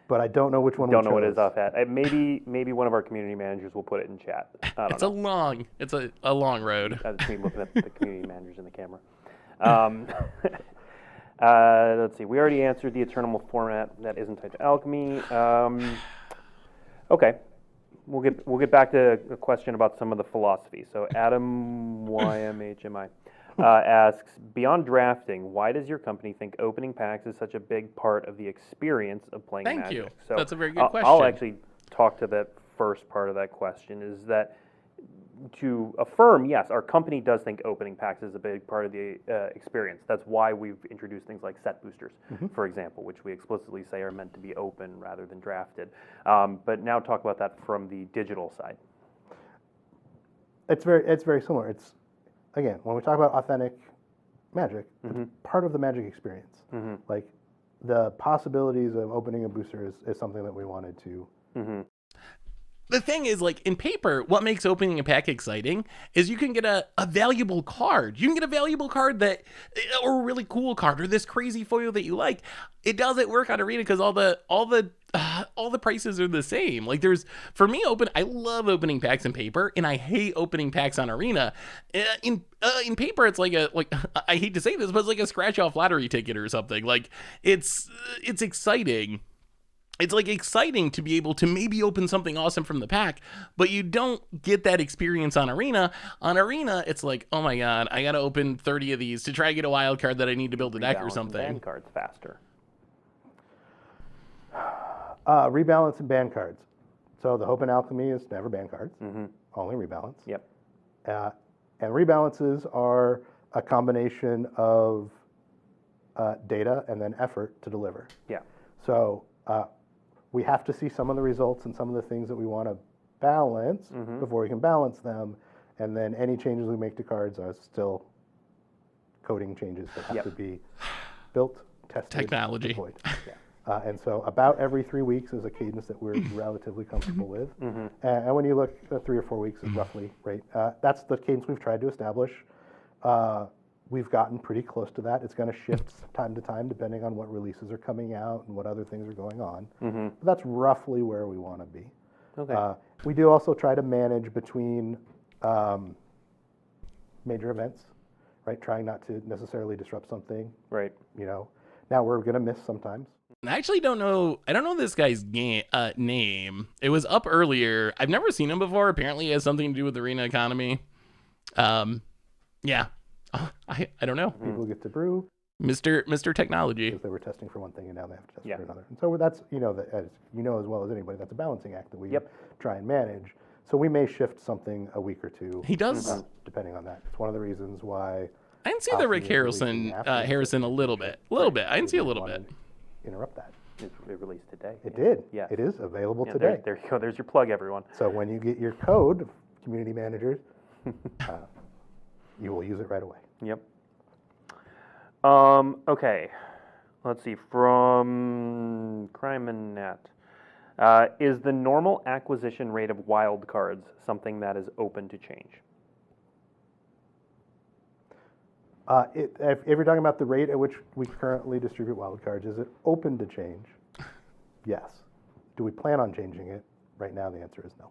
Speaker 3: but I don't know which one.
Speaker 2: Don't know what it is offhand. Maybe one of our community managers will put it in chat.
Speaker 1: It's a long road.
Speaker 2: That's me looking at the community managers in the camera. Let's see. We already answered the Eternal format that isn't tied to Alchemy. Okay, we'll get back to a question about some of the philosophy. So Adam YMHMI asks, beyond drafting, why does your company think opening packs is such a big part of the experience of playing Magic?
Speaker 1: Thank you.
Speaker 2: So
Speaker 1: that's a very good question.
Speaker 2: I'll actually talk to that first part of that question. Is that to affirm, yes, our company does think opening packs is a big part of the experience. That's why we've introduced things like set boosters, for example, which we explicitly say are meant to be open rather than drafted. But now talk about that from the digital side.
Speaker 3: It's very similar. It's, again, when we talk about authentic Magic, it's part of the Magic experience. Like, the possibilities of opening a booster is something that we wanted to.
Speaker 1: The thing is, like, in paper, what makes opening a pack exciting is you can get a valuable card. You can get a valuable card or a really cool card, or this crazy foil that you like. It doesn't work on Arena because all the prices are the same. Like, for me, I love opening packs in paper, and I hate opening packs on Arena. In paper, it's like I hate to say this, but it's like a scratch off lottery ticket or something. Like, it's exciting. It's like exciting to be able to maybe open something awesome from the pack, but you don't get that experience on Arena. On Arena, it's like, oh my god, I gotta open 30 of these to try to get a wild card that I need to build a deck or something.
Speaker 2: Ban cards faster.
Speaker 3: Rebalance and ban cards. So the Hope and Alchemy is never ban cards, only rebalance.
Speaker 2: Yep.
Speaker 3: And rebalances are a combination of data and then effort to deliver.
Speaker 2: Yeah.
Speaker 3: So we have to see some of the results and some of the things that we want to balance before we can balance them. And then any changes we make to cards are still coding changes that have to be built, tested,
Speaker 1: technology.
Speaker 3: deployed. And so about every 3 weeks is a cadence that we're relatively comfortable with. And when you look at 3 or 4 weeks is roughly right. That's the cadence we've tried to establish. We've gotten pretty close to that. It's going to shift time to time depending on what releases are coming out and what other things are going on. But that's roughly where we want to be.
Speaker 2: Okay.
Speaker 3: We do also try to manage between major events, right? Trying not to necessarily disrupt something.
Speaker 2: Right.
Speaker 3: Now we're going to miss sometimes.
Speaker 1: I actually don't know. I don't know this guy's name. It was up earlier. I've never seen him before. Apparently, it has something to do with the Arena economy. Yeah. I don't know.
Speaker 3: People get to brew.
Speaker 1: Mr. Technology.
Speaker 3: Because they were testing for one thing and now they have to test for another. And so that's, as you know as well as anybody, that's a balancing act that we try and manage. So we may shift something a week or two.
Speaker 1: He does.
Speaker 3: Depending on that. It's one of the reasons why.
Speaker 1: I can see the Rick Harrison a little bit. I can see a little bit.
Speaker 3: Interrupt that.
Speaker 2: It released today.
Speaker 3: It did.
Speaker 2: Yeah.
Speaker 3: It is available today.
Speaker 2: There you go. There's your plug, everyone.
Speaker 3: So when you get your code, community managers, you will use it right away.
Speaker 2: Yep. Okay. Let's see. From CrimeNet. Is the normal acquisition rate of wild cards something that is open to change?
Speaker 3: If you're talking about the rate at which we currently distribute wild cards, is it open to change? Yes. Do we plan on changing it? Right now, the answer is no.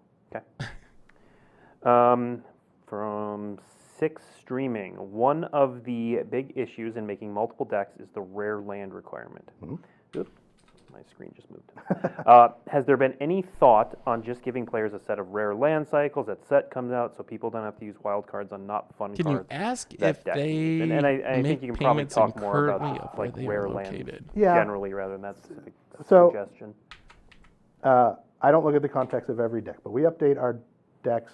Speaker 2: Okay. From 6 Streaming, one of the big issues in making multiple decks is the rare land requirement. Oops, my screen just moved. Has there been any thought on just giving players a set of rare land cycles that set comes out so people don't have to use wild cards on not fun cards?
Speaker 1: Can you ask if they
Speaker 2: and I think you can probably talk more about like rare land generally rather than that specific suggestion.
Speaker 3: I don't look at the context of every deck, but we update our decks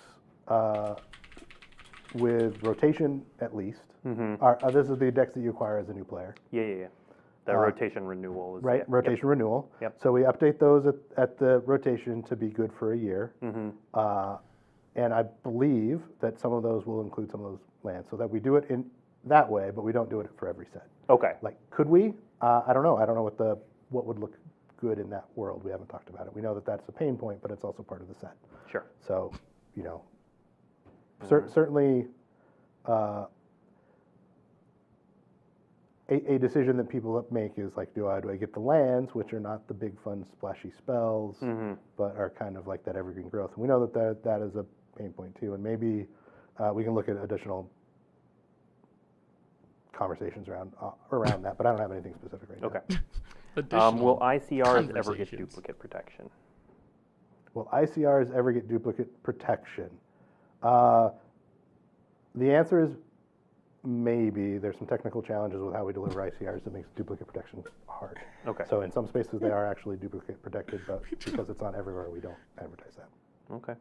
Speaker 3: with rotation at least. This is the decks that you acquire as a new player.
Speaker 2: Yeah. The rotation renewal is
Speaker 3: right. Rotation renewal.
Speaker 2: Yep.
Speaker 3: So we update those at the rotation to be good for a year. And I believe that some of those will include some of those lands, so that we do it in that way, but we don't do it for every set.
Speaker 2: Okay.
Speaker 3: Like, could we? I don't know. I don't know what would look good in that world. We haven't talked about it. We know that that's a pain point, but it's also part of the set.
Speaker 2: Sure.
Speaker 3: So, certainly. A decision that people make is like, do I get the lands, which are not the big fun splashy spells, but are kind of like that evergreen growth. And we know that is a pain point too, and maybe we can look at additional conversations around that, but I don't have anything specific right now.
Speaker 2: Okay. Will ICRs ever get duplicate protection?
Speaker 3: Will ICRs ever get duplicate protection? The answer is maybe. There's some technical challenges with how we deliver ICRs that makes duplicate protection hard.
Speaker 2: Okay.
Speaker 3: So in some spaces they are actually duplicate protected, but because it's not everywhere, we don't advertise that.
Speaker 2: Okay.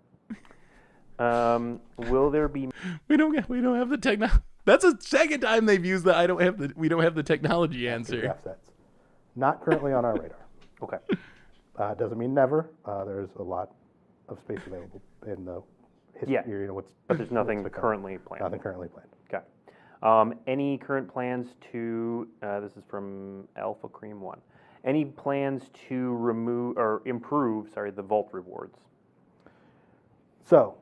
Speaker 2: Will there be?
Speaker 1: We don't have the technology. That's the second time they've used the we don't have the technology answer.
Speaker 3: Draft sets. Not currently on our radar.
Speaker 2: Okay.
Speaker 3: Doesn't mean never. There's a lot of space available in the history. What's
Speaker 2: but there's nothing currently planned.
Speaker 3: Nothing currently planned.
Speaker 2: Okay. Any current plans to? This is from Alpha Cream 1. Any plans to remove or improve? The Vault rewards.
Speaker 3: So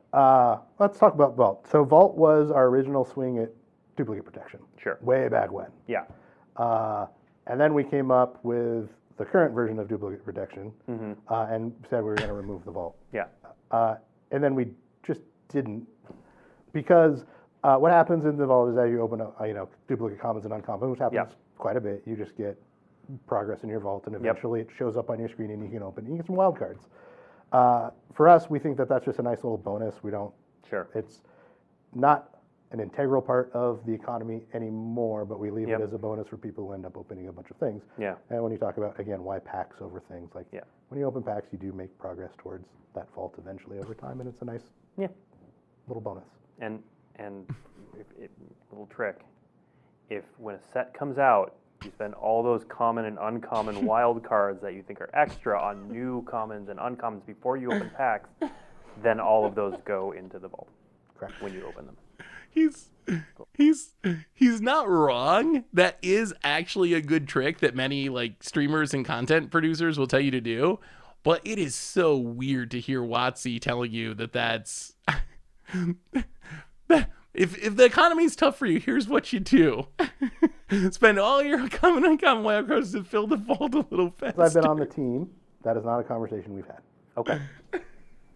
Speaker 3: let's talk about Vault. So Vault was our original swing at duplicate protection.
Speaker 2: Sure.
Speaker 3: Way back when.
Speaker 2: Yeah.
Speaker 3: And then we came up with the current version of duplicate protection, and said we were going to remove the Vault.
Speaker 2: Yeah.
Speaker 3: And then we just didn't, because what happens in the Vault is that you open up, duplicate commons and uncommons, which happens quite a bit. You just get progress in your Vault, and eventually it shows up on your screen, and you can open. You get some wild cards. For us, we think that that's just a nice little bonus. We don't.
Speaker 2: Sure.
Speaker 3: It's not an integral part of the economy anymore, but we leave it as a bonus for people who end up opening a bunch of things.
Speaker 2: Yeah.
Speaker 3: And when you talk about, again, why packs over things, like when you open packs, you do make progress towards that Vault eventually over time, and it's a nice little bonus.
Speaker 2: And little trick, if when a set comes out, you spend all those common and uncommon wild cards that you think are extra on new commons and uncommons before you open packs, then all of those go into the Vault.
Speaker 3: Correct.
Speaker 2: When you open them.
Speaker 1: He's not wrong. That is actually a good trick that many streamers and content producers will tell you to do. But it is so weird to hear WotC telling you that's if the economy's tough for you, here's what you do. Spend all your common and uncommon wild cards to fill the Vault a little faster.
Speaker 3: I've been on the team. That is not a conversation we've had.
Speaker 2: Okay.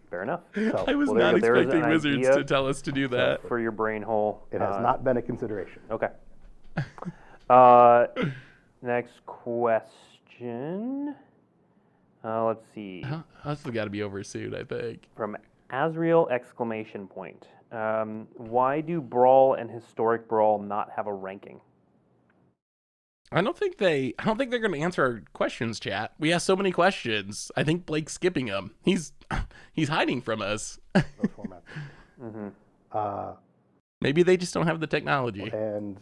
Speaker 2: Fair enough.
Speaker 1: So, I was not expecting Wizards to tell us to do that.
Speaker 2: For your brain hole.
Speaker 3: It has not been a consideration.
Speaker 2: Okay. Next question. Let's see.
Speaker 1: That's got to be oversued, I think.
Speaker 2: From Azriel ! Why do Brawl and Historic Brawl not have a ranking?
Speaker 1: I don't think they're going to answer our questions, chat. We asked so many questions. I think Blake's skipping them. He's hiding from us.
Speaker 3: Those formats.
Speaker 1: Maybe they just don't have the technology.
Speaker 3: And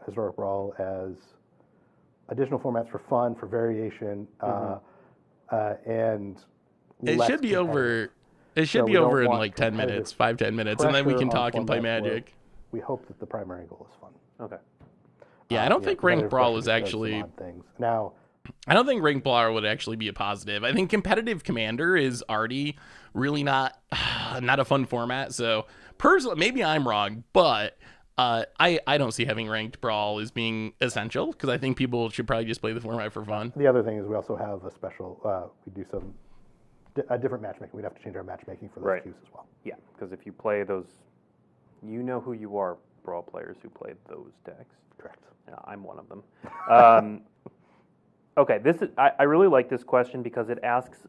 Speaker 3: Historic Brawl as additional formats for fun, for variation, and
Speaker 1: it should be over. It should be over in 10 minutes, 5-10 minutes, and then we can talk and play Magic.
Speaker 3: We hope that the primary goal is fun.
Speaker 2: Okay.
Speaker 1: Yeah, I don't think Ranked Brawl is actually.
Speaker 3: Now,
Speaker 1: I don't think Ranked Brawl would actually be a positive. I think Competitive Commander is already really not a fun format. So personally, maybe I'm wrong, but I don't see having Ranked Brawl as being essential, because I think people should probably just play the format for fun.
Speaker 3: The other thing is we also have a special. We do some a different matchmaking. We'd have to change our matchmaking for those queues as well.
Speaker 2: Yeah, because if you play those, you know who you are, Brawl players who played those decks.
Speaker 3: Correct.
Speaker 2: I'm one of them. Okay, I really like this question because it asks,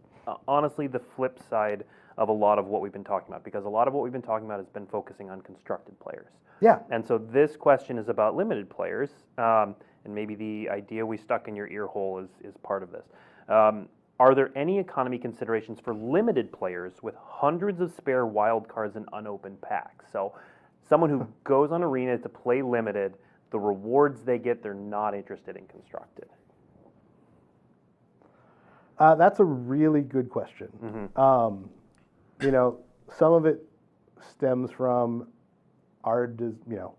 Speaker 2: honestly, the flip side of a lot of what we've been talking about, because a lot of what we've been talking about has been focusing on constructed players.
Speaker 3: Yeah.
Speaker 2: And so this question is about limited players, and maybe the idea we stuck in your ear hole is part of this. Are there any economy considerations for limited players with hundreds of spare wild cards and unopened packs? So someone who goes on Arena to play limited, the rewards they get, they're not interested in constructed.
Speaker 3: That's a really good question. Some of it stems from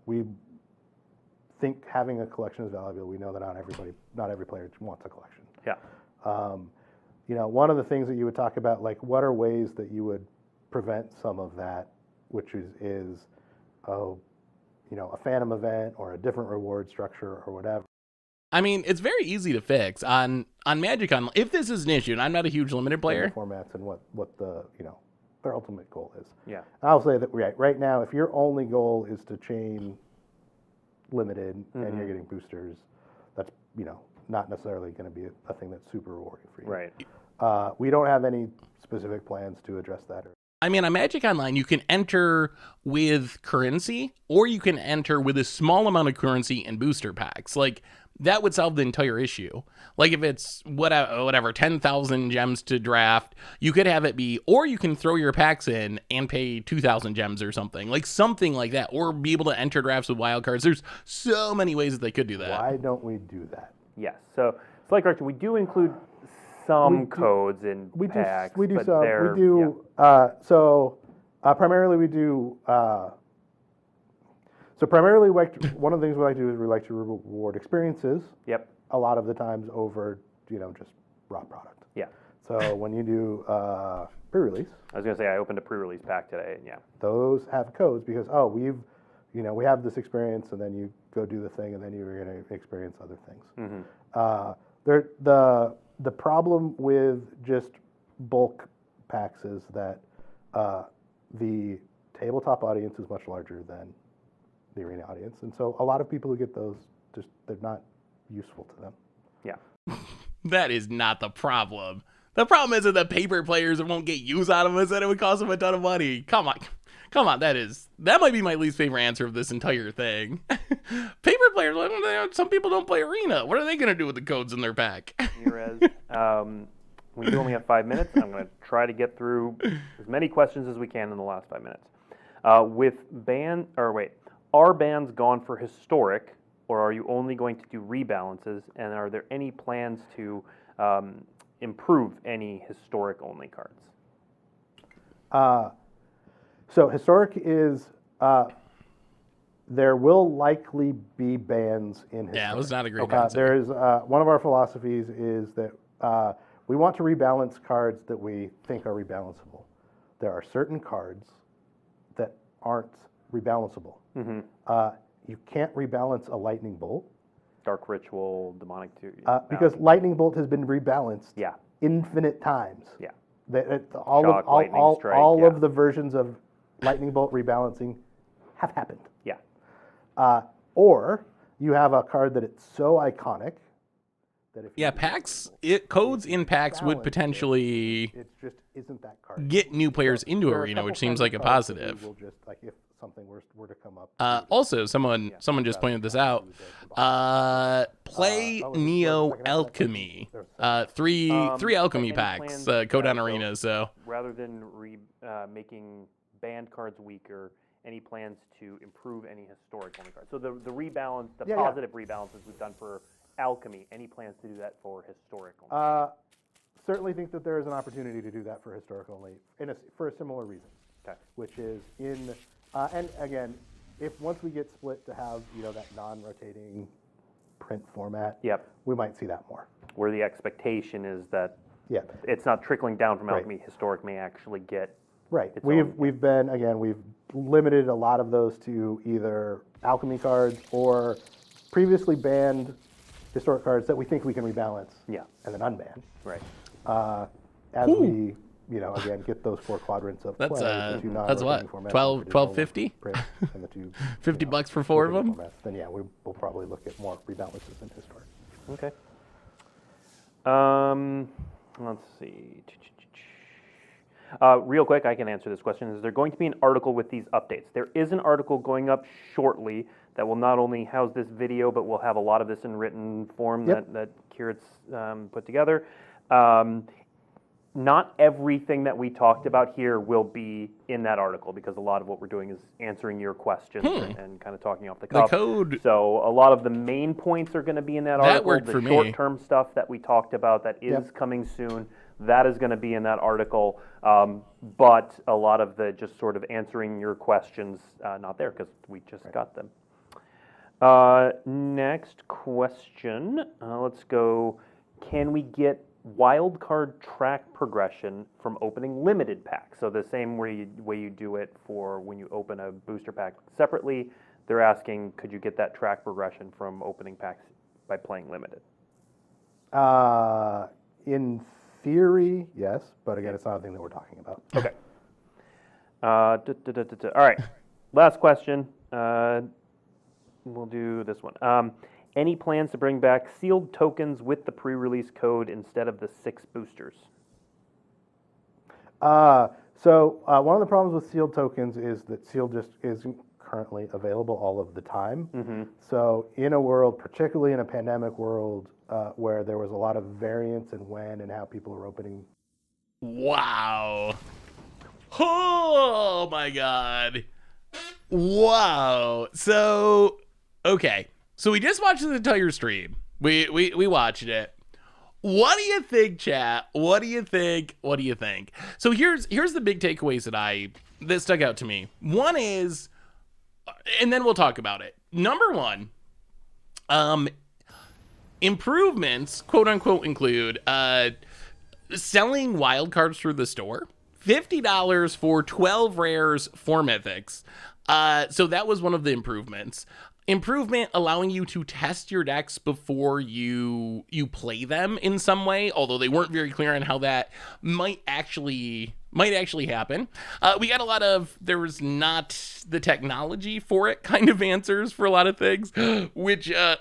Speaker 3: we think having a collection is valuable. We know that not every player wants a collection.
Speaker 2: Yeah.
Speaker 3: One of the things that you would talk about, what are ways that you would prevent some of that, which is a Phantom event or a different reward structure or whatever.
Speaker 1: I mean, it's very easy to fix on Magic Online. If this is an issue, and I'm not a huge limited player,
Speaker 3: formats and what the their ultimate goal is.
Speaker 2: Yeah.
Speaker 3: I'll say that right now, if your only goal is to chain limited and you're getting boosters, that's not necessarily going to be a thing that's super rewarding for you.
Speaker 2: Right.
Speaker 3: We don't have any specific plans to address that.
Speaker 1: I mean, on Magic Online, you can enter with currency, or you can enter with a small amount of currency and booster packs. That would solve the entire issue. If it's whatever 10,000 gems to draft, you could have it be, or you can throw your packs in and pay 2,000 gems or something like that, or be able to enter drafts with wild cards. There's so many ways that they could do that.
Speaker 3: Why don't we do that?
Speaker 2: Yes. So, like Archie, we do include some codes in packs.
Speaker 3: We do
Speaker 2: but
Speaker 3: some.
Speaker 2: they're-
Speaker 3: We do. So Primarily, we do. So primarily, one of the things we like to do is we like to reward experiences.
Speaker 2: Yep.
Speaker 3: A lot of the times over, just raw product.
Speaker 2: Yeah.
Speaker 3: So when you do pre-release,
Speaker 2: I was gonna say I opened a pre-release pack today, and yeah,
Speaker 3: those have codes because we have this experience, and then you go do the thing, and then you're going to experience other things. The problem with just bulk packs is that the tabletop audience is much larger than the arena audience, and so a lot of people who get those they're not useful to them.
Speaker 2: yeah.
Speaker 1: That is not the problem. The problem isn't the paper players that won't get use out of us, and it would cost them a ton of money. Come on, that might be my least favorite answer of this entire thing. Paper players, some people don't play arena. What are they gonna do with the codes in their pack?
Speaker 2: Whereas, we do only have 5 minutes. I'm gonna try to get through as many questions as we can in the last 5 minutes. Are bans gone for historic, or are you only going to do rebalances? And are there any plans to improve any historic only cards?
Speaker 3: So historic is there will likely be bans in historic.
Speaker 1: Yeah, it was not a great answer.
Speaker 3: There is one of our philosophies is that we want to rebalance cards that we think are rebalanceable. There are certain cards that aren't rebalanceable. You can't rebalance a lightning bolt.
Speaker 2: Dark Ritual, Demonic
Speaker 3: because lightning bolt has been rebalanced
Speaker 2: yeah.
Speaker 3: infinite times.
Speaker 2: Yeah.
Speaker 3: All of the versions of lightning bolt rebalancing have happened.
Speaker 2: Yeah.
Speaker 3: Or you have a card that it's so iconic that if
Speaker 1: packs codes in packs would potentially
Speaker 3: it just isn't that card.
Speaker 1: Get new players into arena, which seems like a positive.
Speaker 3: We'll just if something were to come up.
Speaker 1: Also, someone just pointed this out. Play Neo Alchemy. Three alchemy packs. Code on arena. So
Speaker 2: rather than making banned cards weaker, any plans to improve any historic only cards? So the rebalance, positive rebalances we've done for alchemy. Any plans to do that for historic only?
Speaker 3: Certainly think that there is an opportunity to do that for historic only, for a similar reason.
Speaker 2: Okay.
Speaker 3: Which is and again, once we get split to have that non-rotating print format, we might see that more.
Speaker 2: Where the expectation is that it's not trickling down from alchemy. Historic may actually get
Speaker 3: We've limited a lot of those to either alchemy cards or previously banned historic cards that we think we can rebalance. And then unban.
Speaker 2: Right.
Speaker 3: As we again, get those 4 quadrants of play.
Speaker 1: That's what, 12.50?
Speaker 3: And the two,
Speaker 1: $50 for 4 of them?
Speaker 3: Formats, then we'll probably look at more rebalances in historic.
Speaker 2: Okay. Let's see. Real quick, I can answer this question. Is there going to be an article with these updates? There is an article going up shortly that will not only house this video, but will have a lot of this in written form that Kirit's put together. Not everything that we talked about here will be in that article because a lot of what we're doing is answering your questions and kind of talking off the cuff.
Speaker 1: The code.
Speaker 2: So a lot of the main points are going to be in that article.
Speaker 1: That worked for me.
Speaker 2: The short-term stuff that we talked about that is coming soon, that is going to be in that article. But a lot of the just sort of answering your questions, not there because we just got them. Next question. Let's go. Can we get wildcard track progression from opening limited packs? So the same way you do it for when you open a booster pack separately, they're asking, could you get that track progression from opening packs by playing limited?
Speaker 3: In theory, yes, but again, it's not a thing that we're talking about.
Speaker 2: Okay. All right. Last question. We'll do this one. Any plans to bring back sealed tokens with the pre-release code instead of the 6 boosters?
Speaker 3: So one of the problems with sealed tokens is that sealed just isn't currently available all of the time. So in a world, particularly in a pandemic world, where there was a lot of variance in when and how people are opening.
Speaker 1: Wow. Oh my God. Wow. So, okay. So we just watched the entire stream. We watched it. What do you think, chat? What do you think? So here's the big takeaways that that stuck out to me. One is, and then we'll talk about it. Number one, improvements, quote unquote, include selling wildcards through the store. $50 for 12 rares, 4 mythics. So that was one of the improvements. Improvement allowing you to test your decks before you play them in some way, although they weren't very clear on how that might actually happen. We got a lot of, there was not the technology for it kind of answers for a lot of things, which I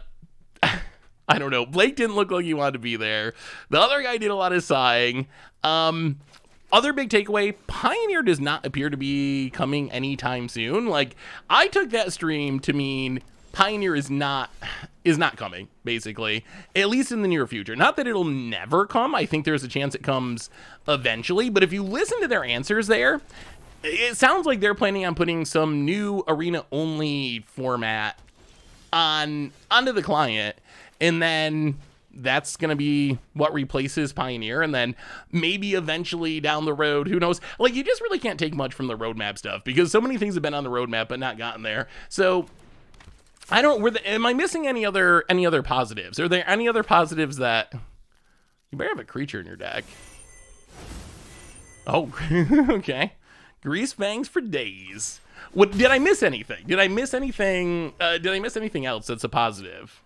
Speaker 1: don't know. Blake didn't look like he wanted to be there. The other guy did a lot of sighing. Other big takeaway, Pioneer does not appear to be coming anytime soon. Like, I took that stream to mean Pioneer is not coming, basically, at least in the near future. Not that it'll never come. I think there's a chance it comes eventually. But if you listen to their answers there, it sounds like they're planning on putting some new arena-only format onto the client. And then that's going to be what replaces Pioneer. And then maybe eventually down the road, who knows? Like, you just really can't take much from the roadmap stuff because so many things have been on the roadmap but not gotten there. So I don't, am I missing any other positives? Are there any other positives that, you better have a creature in your deck. Oh, okay. Grease fangs for days. What, did I miss anything? Did I miss anything else that's a positive?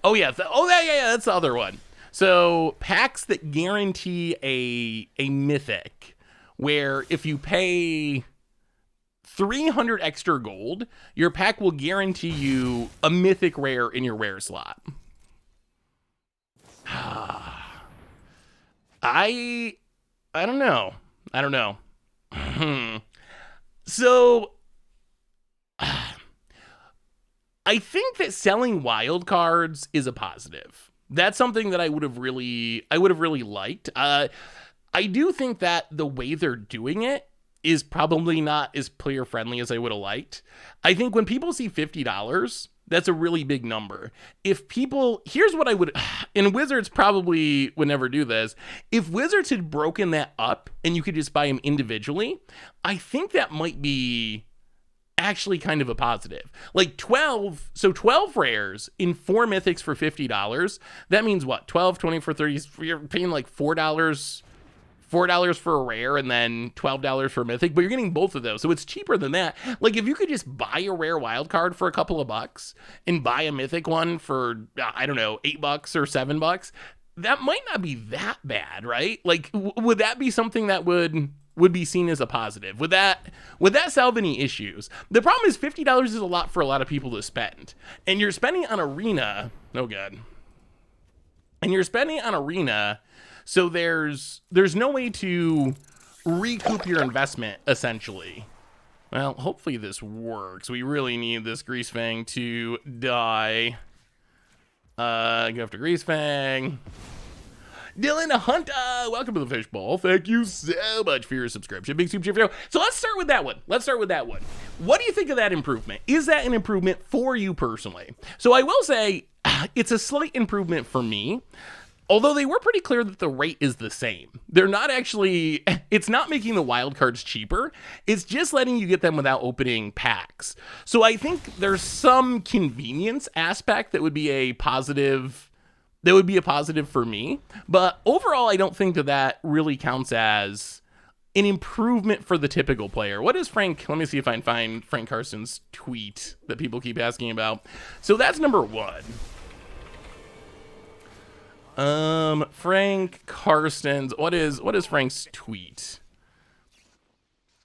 Speaker 1: Oh yeah, yeah, that's the other one. So packs that guarantee a mythic, where if you pay 300 extra gold, your pack will guarantee you a mythic rare in your rare slot. I don't know. So I think that selling wild cards is a positive. That's something that I would have really liked. I do think that the way they're doing it is probably not as player friendly as I would have liked. I think when people see $50, that's a really big number. If people, here's what I would, and Wizards probably would never do this. If Wizards had broken that up and you could just buy them individually, I think that might be actually kind of a positive. Like 12 rares in 4 mythics for $50. That means what? 12, 20 for 30, you're paying like $4 for a rare and then $12 for a mythic, but you're getting both of those. So it's cheaper than that. Like if you could just buy a rare wild card for a couple of bucks and buy a mythic one for, I don't know, $8 or $7, that might not be that bad, right? Like would that be something that would be seen as a positive? Would that solve any issues? The problem is $50 is a lot for a lot of people to spend. And you're spending on Arena, oh god. And you're spending on Arena, so there's no way to recoup your investment, essentially. Well, hopefully this works. We really need this Greasefang to die. Go after Greasefang. Dylan Hunter, welcome to the Fishbowl. Thank you so much for your subscription. Big super video. So let's start with that one. What do you think of that improvement? Is that an improvement for you personally? So I will say it's a slight improvement for me. Although they were pretty clear that the rate is the same. They're not actually, it's not making the wild cards cheaper. It's just letting you get them without opening packs. So I think there's some convenience aspect that would be a positive for me. But overall, I don't think that really counts as an improvement for the typical player. What is Frank? Let me see if I can find Frank Carson's tweet that people keep asking about. So that's number one. Frank Carson's, what is Frank's tweet?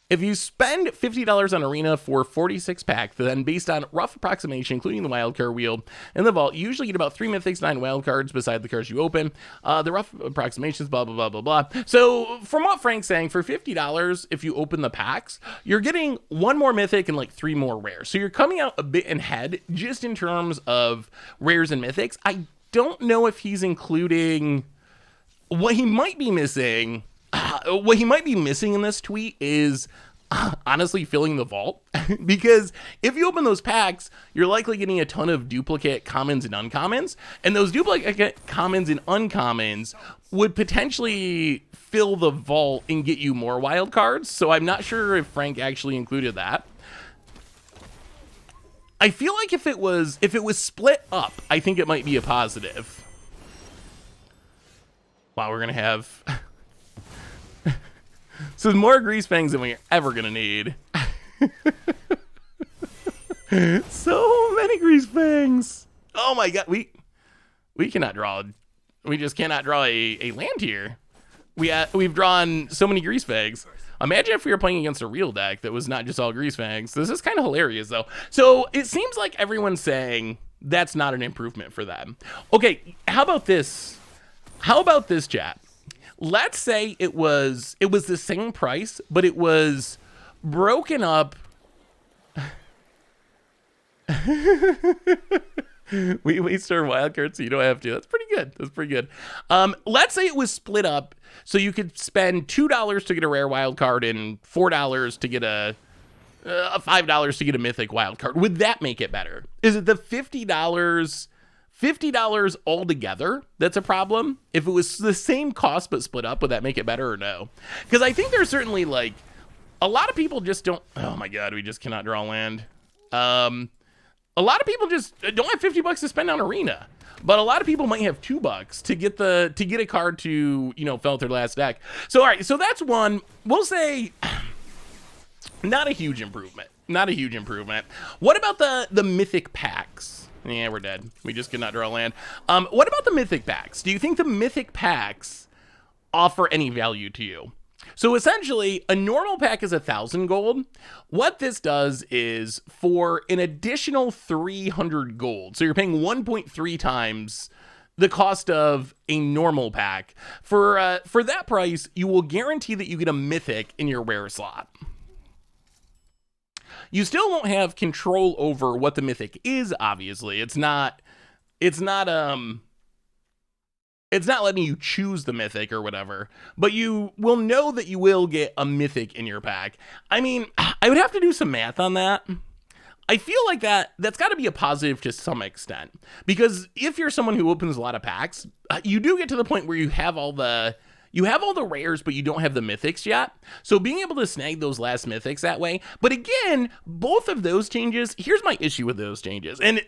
Speaker 1: If you spend $50 on Arena for 46 pack, then based on rough approximation, including the wildcard wheel and the vault, you usually get about 3 mythics, 9 wildcards beside the cards you open. The rough approximations, blah, blah, blah, blah, blah. So from what Frank's saying, for $50, if you open the packs, you're getting 1 more mythic and like 3 more rares. So you're coming out a bit ahead just in terms of rares and mythics. I don't know if he's including what he might be missing. What he might be missing in this tweet is honestly filling the vault. Because if you open those packs, you're likely getting a ton of duplicate commons and uncommons, and those duplicate commons and uncommons would potentially fill the vault and get you more wild cards. So I'm not sure if Frank actually included that. I feel like if it was split up, I think it might be a positive. Wow, we're gonna have so more grease fangs than we're ever gonna need. So many grease fangs. Oh my god, we cannot draw. We just cannot draw a land here. We've drawn so many grease fangs. Imagine if we were playing against a real deck that was not just all grease fangs. This is kind of hilarious though. So it seems like everyone's saying that's not an improvement for them. Okay, how about this? How about this, chat? Let's say it was the same price, but it was broken up. we waste our wild cards so you don't have to. That's pretty good. That's pretty good. Let's say it was split up so you could spend $2 to get a rare wild card and $4 to get a $5 to get a mythic wild card. Would that make it better? Is it the $50 altogether that's a problem? If it was the same cost but split up, would that make it better or no? Because I think there's certainly like a lot of people just don't. Oh my god, we just cannot draw land. A lot of people just don't have $50 to spend on Arena, but a lot of people might have $2 to get a card to, you know, fill out their last deck. So all right, so that's one. We'll say not a huge improvement. Not a huge improvement. What about the mythic packs? Yeah, we're dead. We just could not draw land. What about the mythic packs? Do you think the mythic packs offer any value to you? So essentially, a normal pack is 1,000 gold. What this does is for an additional 300 gold, so you're paying 1.3 times the cost of a normal pack. For that price, you will guarantee that you get a mythic in your rare slot. You still won't have control over what the mythic is, obviously. It's not letting you choose the mythic or whatever, but you will know that you will get a mythic in your pack. I mean, I would have to do some math on that. I feel like that's got to be a positive to some extent, because if you're someone who opens a lot of packs, you do get to the point where you have all the rares, but you don't have the mythics yet. So being able to snag those last mythics that way. But again, both of those changes, here's my issue with those changes. And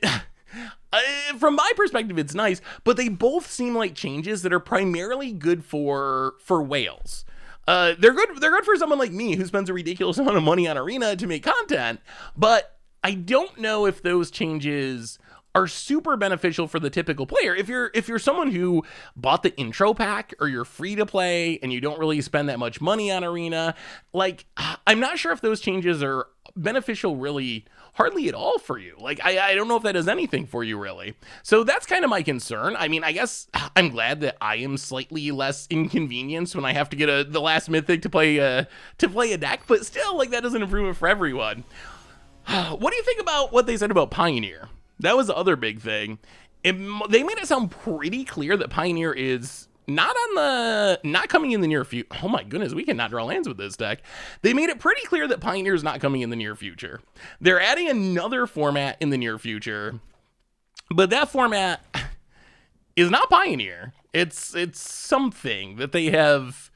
Speaker 1: from my perspective, it's nice, but they both seem like changes that are primarily good for whales. They're good for someone like me who spends a ridiculous amount of money on Arena to make content, but I don't know if those changes are super beneficial for the typical player. If you're someone who bought the intro pack or you're free to play and you don't really spend that much money on Arena, like, I'm not sure if those changes are beneficial really hardly at all for you. Like, I don't know if that does anything for you really. So that's kind of my concern. I mean, I guess I'm glad that I am slightly less inconvenienced when I have to get the last mythic to play a deck, but still, like, that doesn't improve it for everyone. What do you think about what they said about Pioneer? That was the other big thing. They made it sound pretty clear that Pioneer is not coming in the near future. Oh my goodness, we cannot draw lands with this deck. They made it pretty clear that Pioneer is not coming in the near future. They're adding another format in the near future, but that format is not Pioneer. It's something that they have.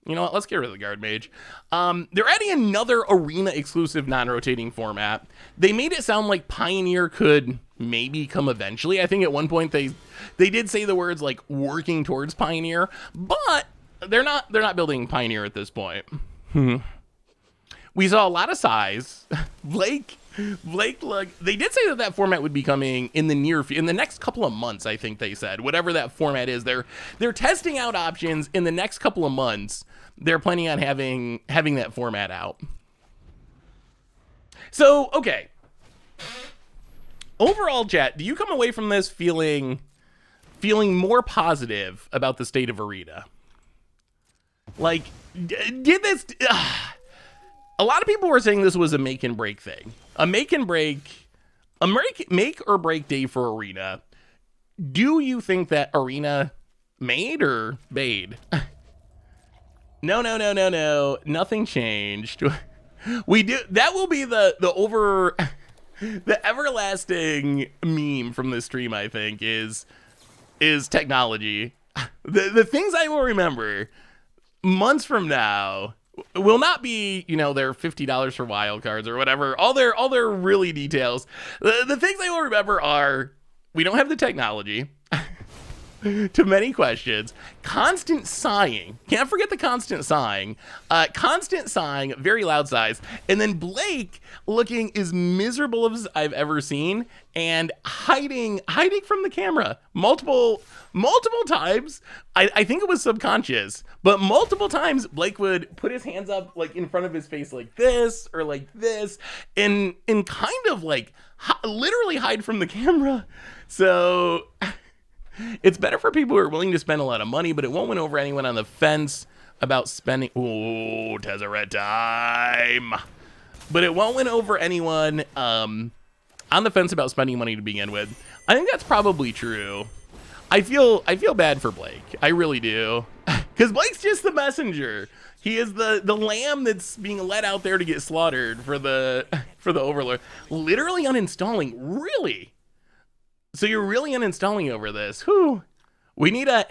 Speaker 1: You know what? Let's get rid of the Guard Mage. They're adding another Arena exclusive non-rotating format. They made it sound like Pioneer could maybe come eventually. I think at one point they did say the words like working towards Pioneer, but they're not building Pioneer at this point. We saw a lot of size. Blake, look, they did say that format would be coming in the next couple of months. I think they said whatever that format is, they're testing out options in the next couple of months. They're planning on having that format out. So, okay. Overall, chat, do you come away from this feeling more positive about the state of Arena? Like, did this? A lot of people were saying this was a make and break thing. A make or break day for Arena. Do you think that Arena made or made? No. Nothing changed. We do. That will be the everlasting meme from this stream, I think, is technology. The things I will remember months from now will not be, their $50 for wild cards or whatever. All their really details. The things I will remember are, we don't have the technology. To many questions, constant sighing. Can't forget the constant sighing. Constant sighing, very loud sighs. And then Blake looking as miserable as I've ever seen and hiding from the camera multiple times. I think it was subconscious, but multiple times Blake would put his hands up like in front of his face like this or like this and kind of like literally hide from the camera. So it's better for people who are willing to spend a lot of money, but it won't win over anyone on the fence about spending. Ooh, Tezzeret time. But it won't win over anyone on the fence about spending money to begin with. I think that's probably true. I feel bad for Blake. I really do. Because Blake's just the messenger. He is the lamb that's being led out there to get slaughtered for the Overlord. Literally uninstalling. Really? So you're really uninstalling over this? Whew. We need a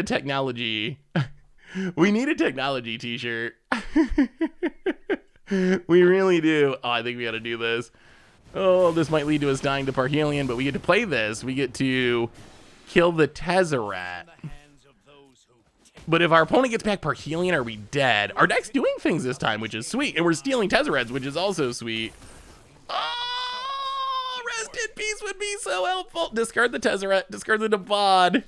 Speaker 1: technology. We need a technology t-shirt. We really do. Oh, I think we got to do this. Oh, this might lead to us dying to Parhelion, but we get to play this. We get to kill the Tezzeret. But if our opponent gets back Parhelion, are we dead? Our deck's doing things this time, which is sweet. And we're stealing Tezzerets, which is also sweet. Oh, rest in peace would be so helpful. Discard the Tezzeret. Discard the Devod.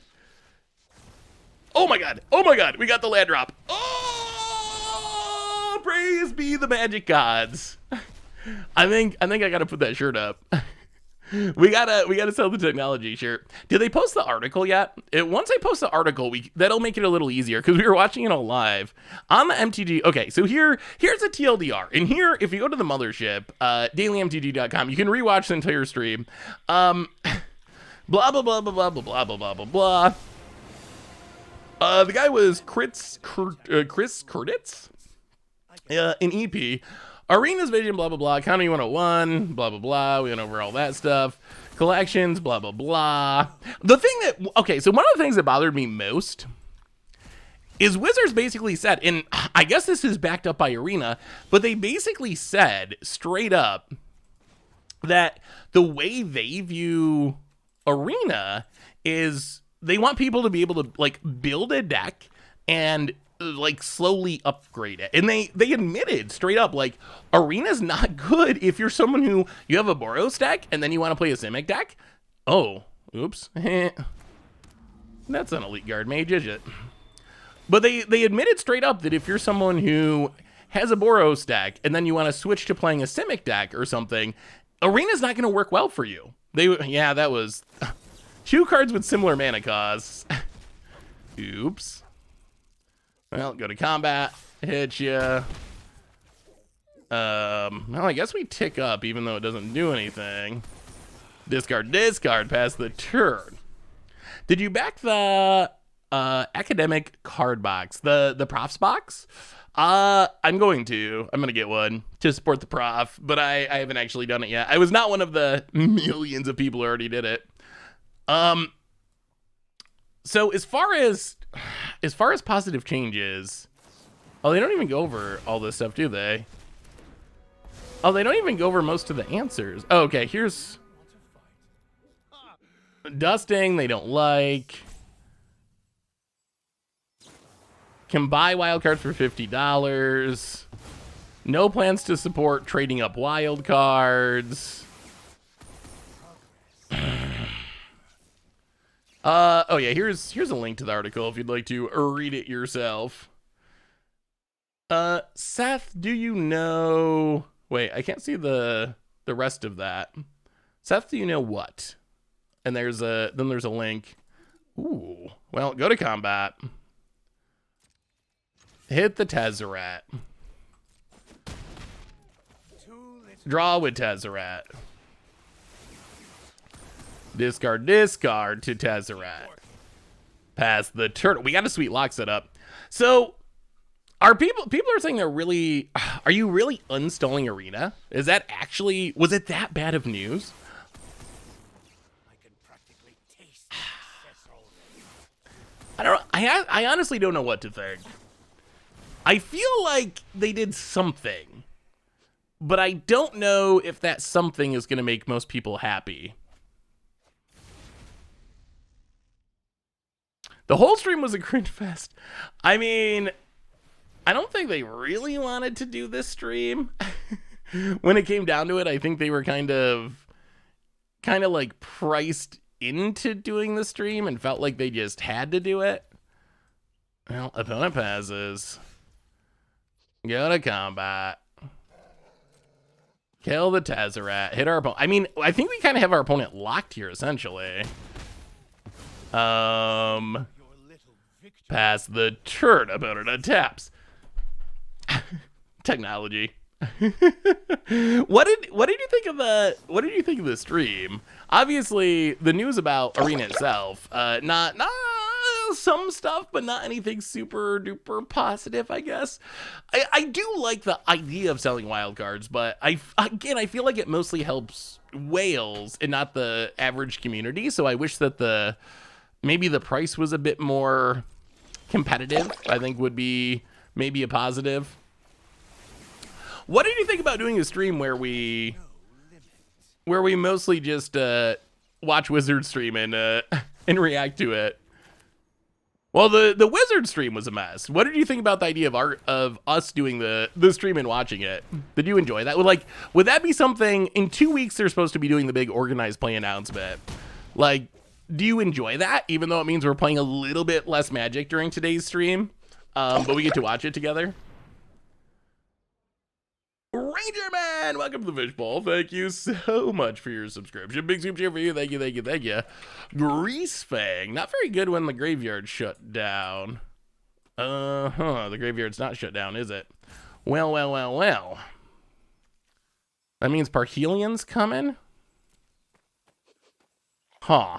Speaker 1: Oh my god. Oh my god. We got the land drop. Oh, praise be the magic gods. I think I gotta put that shirt up. We gotta sell the technology shirt. Did they post the article yet? Once they post the article, that'll make it a little easier because we were watching it all live on the MTG. Okay, so here's a TLDR. And here, if you go to the mothership, dailymtg.com, you can rewatch the entire stream. Blah blah blah blah blah blah blah blah blah blah. The guy was Chris Kurtitz in EP. Arena's vision, blah, blah, blah. Economy 101, blah, blah, blah. We went over all that stuff. Collections, blah, blah, blah. The thing that, okay, so one of the things that bothered me most is Wizards basically said, and I guess this is backed up by Arena, but they basically said straight up that the way they view Arena is they want people to be able to, like, build a deck and like slowly upgrade it. And they admitted straight up, like, Arena's not good if you're someone who you have a Boros deck and then you want to play a Simic deck. Oh, oops. That's an elite guard mage, is it? But they admitted straight up that if you're someone who has a Boros deck and then you want to switch to playing a Simic deck or something, Arena's not going to work well for you. Yeah, that was 2 cards with similar mana costs. Oops. Well, go to combat, hit ya. Well, I guess we tick up even though it doesn't do anything. Discard, pass the turn. Did you back the academic card box, the profs box? I'm going to get one to support the prof, but I haven't actually done it yet. I was not one of the millions of people who already did it. So as far as positive changes, oh, they don't even go over all this stuff, do they? Oh, they don't even go over most of the answers. Oh, okay, here's dusting. They don't like. Can buy wild cards for $50. No plans to support trading up wild cards. Oh yeah, here's a link to the article if you'd like to read it yourself. Seth, do you know? Wait, I can't see the rest of that. Seth, do you know what? And there's a link. Ooh, well, go to combat. Hit the Tezzeret. Draw with Tezzeret. Discard to Tezzeret. Pass the turtle. We got a sweet lock set up. So Are people are saying they're really, are you really uninstalling Arena? Is that actually, was it that bad of news? I can practically taste I don't know. I honestly don't know what to think. I feel like they did something, but I don't know if that something is going to make most people happy. The whole stream was a cringe fest. I mean, I don't think they really wanted to do this stream. When it came down to it, I think they were kind of like priced into doing the stream and felt like they just had to do it. Well, opponent passes. Go to combat. Kill the Tezzeret. Hit our opponent. I mean, I think we kind of have our opponent locked here, essentially. Pass the turn. Opponent taps. Technology. What did you think of the stream? Obviously, the news about Arena itself, not some stuff, but not anything super duper positive, I guess. I do like the idea of selling wildcards, but I feel like it mostly helps whales and not the average community. So I wish that maybe the price was a bit more competitive. I think would be maybe a positive. What did you think about doing a stream where we mostly just watch Wizard stream and react to it? Well, the Wizard stream was a mess. What did you think about the idea of us doing the stream and watching it? Did you enjoy that? Would that be something in 2 weeks? They're supposed to be doing the big organized play announcement. Like, do you enjoy that? Even though it means we're playing a little bit less Magic during today's stream, but we get to watch it together. Ranger Man, welcome to the Fishbowl. Thank you so much for your subscription. Big super cheer for you. Thank you, thank you, thank you. Greasefang, not very good when the graveyard shut down. The graveyard's not shut down, is it? Well. That means Parhelion's coming? Huh.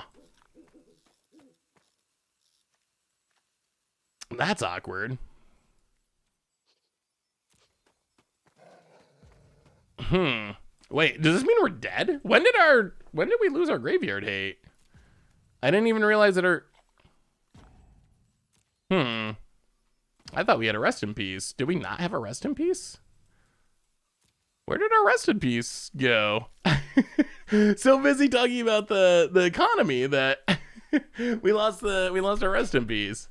Speaker 1: That's awkward. Wait, does this mean we're dead? When did we lose our graveyard hate? I didn't even realize that I thought we had a rest in peace. Did we not have a rest in peace? Where did our rest in peace go? So busy talking about the economy that we lost our rest in peace.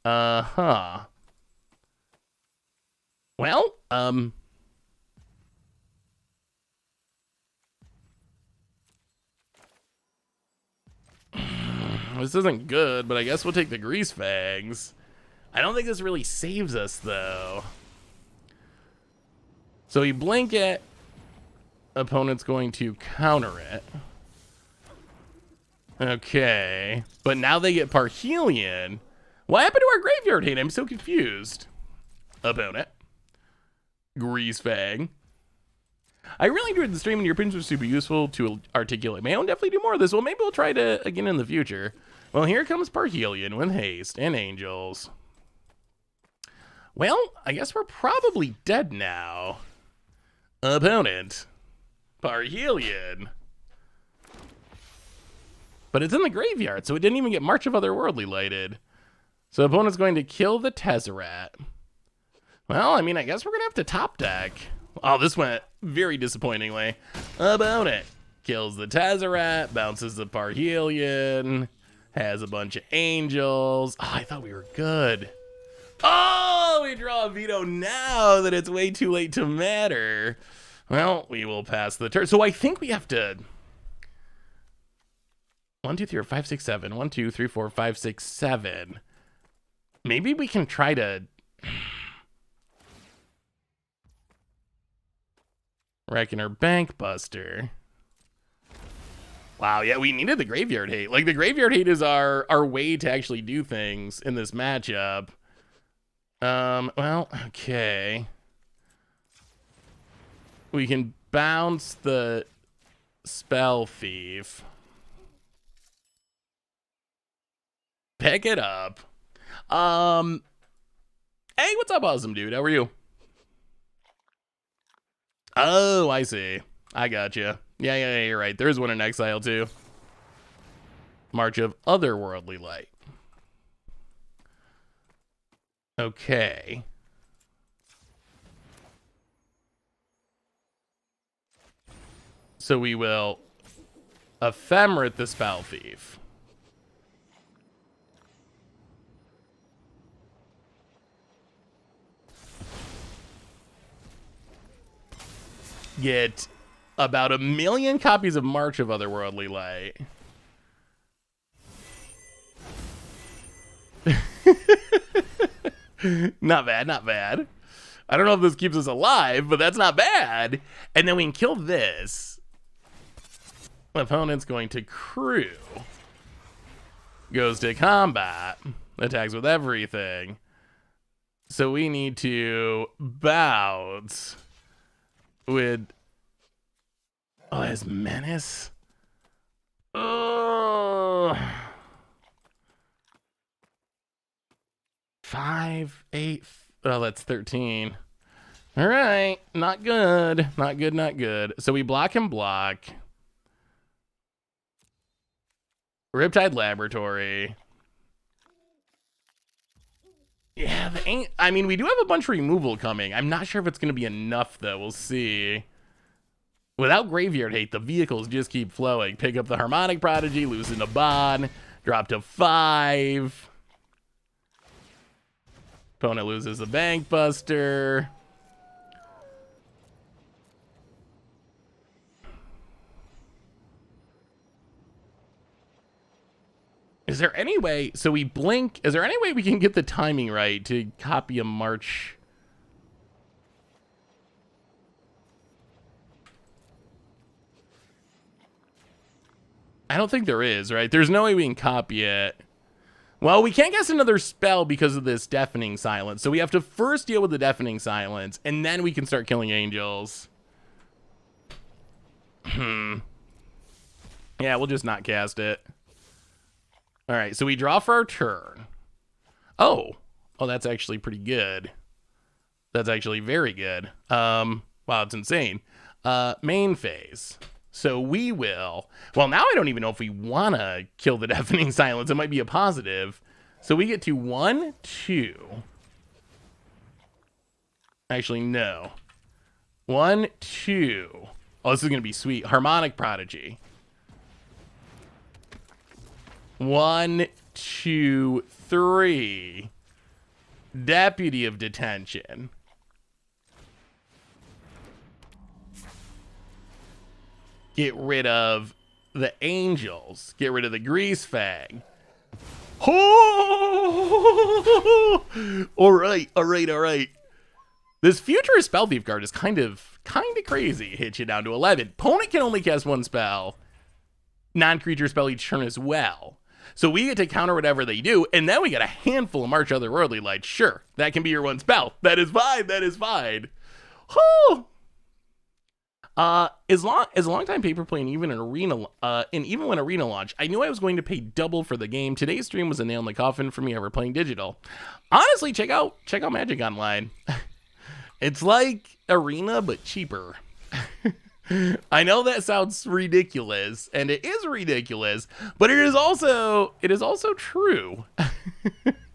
Speaker 1: Well, this isn't good, but I guess we'll take the Greasefangs. I don't think this really saves us, though. So we blink it. Opponent's going to counter it. Okay. But now they get Parhelion. What happened to our graveyard hate? I'm so confused. Opponent. Greasefang. I really enjoyed the stream and your opinions were super useful to articulate. May I definitely do more of this? Well, maybe we'll try to again in the future. Well, here comes Parhelion with haste and angels. Well, I guess we're probably dead now. Opponent. Parhelion. But it's in the graveyard, so it didn't even get March of Otherworldly lighted. So opponent's going to kill the Tezzeret. Well, I mean, I guess we're going to have to top deck. Oh, this went very disappointingly. Opponent kills the Tezzeret, bounces the Parhelion, has a bunch of angels. Oh, I thought we were good. Oh, we draw a veto now that it's way too late to matter. Well, we will pass the turn. So I think we have to... 1, 2, 3, 4, 5, 6, 7. 1, 2, 3, 4, 5, 6, 7. Maybe we can try to... Reckoner Bank Buster. Wow, yeah, we needed the graveyard hate. Like, the graveyard hate is our way to actually do things in this matchup. Well, okay. We can bounce the Spell Thief. Pick it up. Hey, what's up, awesome dude? How are you? Oh, I see. I gotcha. Yeah, you're right. There's one in Exile, too. March of Otherworldly Light. Okay. So we will Ephemerate the Spell Thief. Get about 1 million copies of March of Otherworldly Light. Not bad, not bad. I don't know if this keeps us alive, but that's not bad. And then we can kill this. Opponent's going to crew. Goes to combat. Attacks with everything. So we need to bounce with... Oh, his menace? Oh... 5, 8... Oh, that's 13. All right. Not good. Not good, not good. So we block and block. Riptide Laboratory. Yeah, I mean, we do have a bunch of removal coming. I'm not sure if it's going to be enough, though. We'll see. Without Graveyard Hate, the vehicles just keep flowing. Pick up the Harmonic Prodigy, loosen a bond, drop to 5. Opponent loses a Bank Buster. Is there any way, so we blink, is there any way we can get the timing right to copy a March? I don't think there is, right? There's no way we can copy it. Well, we can't cast another spell because of this Deafening Silence. So we have to first deal with the Deafening Silence, and then we can start killing angels. Yeah, we'll just not cast it. All right, so we draw for our turn. Oh, that's actually pretty good. That's actually very good. Wow, it's insane. Main phase. So we will... Well, now I don't even know if we want to kill the Deafening Silence. It might be a positive. So we get to 1, 2. Actually, no. 1, 2. Oh, this is going to be sweet. Harmonic Prodigy. 1, 2, 3. Deputy of Detention. Get rid of the angels. Get rid of the Grease Fang. Oh! All right. This Futurist Spell Thief card is kind of crazy. Hits you down to 11. Opponent can only cast 1 spell. Non-creature spell each turn as well. So we get to counter whatever they do, and then we get a handful of March Otherworldly Light. Sure, that can be your 1 spell. That is fine. Oh! As long time paper play and even an arena, and even when arena launch, I knew I was going to pay double for the game. Today's stream was a nail in the coffin for me ever playing digital. Honestly, check out Magic Online. It's like arena but cheaper. I know that sounds ridiculous, and it is ridiculous, but it is also true.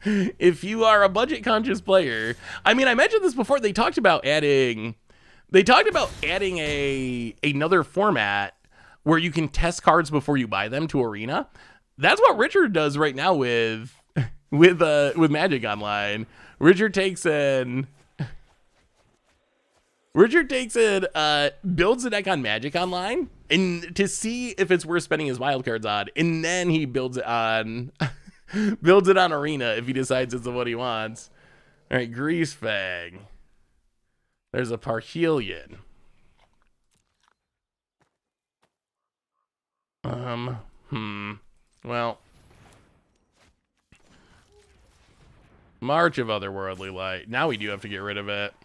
Speaker 1: If you are a budget conscious player, I mean, I mentioned this before. They talked about adding another format where you can test cards before you buy them to Arena. That's what Richard does right now with Magic Online. Richard takes in, builds a deck on Magic Online and to see if it's worth spending his wildcards on, and then he builds it on Arena if he decides it's what he wants. All right, Grease Fang. There's a Parhelion. Well, March of Otherworldly Light. Now we do have to get rid of it.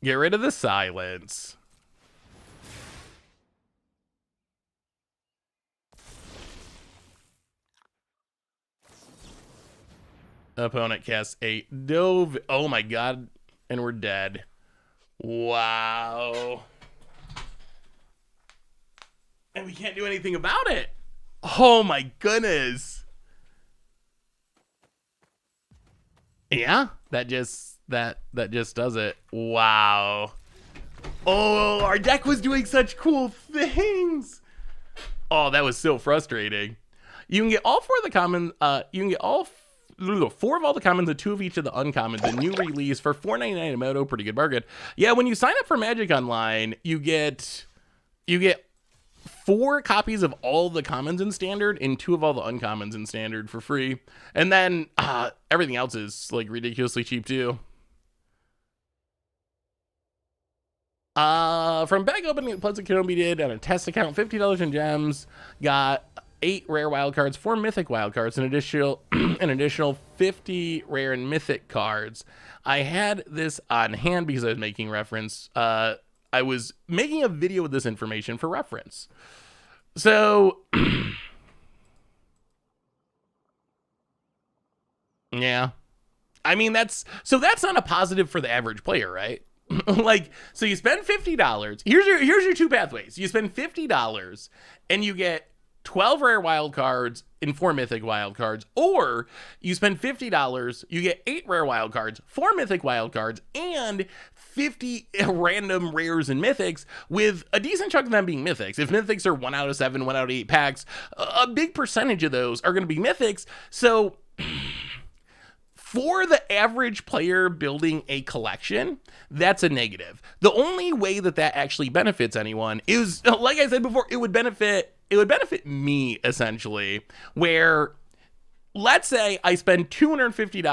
Speaker 1: Get rid of the silence. Opponent casts a Dove. Oh my god. And we're dead. Wow. And we can't do anything about it. Oh my goodness. Yeah, that just does it. Wow. Oh, our deck was doing such cool things. Oh, that was so frustrating. You can get all four of the common. You can get all four of all the commons and two of each of the uncommons. The new release for $4.99 a Moto. Pretty good bargain. Yeah, when you sign up for Magic Online, you get 4 copies of all the commons in standard and 2 of all the uncommons in standard for free. And then everything else is like ridiculously cheap too. From bag opening at Pleasant Kenobi did on a test account, $50 in gems, got 8 rare wild cards, 4 mythic wild cards, an additional 50 rare and mythic cards. I had this on hand because I was making reference. I was making a video with this information for reference. So, yeah. I mean, that's not a positive for the average player, right? Like, so you spend $50. Here's your 2 pathways. You spend $50 and you get 12 rare wild cards and 4 mythic wild cards, or you spend $50, you get 8 rare wild cards, 4 mythic wild cards, and 50 random rares and mythics, with a decent chunk of them being mythics. If mythics are 1 out of 7, 1 out of 8 packs, a big percentage of those are going to be mythics. So for the average player building a collection, that's a negative. The only way that actually benefits anyone is, like I said before, it would benefit me, essentially, where, let's say I spend $250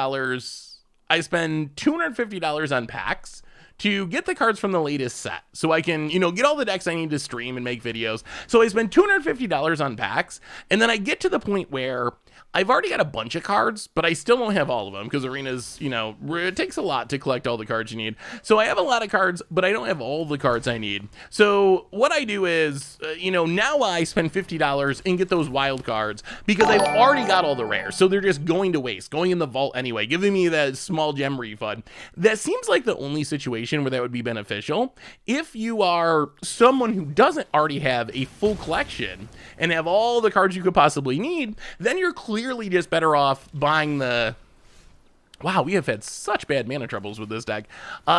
Speaker 1: on packs to get the cards from the latest set, so I can, get all the decks I need to stream and make videos. So I spend $250 on packs, and then I get to the point where I've already got a bunch of cards, but I still don't have all of them, because Arena's, it takes a lot to collect all the cards you need. So I have a lot of cards, but I don't have all the cards I need. So what I do is, now I spend $50 and get those wild cards, because I've already got all the rares. So they're just going to waste, going in the vault anyway, giving me that small gem refund. That seems like the only situation where that would be beneficial. If you are someone who doesn't already have a full collection and have all the cards you could possibly need, then you're clearly just better off buying the... Wow, we have had such bad mana troubles with this deck.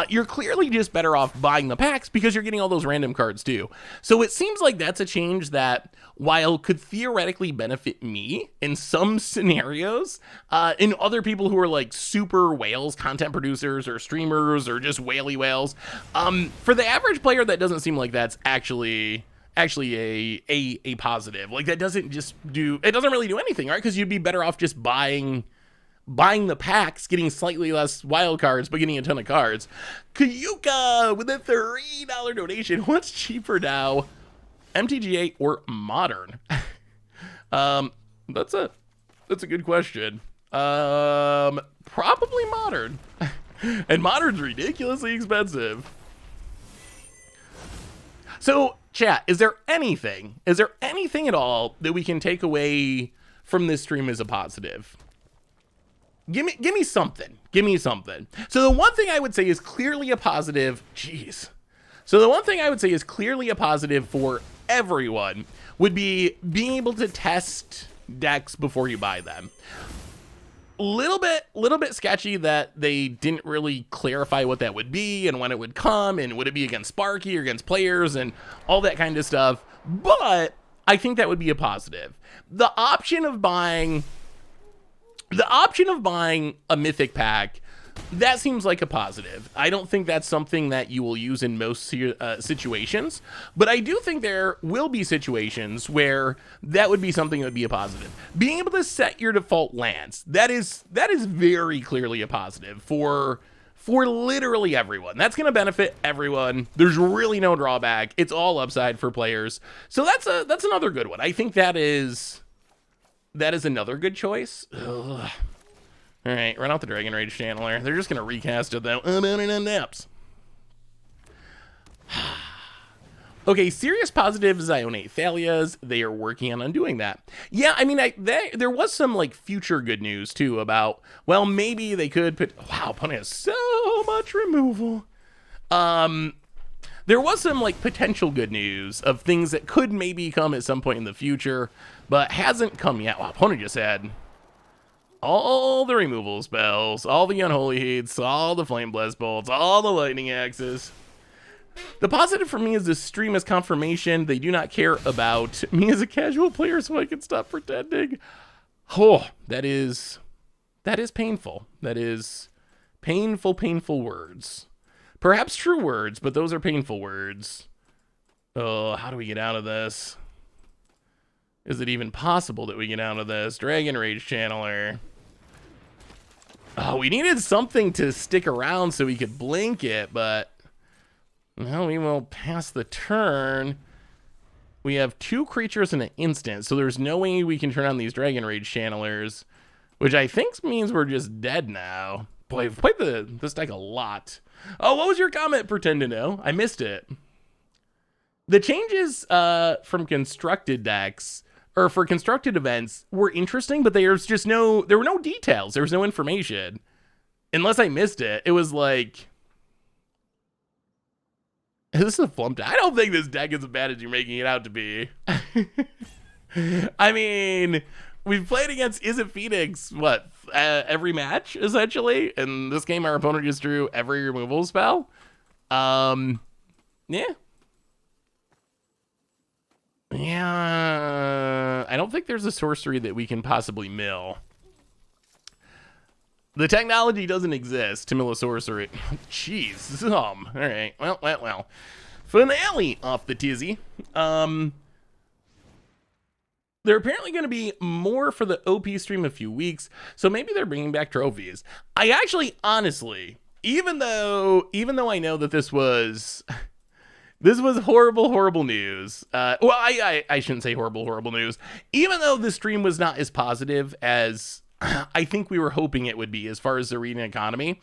Speaker 1: You're clearly just better off buying the packs because you're getting all those random cards too. So it seems like that's a change that, while could theoretically benefit me in some scenarios, in other people who are like super whales, content producers or streamers or just whaley whales, for the average player, that doesn't seem like that's actually a positive. Like, that doesn't really do anything, right? Because you'd be better off just buying the packs, getting slightly less wild cards, but getting a ton of cards. Kayuka with a $3 donation. What's cheaper now, MTG or Modern? That's a good question. Probably Modern. And Modern's ridiculously expensive. So, chat, is there anything at all that we can take away from this stream as a positive? Give me something. Give me something. So the one thing I would say is clearly a positive. Jeez. So the one thing I would say is clearly a positive for everyone would be being able to test decks before you buy them. Little bit sketchy that they didn't really clarify what that would be and when it would come, and would it be against Sparky or against players and all that kind of stuff. But I think that would be a positive. The option of buying a mythic pack, that seems like a positive. I don't think that's something that you will use in most situations, but I do think there will be situations where that would be something that would be a positive. Being able to set your default lands, that is very clearly a positive for literally everyone. That's going to benefit everyone. There's really no drawback. It's all upside for players. So that's another good one. I think that is another good choice. Ugh. All right, run out the Dragon Rage Channeler. They're just going to recast it, though. Naps. Okay, serious positive Zionate Thalias. They are working on undoing that. Yeah, I mean, there was some like future good news too about, well, maybe they could put. Wow, opponent has so much removal. There was some like potential good news of things that could maybe come at some point in the future, but hasn't come yet. Wow, opponent just had all the removal spells, all the Unholy Heats, all the Flame Blast Bolts, all the Lightning Axes. The positive for me is this stream is confirmation they do not care about me as a casual player, so I can stop pretending. Oh, that is painful. That is painful words. Perhaps true words, but those are painful words. Oh, how do we get out of this? Is it even possible that we get out of this? Dragon Rage Channeler. Oh, we needed something to stick around so we could blink it, but no, we will pass the turn. We have 2 creatures in an instant, so there's no way we can turn on these Dragon Rage Channelers, which I think means we're just dead now. Boy, I've played this deck a lot. Oh, what was your comment, Pretend to Know? I missed it. The changes from constructed decks, or for constructed events, were interesting, but there were no details. There was no information. Unless I missed it. It was like, is this a flump deck? I don't think this deck is as bad as you're making it out to be. I mean, we've played against Is It Phoenix, what, every match, essentially? And this game, our opponent just drew every removal spell. Yeah. Yeah, I don't think there's a sorcery that we can possibly mill. The technology doesn't exist to mill a sorcery. Jeez, all right, well. Finale off the tizzy. They're apparently going to be more for the OP stream a few weeks, so maybe they're bringing back trophies. I actually, honestly, even though I know that this was horrible news. Well, I shouldn't say horrible news. Even though the stream was not as positive as I think we were hoping it would be as far as the arena economy,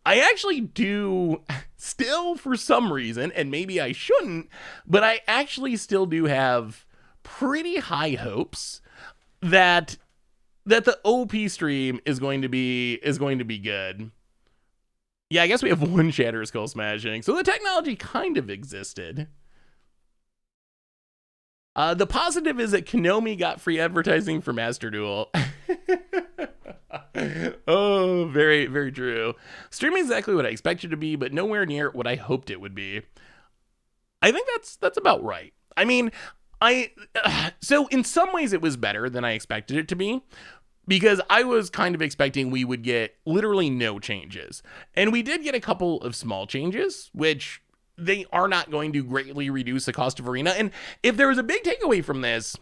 Speaker 1: I actually do still, for some reason, and maybe I shouldn't, but I actually still do have pretty high hopes that the OP stream is going to be good. Yeah, I guess we have 1 Shatter Skull Smashing, so the technology kind of existed. The positive is that Konami got free advertising for Master Duel. Oh, very, very true. Streaming exactly what I expected it to be, but nowhere near what I hoped it would be. I think that's about right. I mean, so in some ways it was better than I expected it to be, because I was kind of expecting we would get literally no changes. And we did get a couple of small changes, which they are not going to greatly reduce the cost of Arena. And if there was a big takeaway from this,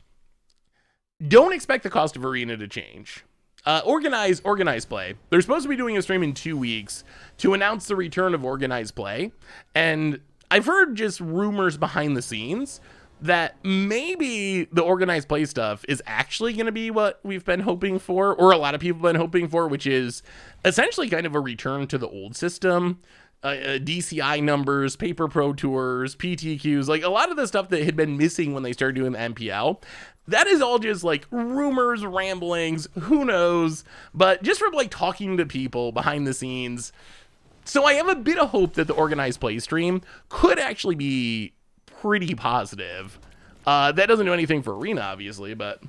Speaker 1: don't expect the cost of Arena to change. Organize play. They're supposed to be doing a stream in 2 weeks to announce the return of organized play. And I've heard just rumors behind the scenes that maybe the organized play stuff is actually going to be what we've been hoping for, or a lot of people have been hoping for, which is essentially kind of a return to the old system. DCI numbers, Paper Pro Tours, PTQs, like a lot of the stuff that had been missing when they started doing the MPL. That is all just like rumors, ramblings, who knows, but just from like talking to people behind the scenes. So I have a bit of hope that the organized play stream could actually be pretty positive. That doesn't do anything for Arena, obviously, but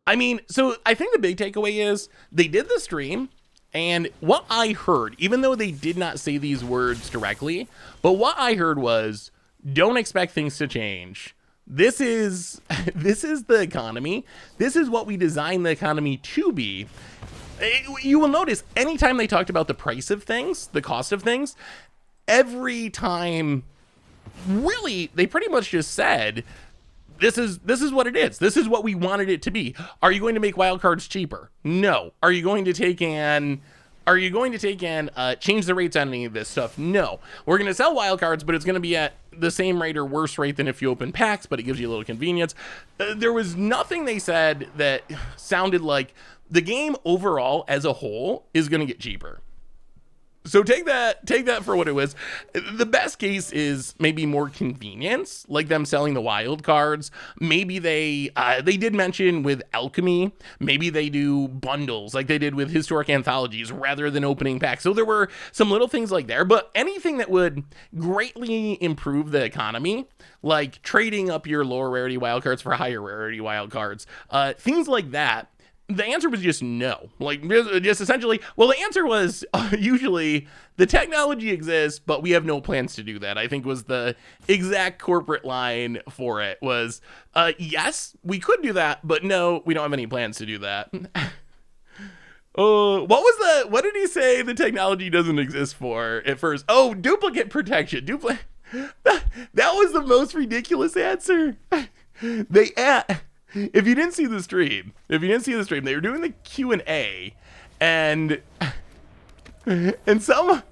Speaker 1: I mean, so I think the big takeaway is they did the stream, and what I heard, even though they did not say these words directly, but what I heard was, don't expect things to change. This is the economy. This is what we designed the economy to be. You will notice anytime they talked about the price of things, the cost of things, every time, really, they pretty much just said, this is what it is. This is what we wanted it to be. Are you going to make wildcards cheaper? No. Are you going to take in change the rates on any of this stuff? No. We're going to sell wildcards, but it's going to be at the same rate or worse rate than if you open packs, but it gives you a little convenience. There was nothing they said that sounded like the game overall as a whole is going to get cheaper. So take that for what it was. The best case is maybe more convenience, like them selling the wild cards. Maybe they did mention with alchemy, maybe they do bundles like they did with historic anthologies rather than opening packs. So there were some little things like there, but anything that would greatly improve the economy, like trading up your lower rarity wild cards for higher rarity wild cards, things like that. The answer was just no. Like, just essentially, well, the answer was usually the technology exists, but we have no plans to do that, I think was the exact corporate line for it was, yes, we could do that, but no, we don't have any plans to do that. Oh, what did he say the technology doesn't exist for at first? Oh, duplicate protection. That was the most ridiculous answer. If you didn't see the stream, they were doing the Q&A, and someone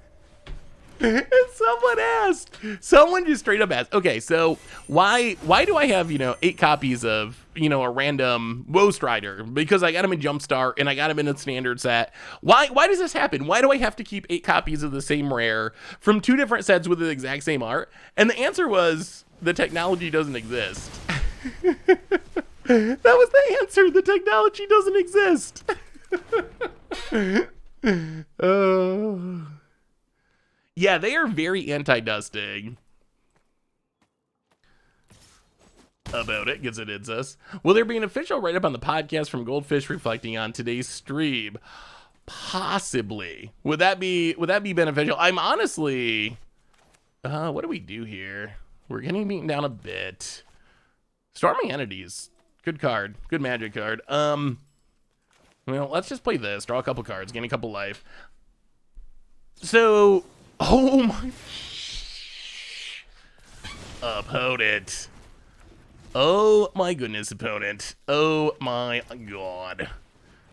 Speaker 1: just straight up asked, okay, so why do I have, 8 copies of, a random Woe Strider? Because I got him in Jumpstart and I got him in a standard set. Why does this happen? Why do I have to keep 8 copies of the same rare from 2 different sets with the exact same art? And the answer was, the technology doesn't exist. That was the answer. The technology doesn't exist. Yeah, they are very anti-dusting about it. Gets it in us. Will there be an official write-up on the podcast from Goldfish reflecting on today's stream? Possibly. Would that be beneficial? I'm honestly, what do we do here? We're getting beaten down a bit. Storming Entities. Good card. Good magic card. Well, let's just play this. Draw a couple cards. Gain a couple life. So, oh my... Opponent. Oh my goodness, opponent. Oh my god.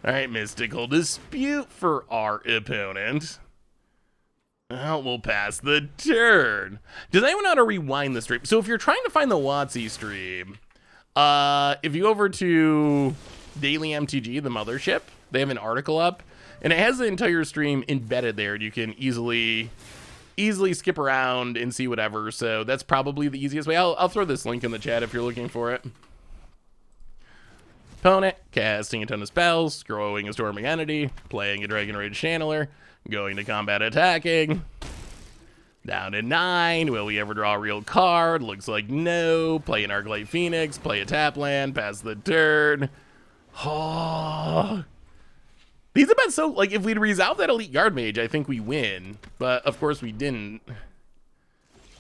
Speaker 1: Alright, Mystical Dispute for our opponent. Well, we'll pass the turn. Does anyone know how to rewind the stream? So if you're trying to find the WotC stream... if you go over to Daily MTG, the mothership, they have an article up, and it has the entire stream embedded there, and you can easily skip around and see whatever. So that's probably the easiest way. I'll throw this link in the chat if you're looking for it. Opponent casting a ton of spells, growing a Storming Entity, playing a Dragon Rage Channeler, going to combat attacking. Down to 9. Will we ever draw a real card? Looks like no. Play an Arclight Phoenix. Play a tap land. Pass the turn. Oh. These have been so... Like, if we'd resolved that Elite Guard Mage, I think we win. But, of course, we didn't.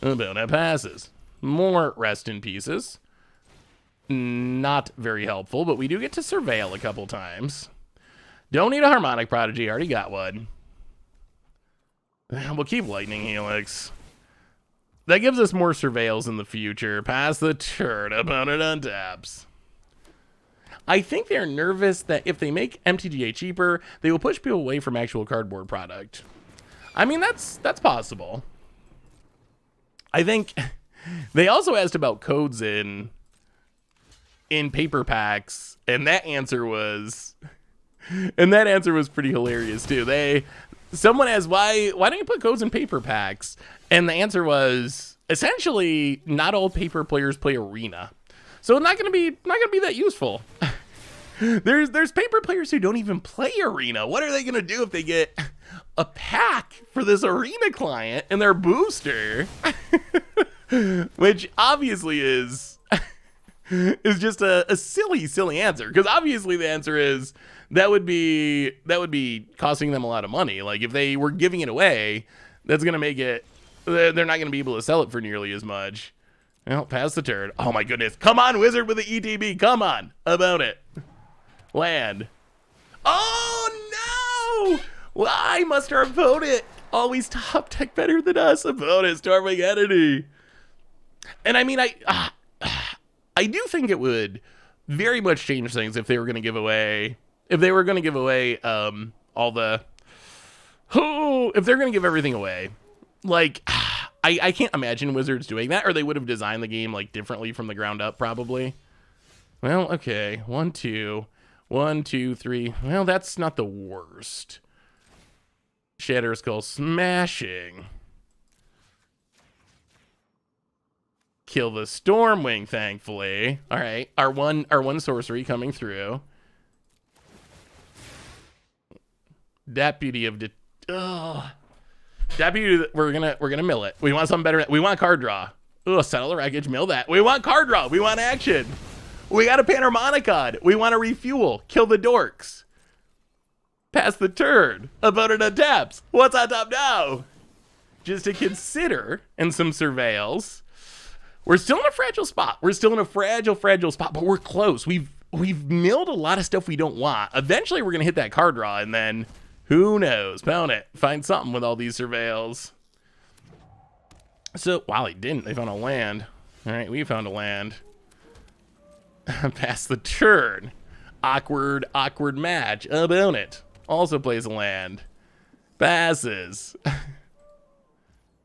Speaker 1: Opponent passes. More Rest in Pieces. Not very helpful, but we do get to Surveil a couple times. Don't need a Harmonic Prodigy. Already got one. We'll keep Lightning Helix. That gives us more surveils in the future. Pass the turn. Opponent untaps. I think they're nervous that if they make MTGA cheaper, they will push people away from actual cardboard product. I mean, that's possible. I think they also asked about codes in paper packs, and that answer was pretty hilarious too. Someone asked, why don't you put codes in paper packs? And the answer was, essentially, not all paper players play Arena. So it's not gonna be that useful. There's paper players who don't even play Arena. What are they gonna do if they get a pack for this Arena client and their booster? Which obviously is just a silly answer. Because obviously the answer is that would be costing them a lot of money. Like if they were giving it away, that's gonna make it, they're not gonna be able to sell it for nearly as much. Well, pass the turn. Oh my goodness. Come on, Wizard with the ETB. Come on. About it. Land. Oh no! Why must our opponent always top deck better than us? Opponent Storming Entity. And I mean, I do think it would very much change things if they were going to give away, if they're going to give everything away. Like, I can't imagine Wizards doing that, or they would have designed the game like differently from the ground up, probably. Well, okay, 1, 2, 1, 2, 3. Well, that's not the worst. Shatter Skull smashing. Kill the Stormwing, thankfully. All right, our one sorcery coming through. Deputy of Deputy, we're gonna mill it. We want something better. We want card draw. Oh, settle the wreckage, mill that. We want card draw. We want action. We got a Panharmonicon. We want to refuel. Kill the dorks. Pass the turn. Opponent adapts. What's on top now? Just to consider and some surveils. We're still in a fragile spot. We're still in a fragile spot, but we're close. We've milled a lot of stuff we don't want. Eventually, we're gonna hit that card draw, and then who knows? Opponent find something with all these surveils. So, wow, they didn't. They found a land. All right, we found a land. Pass the turn. Awkward match. Opponent also plays a land. Passes.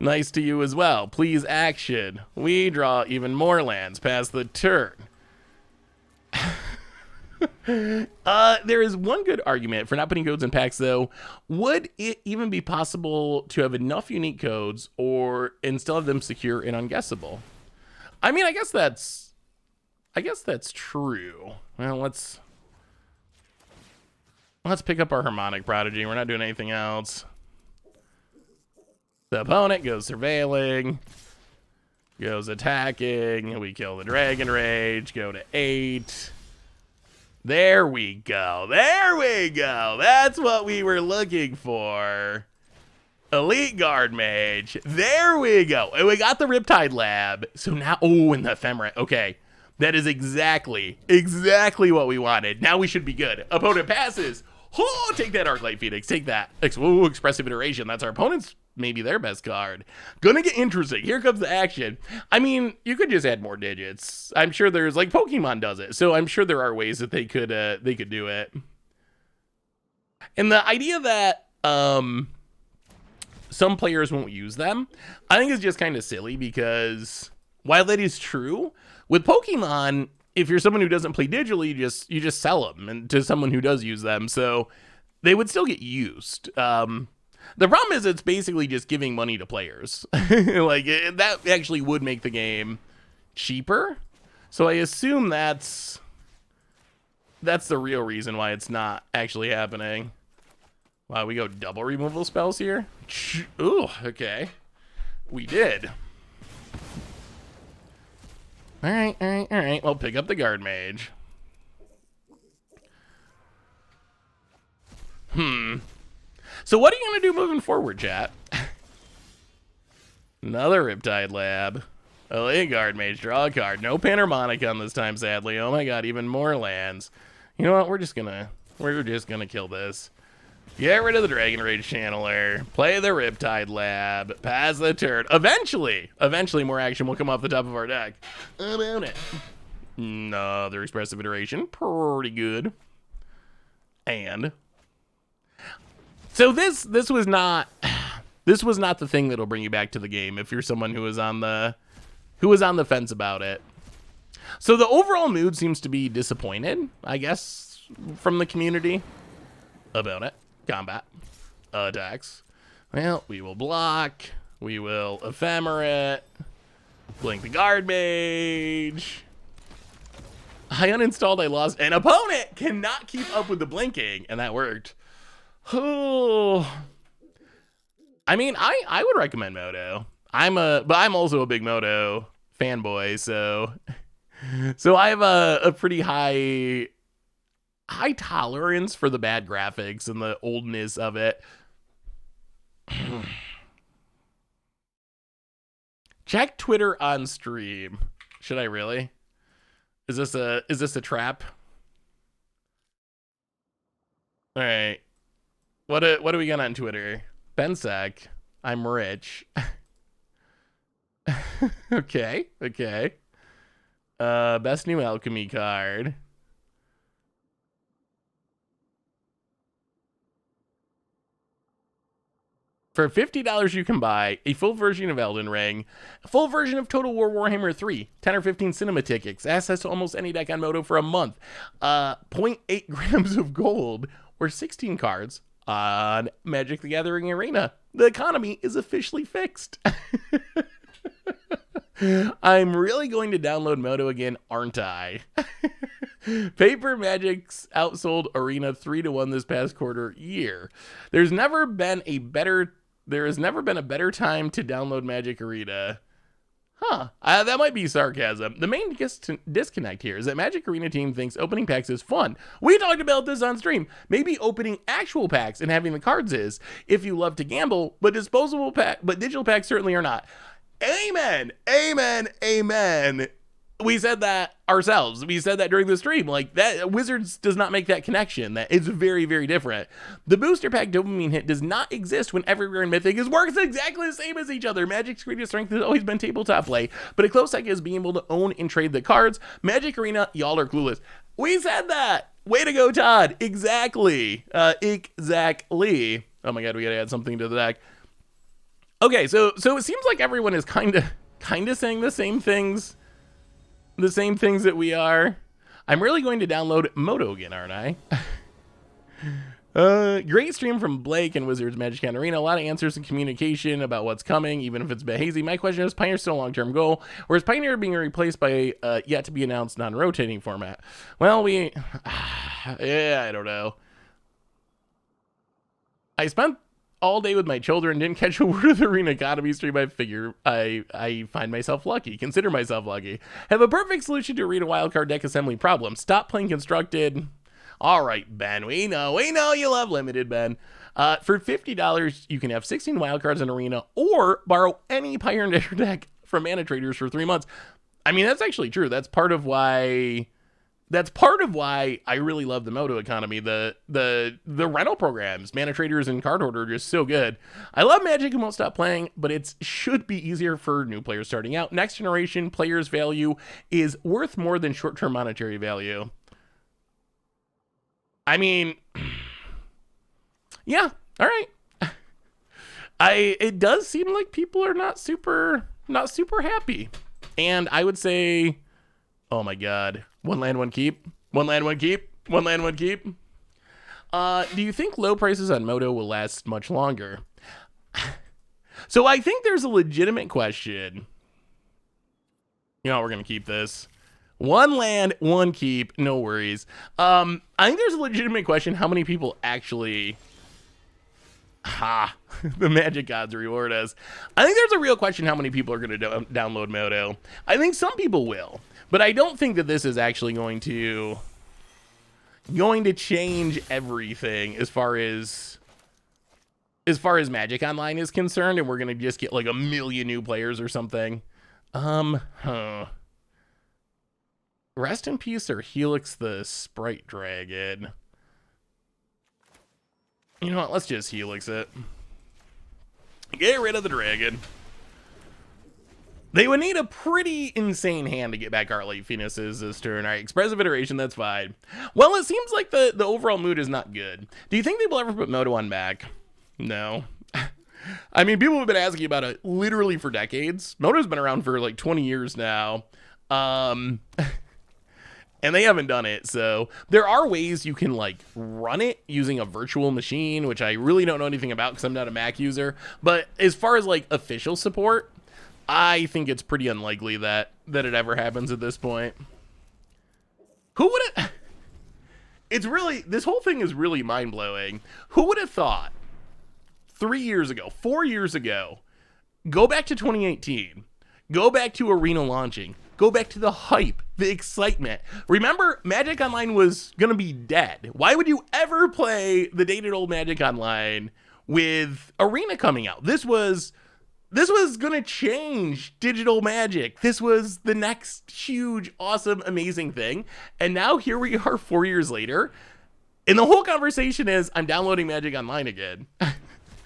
Speaker 1: Nice to you as well. Please action. We draw even more lands. Pass the turn. There is one good argument for not putting codes in packs, though. Would it even be possible to have enough unique codes and still have them secure and unguessable? I mean, I guess that's true. Well, let's pick up our Harmonic Prodigy. We're not doing anything else. The opponent goes surveilling, goes attacking. We kill the Dragon Rage. Go to 8. There we go. There we go. That's what we were looking for. Elite Guard Mage. There we go. And we got the Riptide Lab. So now, oh, and the Ephemerate. Okay. That is exactly what we wanted. Now we should be good. Opponent passes. Oh, take that Arclight Phoenix. Take that. Ooh, Expressive Iteration. That's our opponent's maybe their best card. Gonna get interesting. Here comes the action. I mean, you could just add more digits. I'm sure there's, like, Pokemon does it. So I'm sure there are ways that they could do it. And the idea that some players won't use them, I think is just kind of silly, because while that is true, with Pokemon, if you're someone who doesn't play digitally, you just sell them and to someone who does use them, so they would still get used. The problem is it's basically just giving money to players. Like, that actually would make the game cheaper. So I assume that's the real reason why it's not actually happening. Wow, we go double removal spells here? Ooh, okay. We did. All right. Well, pick up the Guard Mage. So what are you going to do moving forward, chat? Another Riptide Lab. Elite Guard Mage, draw a card. No Panharmonicon this time, sadly. Oh my god, even more lands. You know what? We're just gonna kill this. Get rid of the Dragon Rage Channeler. Play the Riptide Lab. Pass the turn. Eventually more action will come off the top of our deck. About it. Another Expressive Iteration. Pretty good. And so this was not the thing that'll bring you back to the game if you're someone who was on the fence about it. So the overall mood seems to be disappointed, I guess, from the community about it. Combat. Attacks. Well, we will block. We will Ephemerate. Blink the Guard Mage. I uninstalled, I lost. An opponent cannot keep up with the blinking, and that worked. Oh. I mean, I would recommend Moto. But I'm also a big Moto fanboy, so I have a pretty high tolerance for the bad graphics and the oldness of it. Check Twitter on stream. Should I really? Is this a trap? All right. What do we got on Twitter? Bensec. I'm rich. Okay. Best new alchemy card. For $50, you can buy a full version of Elden Ring, a full version of Total War Warhammer 3, 10 or 15 cinema tickets, access to almost any deck on Moto for a month, 0.8 grams of gold, or 16 cards, on Magic the Gathering Arena. The economy is officially fixed. I'm really going to download Moto again, aren't I? Paper Magic's outsold Arena 3-1 this past quarter year. There has never been a better time to download Magic Arena. That might be sarcasm. The main disconnect here is that Magic Arena team thinks opening packs is fun. We talked about this on stream. Maybe opening actual packs and having the cards is, if you love to gamble, but digital packs certainly are not. Amen. Amen. Amen. We said that ourselves. We said that during the stream. Like, that Wizards does not make that connection. That it's very, very different. The booster pack dopamine hit does not exist when every rare and mythic works exactly the same as each other. Magic's greatest strength has always been tabletop play, but a close second is being able to own and trade the cards. Magic Arena, y'all are clueless. We said that. Way to go, Todd. Exactly. Exactly. Oh my god, we gotta add something to the deck. Okay, so it seems like everyone is kind of saying the same things that we are. I'm really going to download Moto again, aren't I? Great stream from Blake and Wizards Magic Arena. A lot of answers and communication about what's coming, even if it's a bit hazy. My question is Pioneer still a long-term goal, or is Pioneer being replaced by a yet to be announced non-rotating format? Well, I don't know. I spent all day with my children, didn't catch a word of the Arena economy stream. I figure I find myself lucky, consider myself lucky. Have a perfect solution to Arena wildcard deck assembly problem. Stop playing constructed. All right, Ben, we know you love limited, Ben. For $50, you can have 16 wildcards in Arena or borrow any Pioneer deck from Mana Traders for 3 months. I mean, that's actually true. That's part of why I really love the Moto economy. The rental programs, Mana Traders and Card Hoarder, are just so good. I love Magic and won't stop playing, but it should be easier for new players starting out. Next generation players' value is worth more than short-term monetary value. I mean, yeah, all right. It does seem like people are not super happy. And I would say, oh my god, one land, one keep. One land, one keep. One land, one keep. Do you think low prices on Moto will last much longer? So I think there's a legitimate question. You know, we're going to keep this. One land, one keep, no worries. I think there's a legitimate question how many people actually... the Magic gods reward us. I think there's a real question how many people are going to download Moto. I think some people will, but I don't think that this is actually going to change everything as far as Magic Online is concerned, and we're going to just get like 1 million new players or something. Rest in peace or Helix the Sprite Dragon. You know what? Let's just Helix it. Get rid of the dragon. They would need a pretty insane hand to get back Artlate Phoenixes this turn. All right, Expressive Iteration, that's fine. Well, it seems like the overall mood is not good. Do you think they will ever put Moto on back? No. I mean, people have been asking about it literally for decades. Moto's been around for like 20 years now. And they haven't done it, so there are ways you can like run it using a virtual machine, which I really don't know anything about because I'm not a Mac user. But as far as like official support, I think it's pretty unlikely that it ever happens at this point. Who would have... It's really... This whole thing is really mind-blowing. Who would have thought 3 years ago, 4 years ago, go back to 2018, go back to Arena launching, go back to the hype, the excitement. Remember, Magic Online was going to be dead. Why would you ever play the dated old Magic Online with Arena coming out? This was going to change digital Magic. This was the next huge, awesome, amazing thing. And now here we are 4 years later. And the whole conversation is, I'm downloading Magic Online again.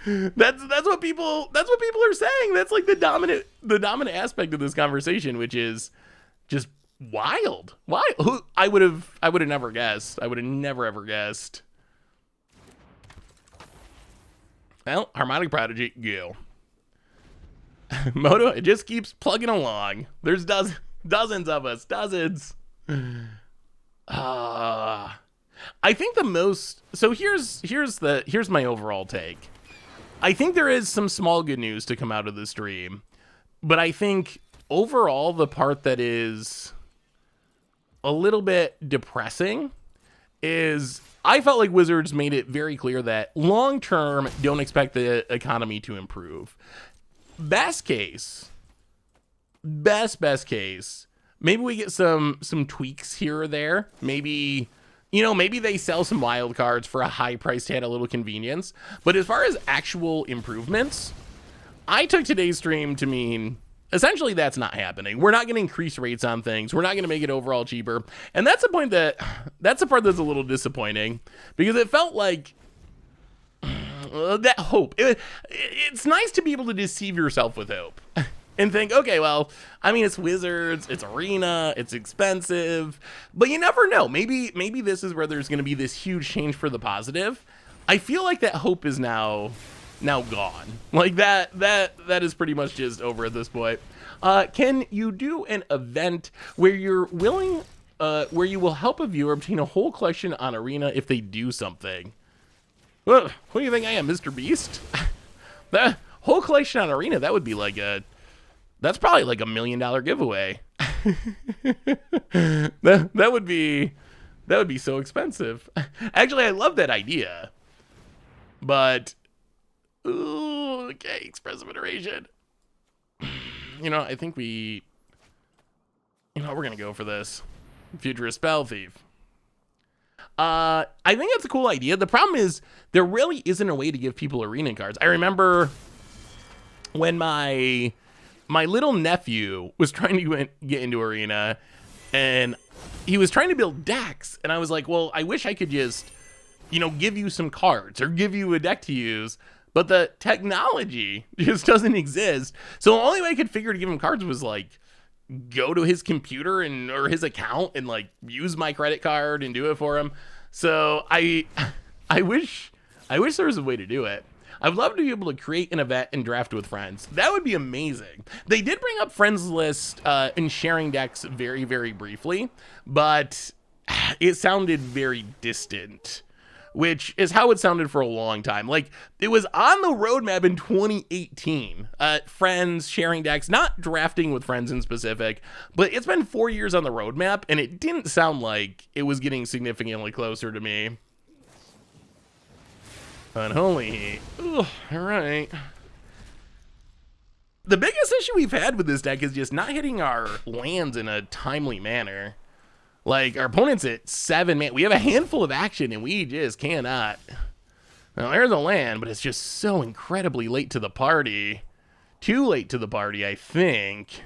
Speaker 1: That's what people are saying. That's like the dominant aspect of this conversation, which is just wild. Why? I would have never guessed. I would have never ever guessed. Well, Harmonic Prodigy, go. Moto, it just keeps plugging along. There's dozens of us, dozens. I think so here's my overall take. I think there is some small good news to come out of the stream, but I think overall the part that is a little bit depressing is I felt like Wizards made it very clear that long term don't expect the economy to improve. Best case, maybe we get some tweaks here or there. Maybe they sell some wild cards for a high price to add a little convenience. But as far as actual improvements, I took today's stream to mean essentially that's not happening. We're not going to increase rates on things. We're not going to make it overall cheaper. And that's the part that's a little disappointing, because it felt like that hope. It's nice to be able to deceive yourself with hope and think, okay, well, I mean, it's Wizards, it's Arena, it's expensive, but you never know. Maybe this is where there's going to be this huge change for the positive. I feel like that hope is now gone. Like that is pretty much just over at this point. Can you do an event where you're willing, where you will help a viewer obtain a whole collection on Arena if they do something? Well, what do you think I am, Mr. Beast? The whole collection on Arena, that would be that's probably like $1 million giveaway. that would be so expensive. Actually, I love that idea, but ooh, okay, expressive iteration. I think we're gonna go for this. Futurist Spell Thief. I think that's a cool idea. The problem is there really isn't a way to give people Arena cards. I remember when my little nephew was trying to get into Arena, and he was trying to build decks, and I was like, well, I wish I could just, give you some cards or give you a deck to use, but the technology just doesn't exist. So the only way I could figure to give him cards was go to his computer or his account and use my credit card and do it for him. So I wish there was a way to do it. I would love to be able to create an event and draft with friends. That would be amazing. They did bring up friends list and sharing decks very, very briefly, but it sounded very distant, which is how it sounded for a long time. It was on the roadmap in 2018. Friends, sharing decks, not drafting with friends in specific, but it's been 4 years on the roadmap, and it didn't sound like it was getting significantly closer to me. Unholy Heat. Ugh, all right. The biggest issue we've had with this deck is just not hitting our lands in a timely manner. Our opponent's at 7 man. We have a handful of action, and we just cannot. Now, there's a land, but it's just so incredibly late to the party. Too late to the party, I think.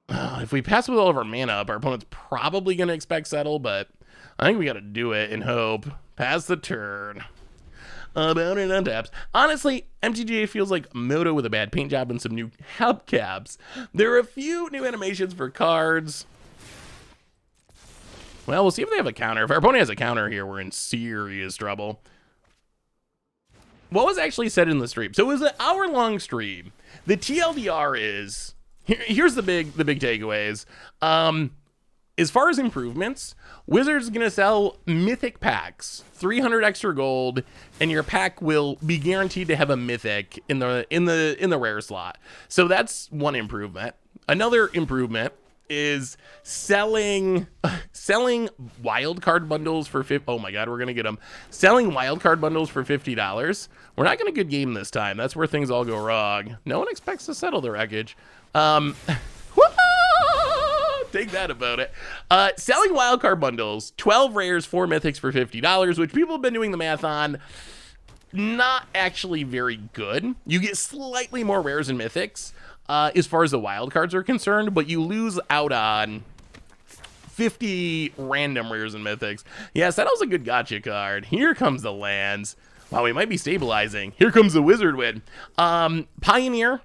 Speaker 1: If we pass with all of our mana up, our opponent's probably going to expect settle, but I think we got to do it and hope. Pass the turn. About it untaps. Honestly, MTG feels like Moto with a bad paint job and some new hubcaps. There are a few new animations for cards. Well, we'll see if they have a counter. If our opponent has a counter here, we're in serious trouble. What was actually said in the stream? So it was an hour-long stream. The TLDR is... Here's the big takeaways. As far as improvements, Wizards is going to sell mythic packs, 300 extra gold, and your pack will be guaranteed to have a mythic in the rare slot. So that's one improvement. Another improvement is selling wildcard bundles for oh my god, we're going to get them. Selling wildcard bundles for $50. We're not going to good game this time. That's where things all go wrong. No one expects to settle the wreckage. Take that about it. Selling wildcard bundles, 12 rares, 4 mythics for $50, which people have been doing the math on. Not actually very good. You get slightly more rares and mythics as far as the wildcards are concerned, but you lose out on 50 random rares and mythics. Yes, that was a good gotcha card. Here comes the lands. Wow, we might be stabilizing. Here comes the wizard win. Pioneer.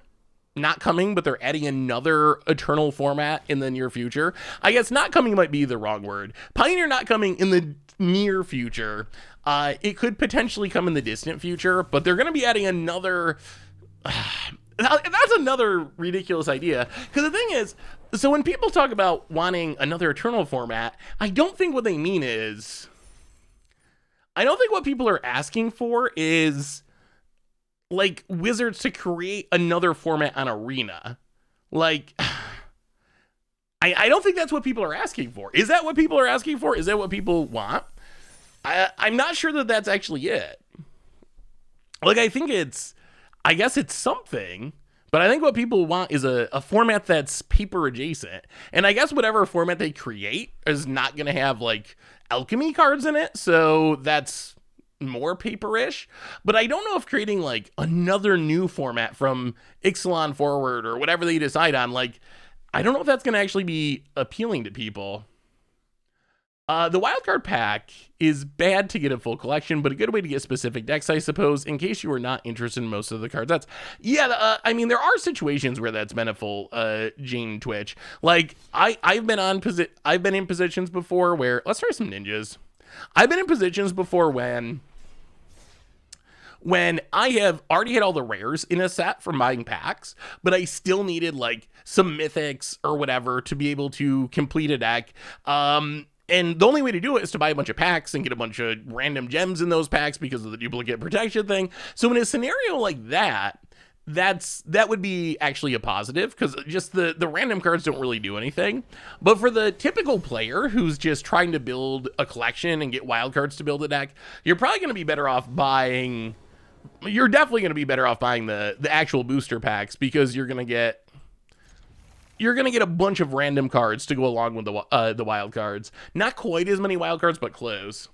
Speaker 1: Not coming, but they're adding another Eternal format in the near future. I guess not coming might be the wrong word. Pioneer not coming in the near future. It could potentially come in the distant future, but they're going to be adding another that's another ridiculous idea. Because the thing is, so when people talk about wanting another Eternal format, I don't think what they mean is, I don't think what people are asking for is like Wizards to create another format on Arena. Like, I don't think that's what people are asking for. Is that what people are asking for? Is that what people want? I'm not sure that that's actually it. Like, I guess it's something, but I think what people want is a format that's paper adjacent. And I guess whatever format they create is not going to have like alchemy cards in it. So that's more paperish. But I don't know if creating like another new format from Ixalan forward or whatever they decide on, like, I don't know if that's going to actually be appealing to people. The wildcard pack is bad to get a full collection, but a good way to get specific decks, I suppose, in case you are not interested in most of the cards. I mean, there are situations where that's been a full Jane Twitch. Like, I've been in positions before where, let's try some ninjas. I've been in positions before when I have already had all the rares in a set from buying packs, but I still needed like some mythics or whatever to be able to complete a deck. And the only way to do it is to buy a bunch of packs and get a bunch of random gems in those packs because of the duplicate protection thing. So in a scenario like that, that would be actually a positive, because just the random cards don't really do anything. But for the typical player who's just trying to build a collection and get wild cards to build a deck, you're probably going to be better off buying... You're definitely going to be better off buying the actual booster packs, because you're going to get a bunch of random cards to go along with the wild cards. Not quite as many wild cards, but close.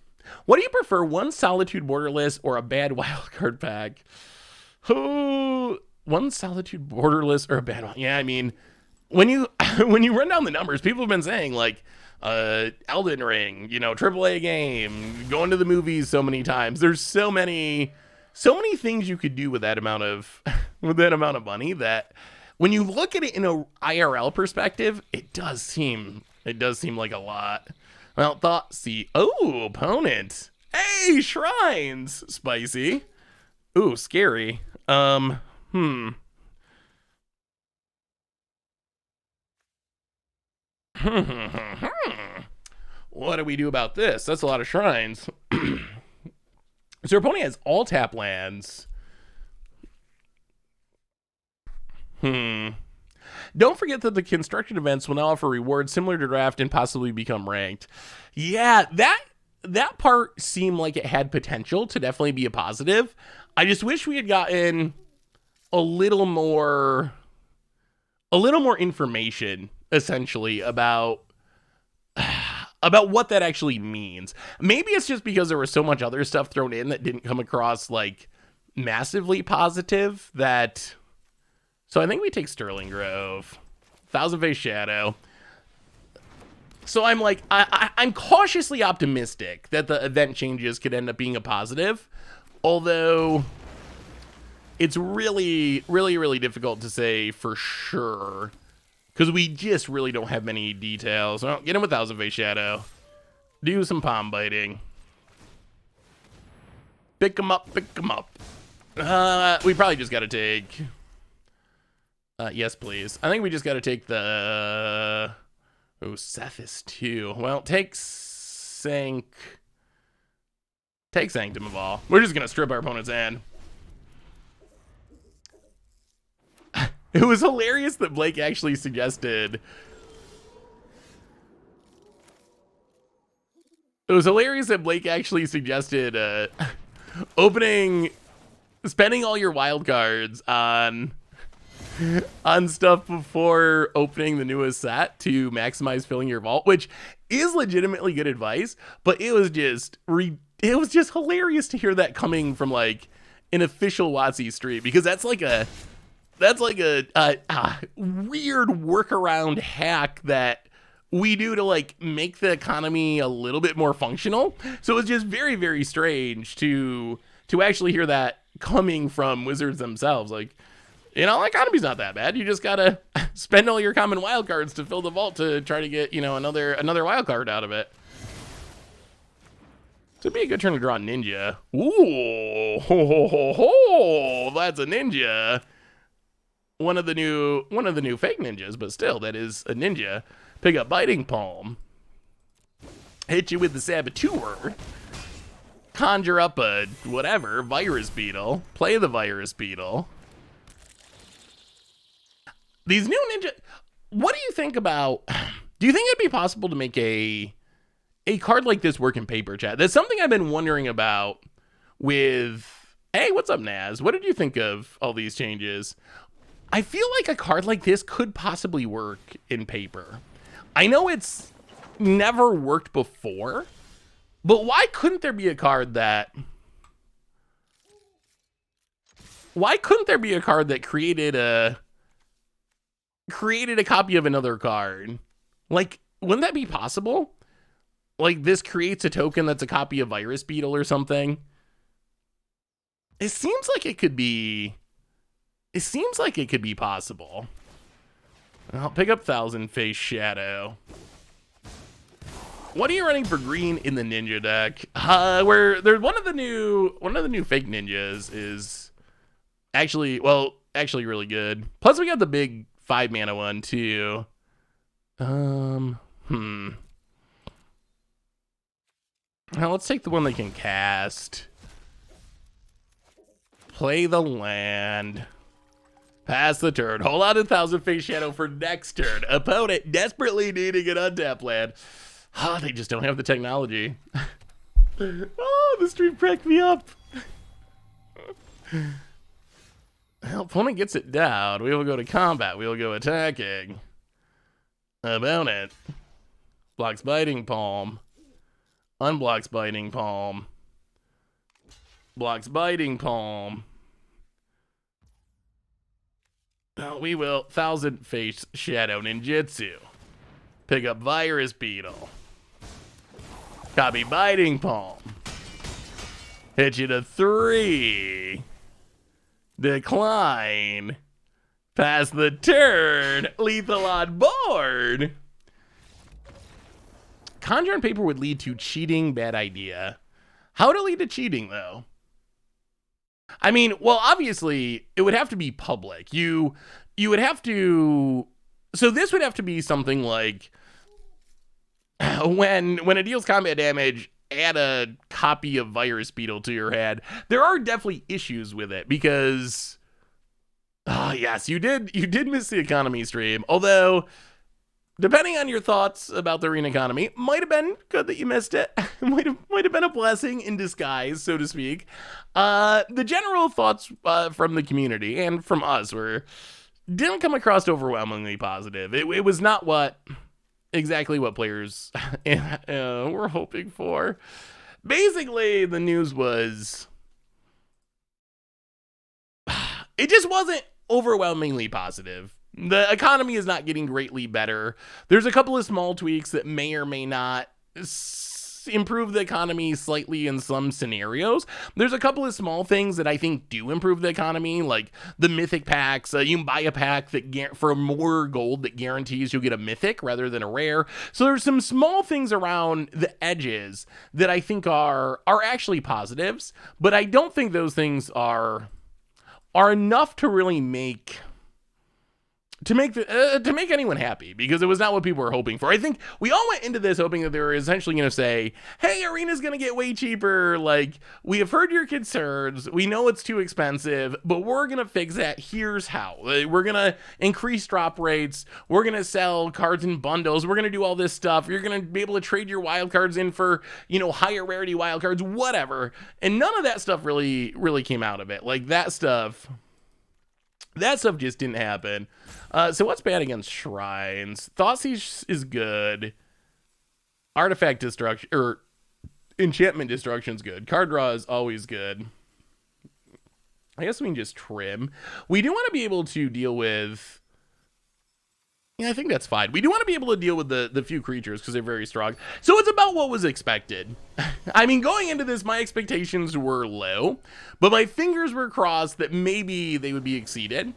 Speaker 1: What do you prefer, one Solitude Borderless or a bad wild card pack? One Solitude Borderless or a bad one? Yeah, I mean, when you run down the numbers, people have been saying like Elden Ring, AAA game, going to the movies so many times. There's so many things you could do with that amount of money that, when you look at it in a IRL perspective, it does seem like a lot. Well, opponent. Hey, shrines. Spicy. Ooh, scary. What do we do about this? That's a lot of shrines. So your opponent has all tap lands. Don't forget that the construction events will now offer rewards similar to draft and possibly become ranked. Yeah, that part seemed like it had potential to definitely be a positive. I just wish we had gotten a little more information, essentially, about what that actually means. Maybe it's just because there was so much other stuff thrown in that didn't come across like massively positive that... So I think we take Sterling Grove, Thousand Face Shadow. So I'm like, I'm cautiously optimistic that the event changes could end up being a positive, although it's really, really, really difficult to say for sure, because we just really don't have many details. Well, get him with Thousand Face Shadow. Do some palm biting. Pick him up, pick him up. We probably just got to take... yes, please. I think we just got to take the... Oh, Cephas too. Well, take Sanctum of all. We're just going to strip our opponent's hand. It was hilarious that Blake actually suggested... spending all your wild cards on stuff before opening the newest set to maximize filling your vault, which is legitimately good advice, but it was just hilarious to hear that coming from like an official WotC stream, because that's like a weird workaround hack that we do to like make the economy a little bit more functional. So it's just very, very strange to actually hear that coming from Wizards themselves. Like, the economy's not that bad. You just gotta spend all your common wild cards to fill the vault to try to get, another wild card out of it. So it'd be a good turn to draw Ninja. Ooh, ho, ho, ho, ho. That's a Ninja. one of the new fake ninjas, but still, that is a ninja. Pick up Biting Palm. Hit you with the Saboteur. Conjure up a whatever virus beetle. Play the virus beetle. These new ninja. What do you think about? Do you think it'd be possible to make a card like this work in paper, chat? That's something I've been wondering about. With hey, what's up, Naz? What did you think of all these changes? I feel like a card like this could possibly work in paper. I know it's never worked before, but why couldn't there be a card that... Why couldn't there be a card that created a copy of another card? Like, wouldn't that be possible? Like, this creates a token that's a copy of Virus Beetle or something. It seems like it could be... It seems like it could be possible. I'll pick up Thousand Face Shadow. What are you running for green in the ninja deck? Where there's one of the new fake ninjas is actually really good. Plus we got the big 5-mana one too. Now let's take the one they can cast. Play the land. Pass the turn. Hold on to Thousand Face Shadow for next turn. Opponent desperately needing an untapped land. Oh, they just don't have the technology. Oh, the stream cracked me up. Well, opponent gets it down. We will go to combat. We will go attacking. Opponent blocks Biting Palm. Unblocks Biting Palm. Blocks Biting Palm. We will Thousand Face Shadow Ninjutsu. Pick up Virus Beetle. Copy Biting Palm. Hit you to 3. Decline. Pass the turn. Lethal on board. Conjure on paper would lead to cheating. Bad idea. How would it lead to cheating, though? I mean, well, obviously, it would have to be public. You would have to... So this would have to be something like... When it deals combat damage, add a copy of Virus Beetle to your hand. There are definitely issues with it because... yes, you did miss the economy stream. Although, depending on your thoughts about the arena economy, might have been good that you missed it. might have been a blessing in disguise, so to speak. The general thoughts from the community and from us didn't come across overwhelmingly positive. It was not exactly what players were hoping for. Basically, the news was it just wasn't overwhelmingly positive. The economy is not getting greatly better. There's a couple of small tweaks that may or may not improve the economy slightly in some scenarios. There's a couple of small things that I think do improve the economy, like the mythic packs. You can buy a pack that for more gold that guarantees you'll get a mythic rather than a rare. So there's some small things around the edges that I think are actually positives, but I don't think those things are enough to really make anyone happy, because it was not what people were hoping for. I think we all went into this hoping that they were essentially going to say, hey, Arena's going to get way cheaper. Like, we have heard your concerns. We know it's too expensive, but we're going to fix that. Here's how. We're going to increase drop rates. We're going to sell cards in bundles. We're going to do all this stuff. You're going to be able to trade your wild cards in for, higher rarity wild cards, whatever. And none of that stuff really came out of it. Like, that stuff just didn't happen. So what's bad against Shrines? Thoughtseize is good. Artifact Destruction, or Enchantment Destruction is good. Card draw is always good. I guess we can just trim. We do want to be able to deal with... Yeah, I think that's fine. We do want to be able to deal with the few creatures because they're very strong. So it's about what was expected. I mean, going into this, my expectations were low, but my fingers were crossed that maybe they would be exceeded.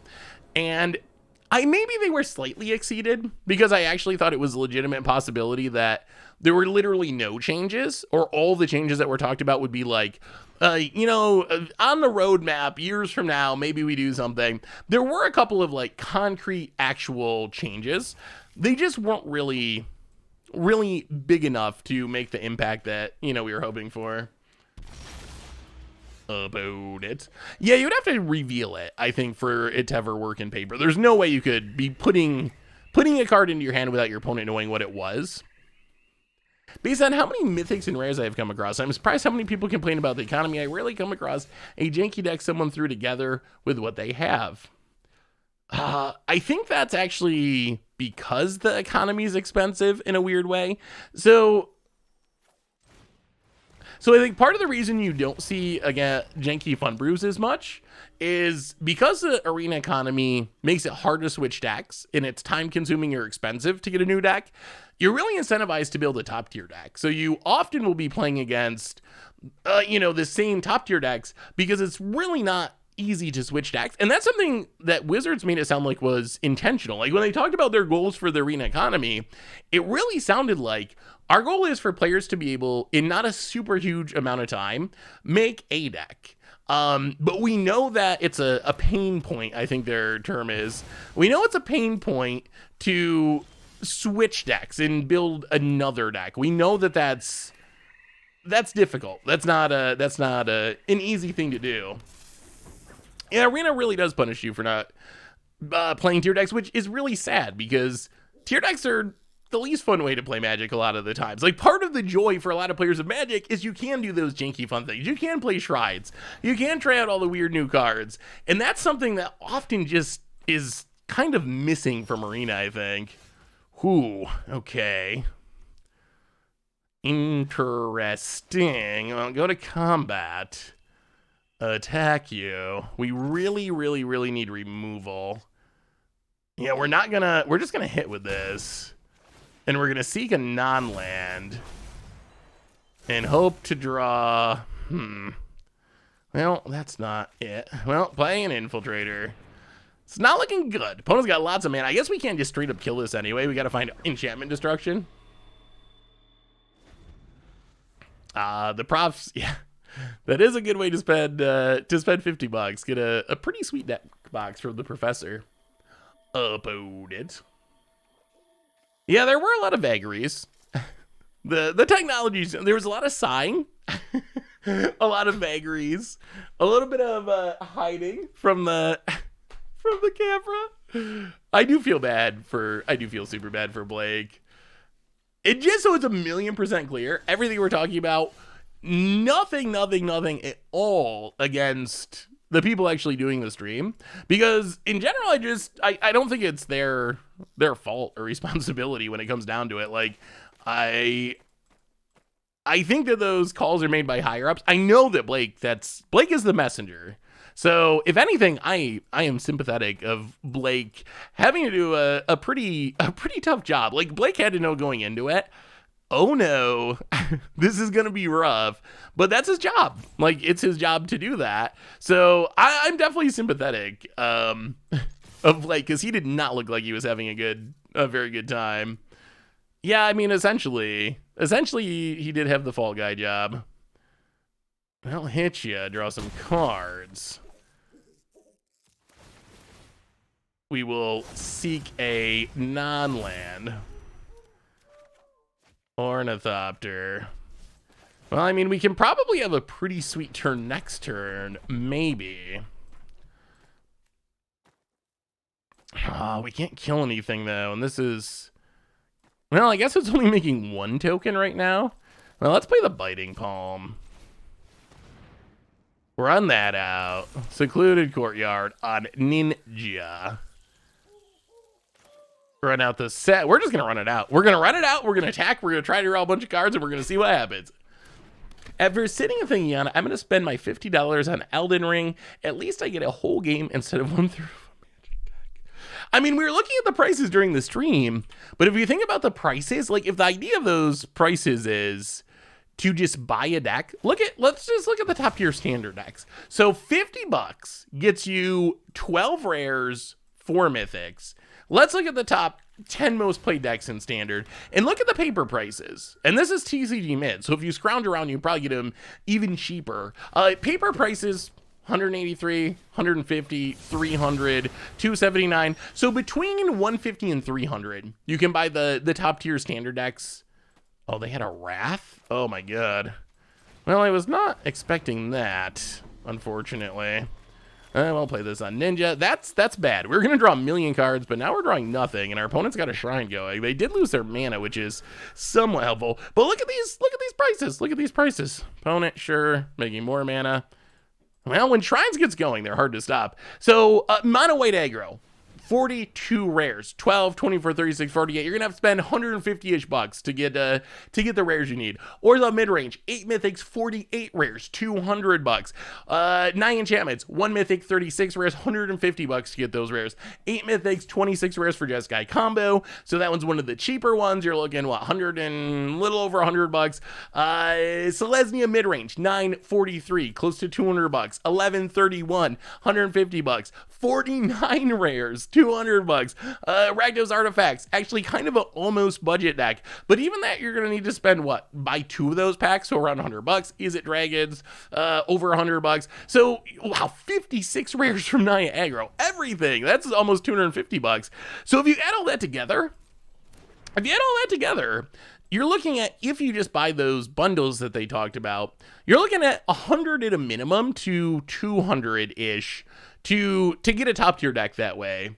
Speaker 1: And maybe they were slightly exceeded because I actually thought it was a legitimate possibility that there were literally no changes, or all the changes that were talked about would be like, on the roadmap years from now, maybe we do something. There were a couple of like concrete actual changes. They just weren't really big enough to make the impact that, we were hoping for. About it. Yeah, you'd have to reveal it, I think, for it to ever work in paper. There's no way you could be putting a card into your hand without your opponent knowing what it was. Based on how many mythics and rares I have come across, I'm surprised how many people complain about the economy. I rarely come across a janky deck someone threw together with what they have. I think that's actually because the economy is expensive in a weird way. So I think part of the reason you don't see, again, janky fun brews as much is because the arena economy makes it hard to switch decks and it's time consuming or expensive to get a new deck. You're really incentivized to build a top tier deck. So you often will be playing against, the same top tier decks because it's really not easy to switch decks. And that's something that Wizards made it sound like was intentional. Like when they talked about their goals for the arena economy, it really sounded like our goal is for players to be able, in not a super huge amount of time, make a deck. But we know that it's a pain point, I think their term is. We know it's a pain point to switch decks and build another deck. We know that that's difficult. That's not an easy thing to do. And Arena really does punish you for not playing tier decks, which is really sad because tier decks are the least fun way to play Magic a lot of the times. Like, part of the joy for a lot of players of Magic is you can do those janky fun things. You can play shrines. You can try out all the weird new cards. And that's something that often just is kind of missing from Arena, I think. Whew, okay. Interesting. Well, go to combat. Attack you. We really, really, really need removal. Yeah, we're just gonna hit with this. And we're gonna seek a non-land. And hope to draw, well, that's not it. Well, playing an Infiltrator. It's not looking good. Opponent's got lots of mana. I guess we can't just straight up kill this anyway. We gotta find enchantment destruction. The profs, yeah. That is a good way to spend $50. Get a pretty sweet deck box from the professor. About it. Yeah, there were a lot of vagaries. The technologies, there was a lot of sighing. A lot of vagaries. A little bit of hiding from the camera. I do feel super bad for Blake. It just so it's 1,000,000% clear, everything we're talking about, nothing at all against the people actually doing the stream, because in general I don't think it's their fault or responsibility when it comes down to it. Like, I think that those calls are made by higher ups. I know that Blake is the messenger. So if anything, I am sympathetic of Blake having to do a pretty tough job. Like, Blake had to know going into it, oh no, this is going to be rough, but that's his job. Like, it's his job to do that. So I'm definitely sympathetic of Blake, because he did not look like he was having a very good time. Yeah, I mean, essentially he did have the fall guy job. I'll hit you, draw some cards. We will seek a non-land. Ornithopter. Well, I mean, we can probably have a pretty sweet turn next turn, maybe. Oh, we can't kill anything, though, and this is... Well, I guess it's only making one token right now. Well, let's play the Biting Palm. Run that out. Secluded Courtyard on Ninja. Run out the set. We're just going to run it out. We're going to run it out. We're going to attack. We're going to try to draw a bunch of cards, and we're going to see what happens. After sitting a thingy on it, I'm going to spend my $50 on Elden Ring. At least I get a whole game instead of 1/3 of a Magic deck. I mean, we were looking at the prices during the stream, but if you think about the prices, like, if the idea of those prices is to just buy a deck, let's just look at the top tier standard decks. So $50 gets you 12 rares, 4 mythics, let's look at the top 10 most played decks in Standard, and look at the paper prices. And this is TCG mid, so if you scrounge around, you probably get them even cheaper. Paper prices, 183, 150, 300, 279. So between 150 and 300, you can buy the top tier Standard decks. Oh, they had a Wrath? Oh my god. Well, I was not expecting that, unfortunately. We'll play this on Ninja. That's bad. We were going to draw a million cards, but now we're drawing nothing, and our opponent's got a Shrine going. They did lose their mana, which is somewhat helpful. But look at these prices. Look at these prices. Opponent, sure, making more mana. Well, when Shrines gets going, they're hard to stop. So, mono white aggro. 42 rares, 12, 24, 36, 48. You're gonna have to spend 150-ish bucks to get the rares you need. Or the mid-range, 8 mythics, 48 rares, 200 bucks. 9 enchantments, 1 mythic, 36 rares, 150 bucks to get those rares. 8 mythics, 26 rares for Jeskai combo. So that one's one of the cheaper ones. You're looking, what, 100 and little over 100 bucks. Selesnya mid-range, 943, close to 200 bucks. 1131, 150 bucks. 49 rares, 200 bucks. Rakdos Artifacts, actually kind of an almost budget deck, but even that you're gonna need to spend what? Buy 2 of those packs, so around 100 bucks. Is it Dragons? Over 100 bucks. So wow, 56 rares from Naya Aggro. Everything. That's almost 250 bucks. So if you add all that together, you're looking at, if you just buy those bundles that they talked about, you're looking at 100 at a minimum to 200-ish to get a top tier deck that way.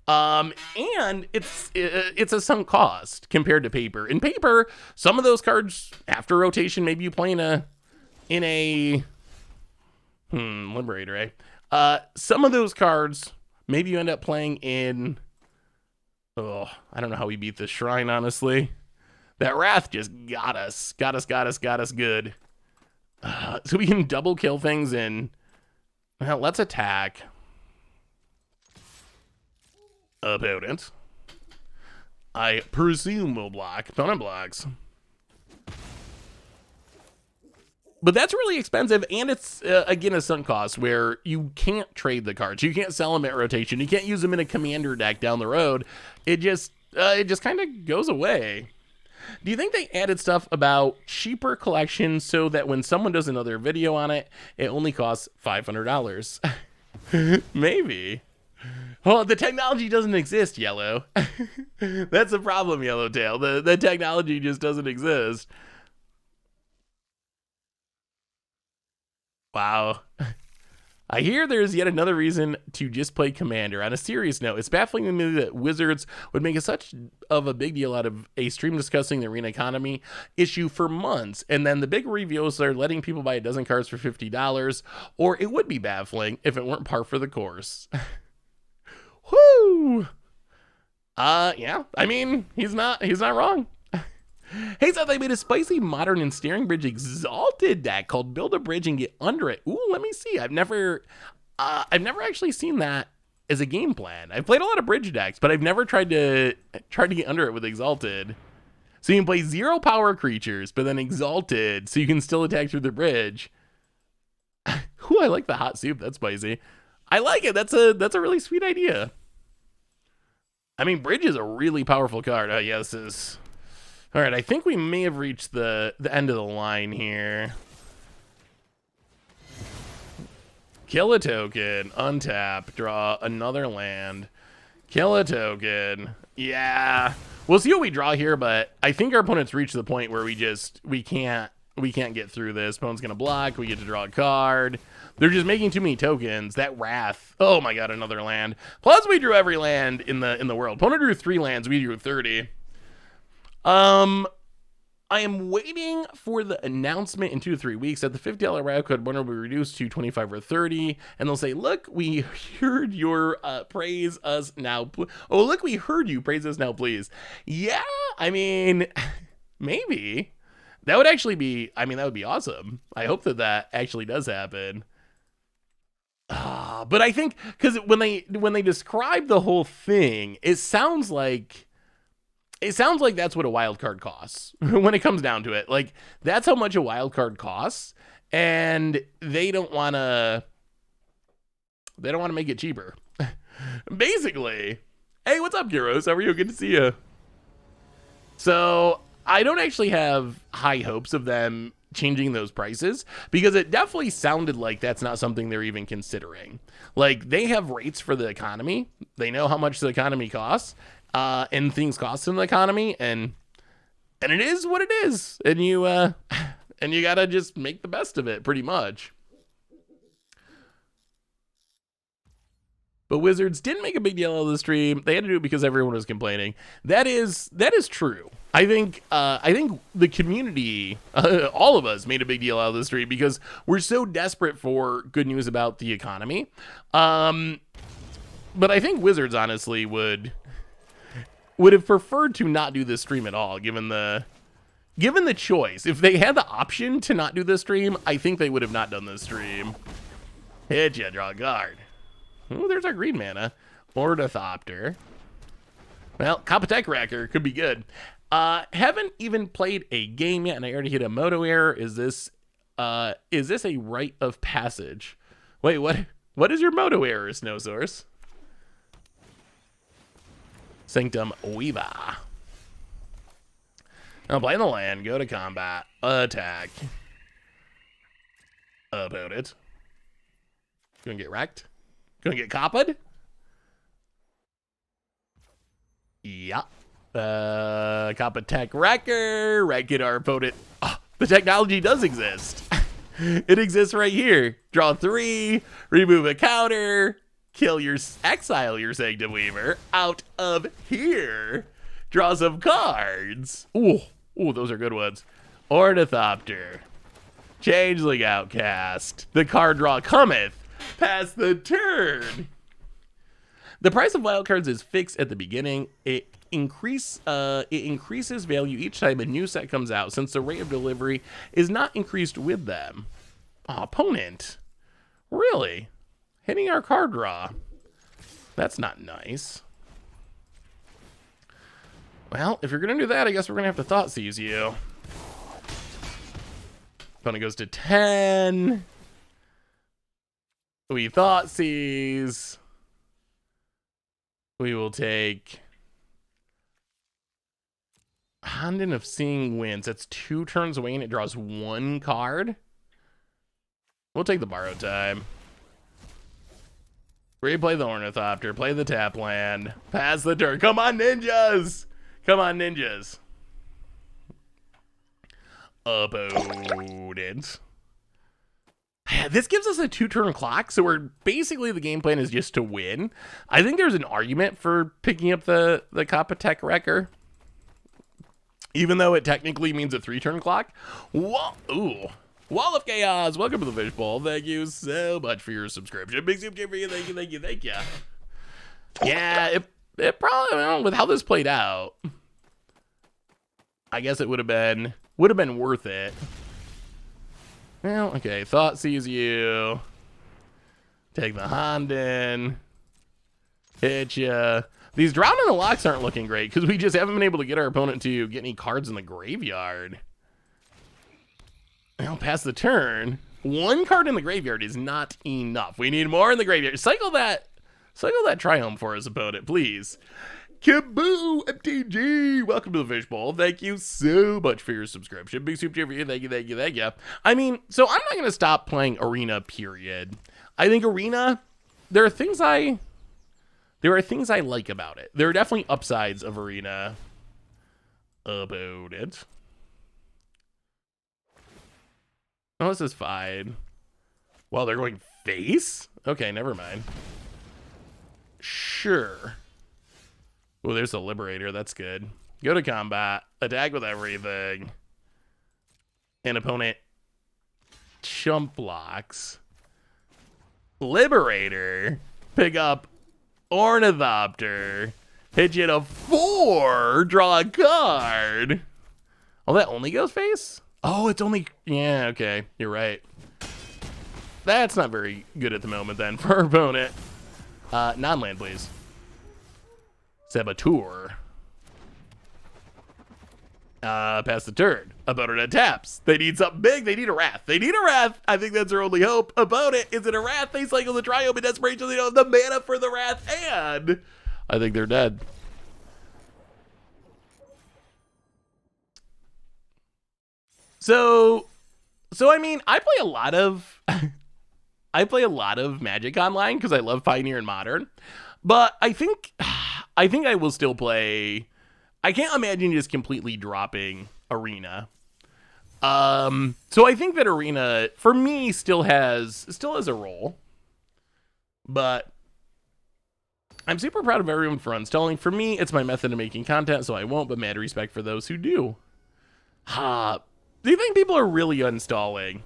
Speaker 1: And it's a sunk cost compared to paper. In paper, some of those cards after rotation, maybe you play in a Liberator, eh? Some of those cards, maybe you end up playing in, I don't know how we beat this Shrine, honestly. That Wrath just got us good. So we can double kill things, and well, let's attack. Opponent. I presume will block. Opponent blocks. But that's really expensive, and it's, again, a sunk cost where you can't trade the cards. You can't sell them at rotation. You can't use them in a commander deck down the road. It just kind of goes away. Do you think they added stuff about cheaper collections so that when someone does another video on it, it only costs $500? Maybe. Well, the technology doesn't exist, Yellow. That's the problem, Yellowtail. The technology just doesn't exist. Wow. I hear there's yet another reason to just play Commander. On a serious note, it's baffling to me that Wizards would make such of a big deal out of a stream discussing the arena economy issue for months, and then the big reveals are letting people buy a dozen cards for $50, or it would be baffling if it weren't par for the course. Whoo! Yeah, I mean, he's not wrong. Hey, so they made a spicy, modern, and Staring Bridge Exalted deck called Build a Bridge and Get Under It. Ooh, let me see. I've never actually seen that as a game plan. I've played a lot of bridge decks, but I've never tried to get under it with Exalted. So you can play 0 power creatures, but then Exalted, so you can still attack through the bridge. Ooh, I like the hot soup. That's spicy. I like it. That's a really sweet idea. I mean, Bridge is a really powerful card. Oh, yeah, this is... All right, I think we may have reached the end of the line here. Kill a token, untap, draw another land, kill a token. Yeah, we'll see what we draw here, but I think our opponent's reached the point where we can't get through this. Opponent's gonna block. We get to draw a card. They're just making too many tokens. That Wrath. Oh my god, another land. Plus, we drew every land in the world. Opponent drew 3 lands. We drew 30. I am waiting for the announcement in 2 to 3 weeks that the $50 RAD code will be reduced to 25 or 30, and they'll say, "Look, we heard your praise us now. Oh, look, we heard you praise us now, please." Yeah, I mean, maybe that would actually be. I mean, that would be awesome. I hope that actually does happen. But I think because when they describe the whole thing, it sounds like that's what a wild card costs when it comes down to it. Like, that's how much a wild card costs, and they don't want to make it cheaper, basically. Hey, what's up, Gyros? How are you? Good to see you. So I don't actually have high hopes of them changing those prices because it definitely sounded like that's not something they're even considering. Like, they have rates for the economy. They know how much the economy costs, and things cost in the economy, and it is what it is. And you gotta just make the best of it, pretty much. But Wizards didn't make a big deal out of the stream. They had to do it because everyone was complaining. That is true. I think the community, all of us, made a big deal out of the stream because we're so desperate for good news about the economy. But I think Wizards honestly would have preferred to not do this stream at all, given the choice. If they had the option to not do this stream, I think they would have not done this stream. Hit ya, draw a card. Oh, there's our green mana. Ornithopter. Well, Compotech Wrecker could be good. Haven't even played a game yet, and I already hit a moto error. Is this a rite of passage? Wait, what is your moto error, Snow Source? Sanctum Weaver. Now play in the land, go to combat, attack. About it. Gonna get wrecked? Gonna get copped? Yeah. Compotech Wrecker. Wreck our opponent. Oh, the technology does exist. It exists right here. Draw 3, remove a counter, exile your Sanctum Weaver out of here. Draw some cards. Ooh, those are good ones. Ornithopter. Changeling Outcast. The card draw cometh. Pass the turn. The price of wild cards is fixed at the beginning. It increases value each time a new set comes out, since the rate of delivery is not increased with them. Oh, opponent. Really? Hitting our card draw. That's not nice. Well, if you're going to do that, I guess we're going to have to Thoughtseize you. Opponent goes to 10. We Thoughtseize. We will take Honden of Seeing Winds. That's 2 turns away and it draws 1 card. We'll take the borrow time. Replay the Ornithopter. Play the tap land. Pass the turn. Come on, ninjas! Come on, ninjas. Opponent. This gives us a 2-turn clock, so we're basically, the game plan is just to win. I think there's an argument for picking up the Compotech Wrecker, even though it technically means a 3-turn clock. Ooh. Wall of Chaos, welcome to the Fishbowl. Thank you so much for your subscription. Big Soup Game for you, thank you. Yeah, it probably, well, with how this played out, I guess it would have been worth it. Well, okay, Thoughtseize you. Take the Honden. Hit ya. These Drown in the Locks aren't looking great because we just haven't been able to get our opponent to get any cards in the graveyard. I'll pass the turn. 1 card in the graveyard is not enough. We need more in the graveyard. Cycle that Triumph for us, opponent, please. Kaboo, MTG, welcome to the Fishbowl. Thank you so much for your subscription. Big Soup Cheer for you. Thank you. I mean, so I'm not going to stop playing Arena, period. I think Arena, there are things I like about it. There are definitely upsides of Arena about it. Oh, this is fine. Well, they're going face? Okay, never mind. Sure. Oh, there's a Liberator. That's good. Go to combat. Attack with everything. An opponent chump blocks. Liberator. Pick up Ornithopter. Hit you to 4. Draw a card. Oh, that only goes face? Oh, it's only... Yeah, okay. You're right. That's not very good at the moment, then, for our opponent. Non-land, please. Saboteur. Pass the turn. Opponent taps. They need something big. They need a Wrath. I think that's their only hope. Opponent, is it a Wrath? They cycle the Triumph in desperation. They don't have the mana for the Wrath. And I think they're dead. So I mean, I play a lot of Magic Online because I love Pioneer and Modern, but I think I will still play. I can't imagine just completely dropping Arena. So I think that Arena for me still has a role, but I'm super proud of everyone for uninstalling. For me, it's my method of making content, so I won't, but mad respect for those who do. Do you think people are really uninstalling?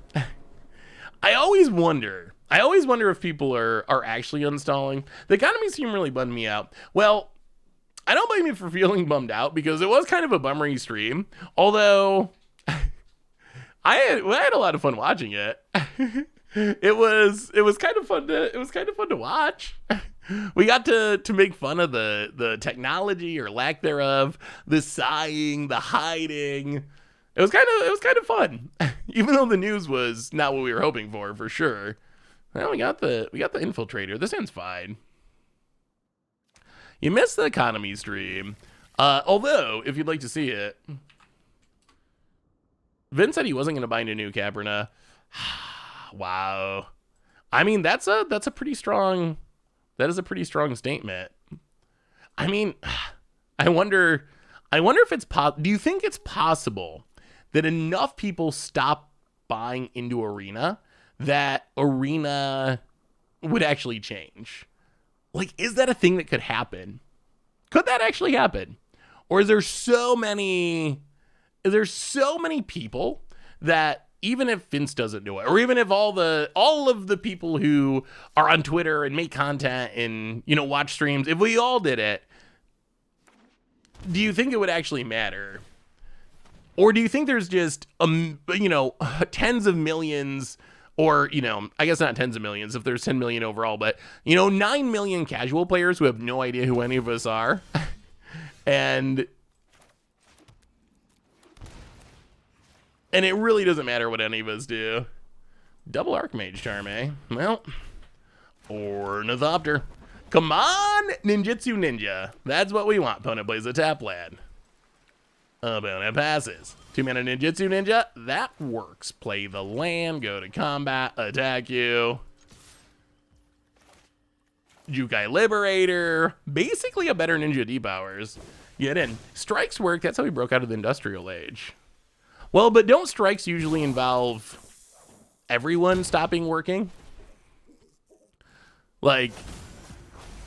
Speaker 1: I always wonder if people are actually uninstalling. The economy seem really bummed me out. Well, I don't blame you for feeling bummed out because it was kind of a bummery stream. Although I had a lot of fun watching it. It was kind of fun to watch. We got to make fun of the technology or lack thereof, the sighing, the hiding. It was kind of fun, even though the news was not what we were hoping for sure. Well, we got the infiltrator. This hand's fine. You missed the economy stream, although if you'd like to see it, Vince said he wasn't going to buy into new Cabrera. Wow, I mean that's a pretty strong. That is a pretty strong statement. I mean, I wonder if it's do you think it's possible that enough people stop buying into Arena that Arena would actually change? Like, is that a thing that could happen? Could that actually happen? Or is there so many people that even if Vince doesn't do it, or even if all of the people who are on Twitter and make content and, you know, watch streams, if we all did it, do you think it would actually matter? Or do you think there's just, tens of millions, or, you know, I guess not tens of millions if there's 10 million overall, but, 9 million casual players who have no idea who any of us are. and it really doesn't matter what any of us do. Double Archmage Charm, eh? Well, Ornithopter. Come on, Ninjutsu Ninja. That's what we want. Opponent plays a tap lad. Opponent passes. 2-mana Ninjutsu Ninja. That works. Play the land, go to combat, attack you. Jukai Liberator. Basically a better Ninja D-Powers. Get in. Strikes work. That's how we broke out of the Industrial Age. Well, but don't strikes usually involve everyone stopping working? Like,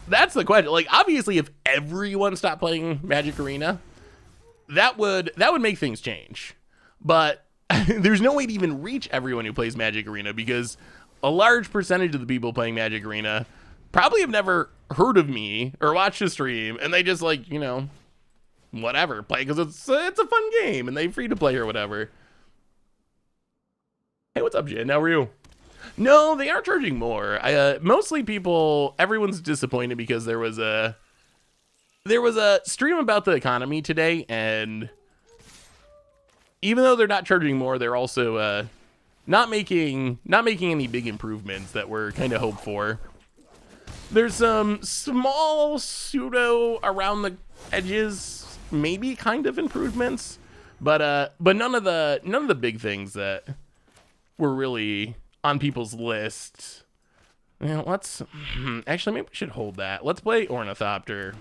Speaker 1: that's the question. Like, obviously, if everyone stopped playing Magic Arena, that would make things change. But there's no way to even reach everyone who plays Magic Arena because a large percentage of the people playing Magic Arena probably have never heard of me or watched a stream, and they just like, whatever, play because it's a fun game and they free to play or whatever. Hey, what's up, Jen? How are you? No, they are charging more. Mostly everyone's disappointed because there was a stream about the economy today, and even though they're not charging more, they're also not making any big improvements that were kind of hoped for. There's some small pseudo around the edges, maybe kind of improvements, but none of the big things that were really on people's lists. Let's actually maybe we should hold that. Let's play Ornithopter.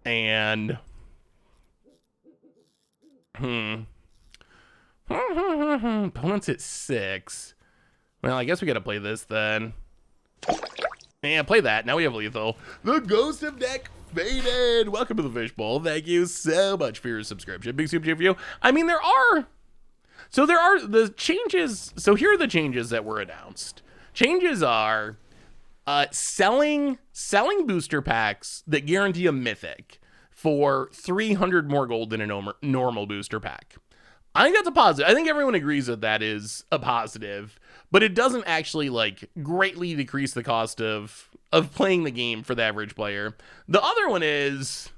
Speaker 1: And opponent's at 6. Well, I guess we gotta play this then. Yeah, play that. Now we have lethal. The Ghost of Deck Faded. Welcome to the Fishbowl. Thank you so much for your subscription. Big super chat for you. I mean, there are the changes. So here are the changes that were announced. Changes are selling booster packs that guarantee a mythic for 300 more gold than a normal booster pack. I think that's a positive. I think everyone agrees that is a positive, but it doesn't actually like greatly decrease the cost of playing the game for the average player. The other one is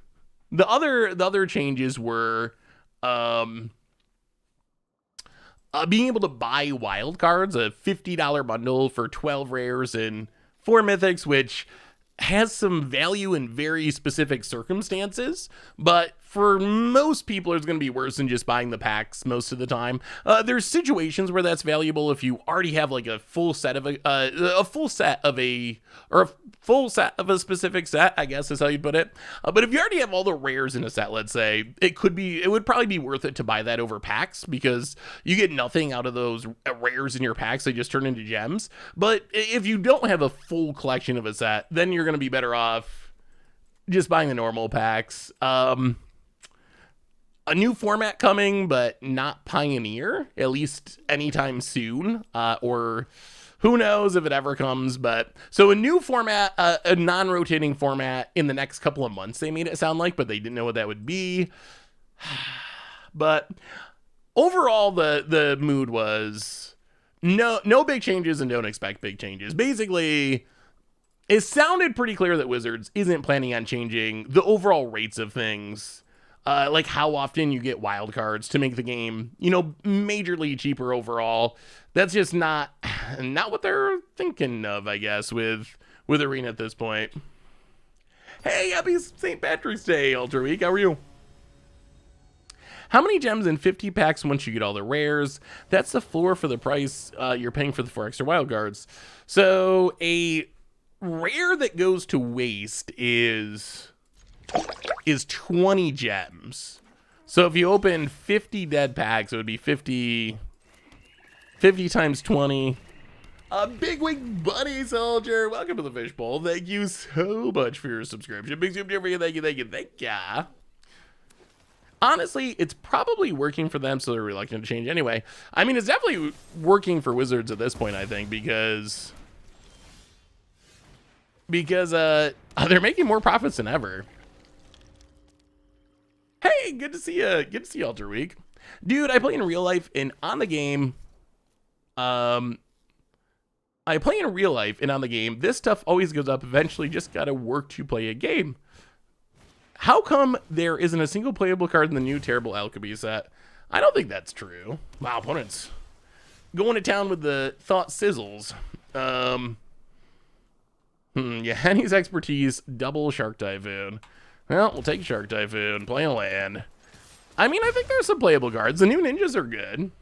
Speaker 1: the other changes were being able to buy wild cards, a $50 bundle for 12 rares and 4 mythics, which has some value in very specific circumstances, but for most people it's going to be worse than just buying the packs most of the time. There's situations where that's valuable if you already have like a full set of a full set of a specific set, I guess is how you'd put it. But if you already have all the rares in a set, let's say, it would probably be worth it to buy that over packs, because you get nothing out of those rares in your packs. They just turn into gems. But if you don't have a full collection of a set, then you're going to be better off just buying the normal packs. A new format coming, but not Pioneer, at least anytime soon, or who knows if it ever comes. But so a new format, a non-rotating format in the next couple of months, they made it sound like, but they didn't know what that would be. But overall, the mood was no big changes and don't expect big changes. Basically, it sounded pretty clear that Wizards isn't planning on changing the overall rates of things. Like how often you get wild cards to make the game, majorly cheaper overall. That's just not what they're thinking of, I guess, with Arena at this point. Hey, happy St. Patrick's Day, Ultra Week. How are you? How many gems in 50 packs once you get all the rares? That's the floor for the price you're paying for the 4 extra wild cards. So a rare that goes to waste is 20 gems. So if you open 50 dead packs, it would be 50 times 20. Big Wing Bunny Soldier, welcome to the Fishbowl. Thank you so much for your subscription. Big Soup, thank you. Honestly, it's probably working for them, so they're reluctant to change anyway. I mean, it's definitely working for Wizards at this point, I think, because they're making more profits than ever. Hey, good to see you. Good to see you, Ultra Week. Dude, I play in real life and on the game. I play in real life and on the game. This stuff always goes up. Eventually, just gotta work to play a game. How come there isn't a single playable card in the new Terrible Alchemy set? I don't think that's true. My opponent's going to town with the thought sizzles. Yeah, Henny's expertise, double Shark Typhoon. Well, we'll take Shark Typhoon, play a land. I mean, I think there's some playable cards. The new ninjas are good.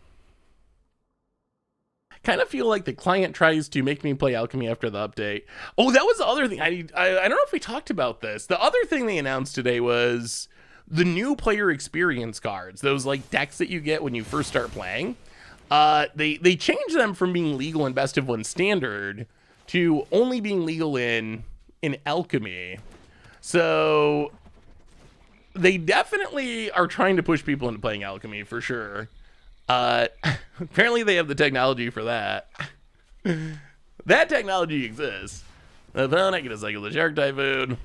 Speaker 1: Kind of feel like the client tries to make me play Alchemy after the update. Oh, that was the other thing. I don't know if we talked about this. The other thing they announced today was the new player experience cards. Those like decks that you get when you first start playing. They changed them from being legal in Best of 1 Standard to only being legal in Alchemy. So they definitely are trying to push people into playing Alchemy for sure. Apparently they have the technology for that. That technology exists. Opponent get a cycle the Shark Typhoon.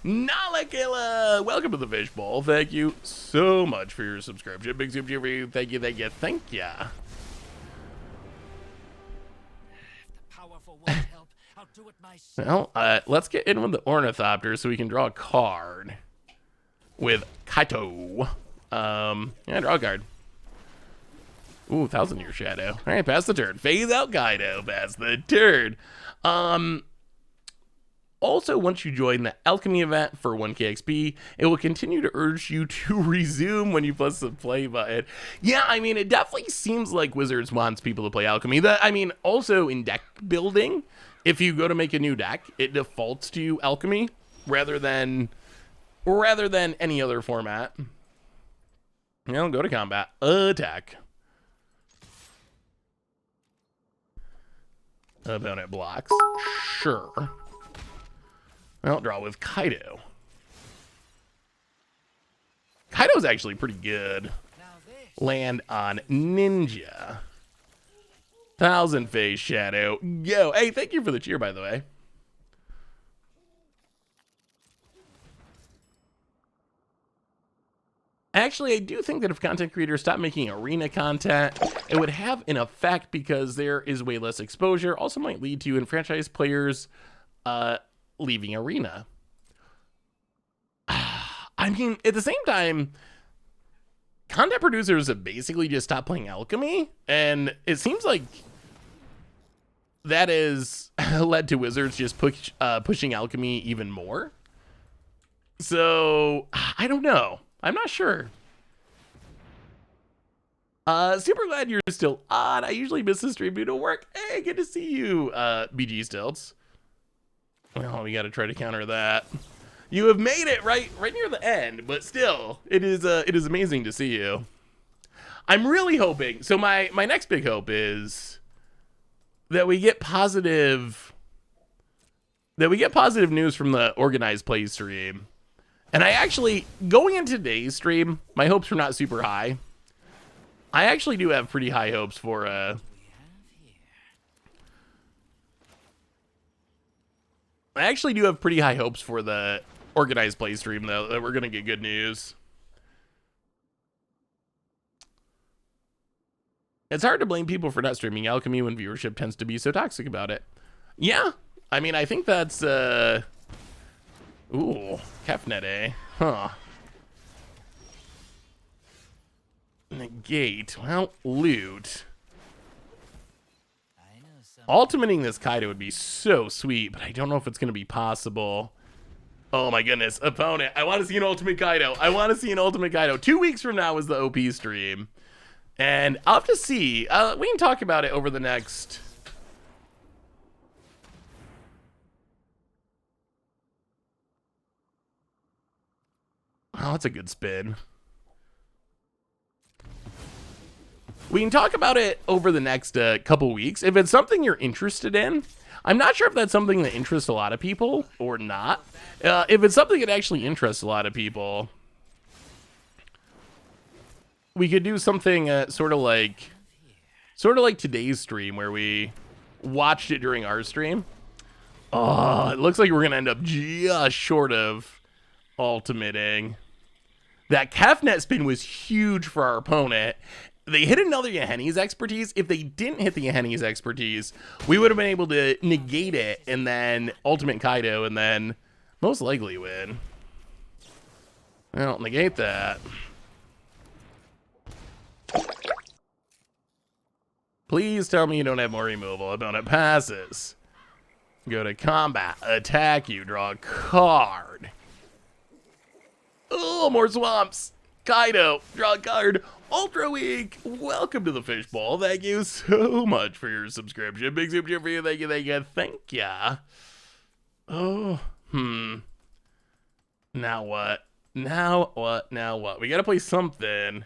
Speaker 1: Nalakilla, welcome to the Fishbowl. Thank you so much for your subscription. Big Soup for you. Thank you. Well, let's get in with the Ornithopter so we can draw a card with Kaito. Yeah, draw a card. Ooh, 1,000-Year Shadow. All right, pass the turn. Phase out Kaido. Pass the turn. Also, once you join the Alchemy event for 1k XP, it will continue to urge you to resume when you press the play button. Yeah, I mean, it definitely seems like Wizards wants people to play Alchemy. Also in deck building, if you go to make a new deck, it defaults to Alchemy rather than any other format. Go to combat. Attack. Opponent blocks. Sure. Well, draw with Kaido. Kaido's actually pretty good. Land on Ninja. 1,000 Phase Shadow. Go. Hey, thank you for the cheer, by the way. Actually, I do think that if content creators stop making arena content, it would have an effect because there is way less exposure. Also might lead to enfranchised players leaving arena. I mean, at the same time, content producers have basically just stopped playing Alchemy, and it seems like that has led to Wizards just pushing alchemy even more. So I don't know. I'm not sure. Super glad you're still on. I usually miss the stream due to work. Hey, good to see you, BG Stilts. Well, we got to try to counter that. You have made it right near the end, but still, it is amazing to see you. I'm really hoping. So my next big hope is that we get positive news from the organized play stream. And I actually, going into today's stream, my hopes were not super high. I actually do have pretty high hopes for the organized play stream, though, that we're gonna get good news. It's hard to blame people for not streaming alchemy when viewership tends to be so toxic about it. Yeah, I mean, I think that's ooh, Kefnet, eh? Huh. Negate. Well, loot. Ultimating this Kaido would be so sweet, but I don't know if it's going to be possible. Oh my goodness. Opponent. I want to see an ultimate Kaido. 2 weeks from now is the OP stream. And I'll have to see. We can talk about it over the next... Oh, that's a good spin. We can talk about it over the next couple weeks. If it's something you're interested in, I'm not sure if that's something that interests a lot of people or not. If it's something that actually interests a lot of people, we could do something sort of like today's stream where we watched it during our stream. Oh, it looks like we're gonna end up just short of ultimating. That Kefnet spin was huge for our opponent. They hit another Yahenni's expertise. If they didn't hit the Yahenni's expertise, we would have been able to negate it and then ultimate Kaido and then most likely win. Well, negate that. Please tell me you don't have more removal. Opponent passes. Go to combat. Attack you. Draw a card. Oh, more swamps. Kaido. Draw a card. Ultra Week, welcome to the fishbowl. Thank you so much for your subscription. Big super for you. Thank ya. Oh, Now what? We gotta play something.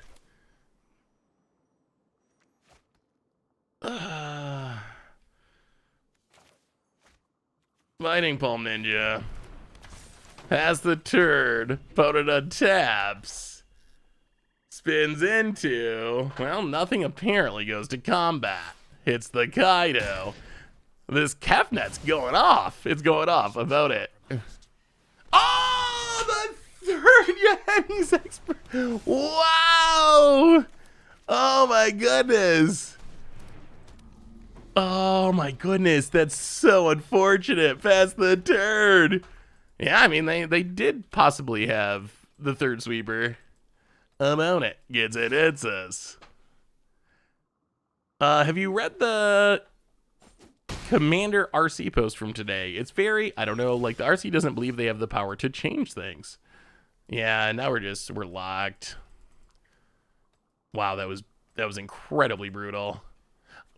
Speaker 1: Fighting Palm Ninja. Pass the turd. Opponent untaps. Spins into, well, nothing apparently goes to combat. Hits the Kaido. This Kefnet's going off. It's going off about it. Oh, the third Yahenni's expert. Wow. Oh my goodness. That's so unfortunate. Pass the turd. Yeah, I mean, they did possibly have the third sweeper. About it. Gets it, it's us. Have you read the Commander RC post from today? It's very, I don't know, like the RC doesn't believe they have the power to change things. Yeah, now we're locked. Wow, that was incredibly brutal.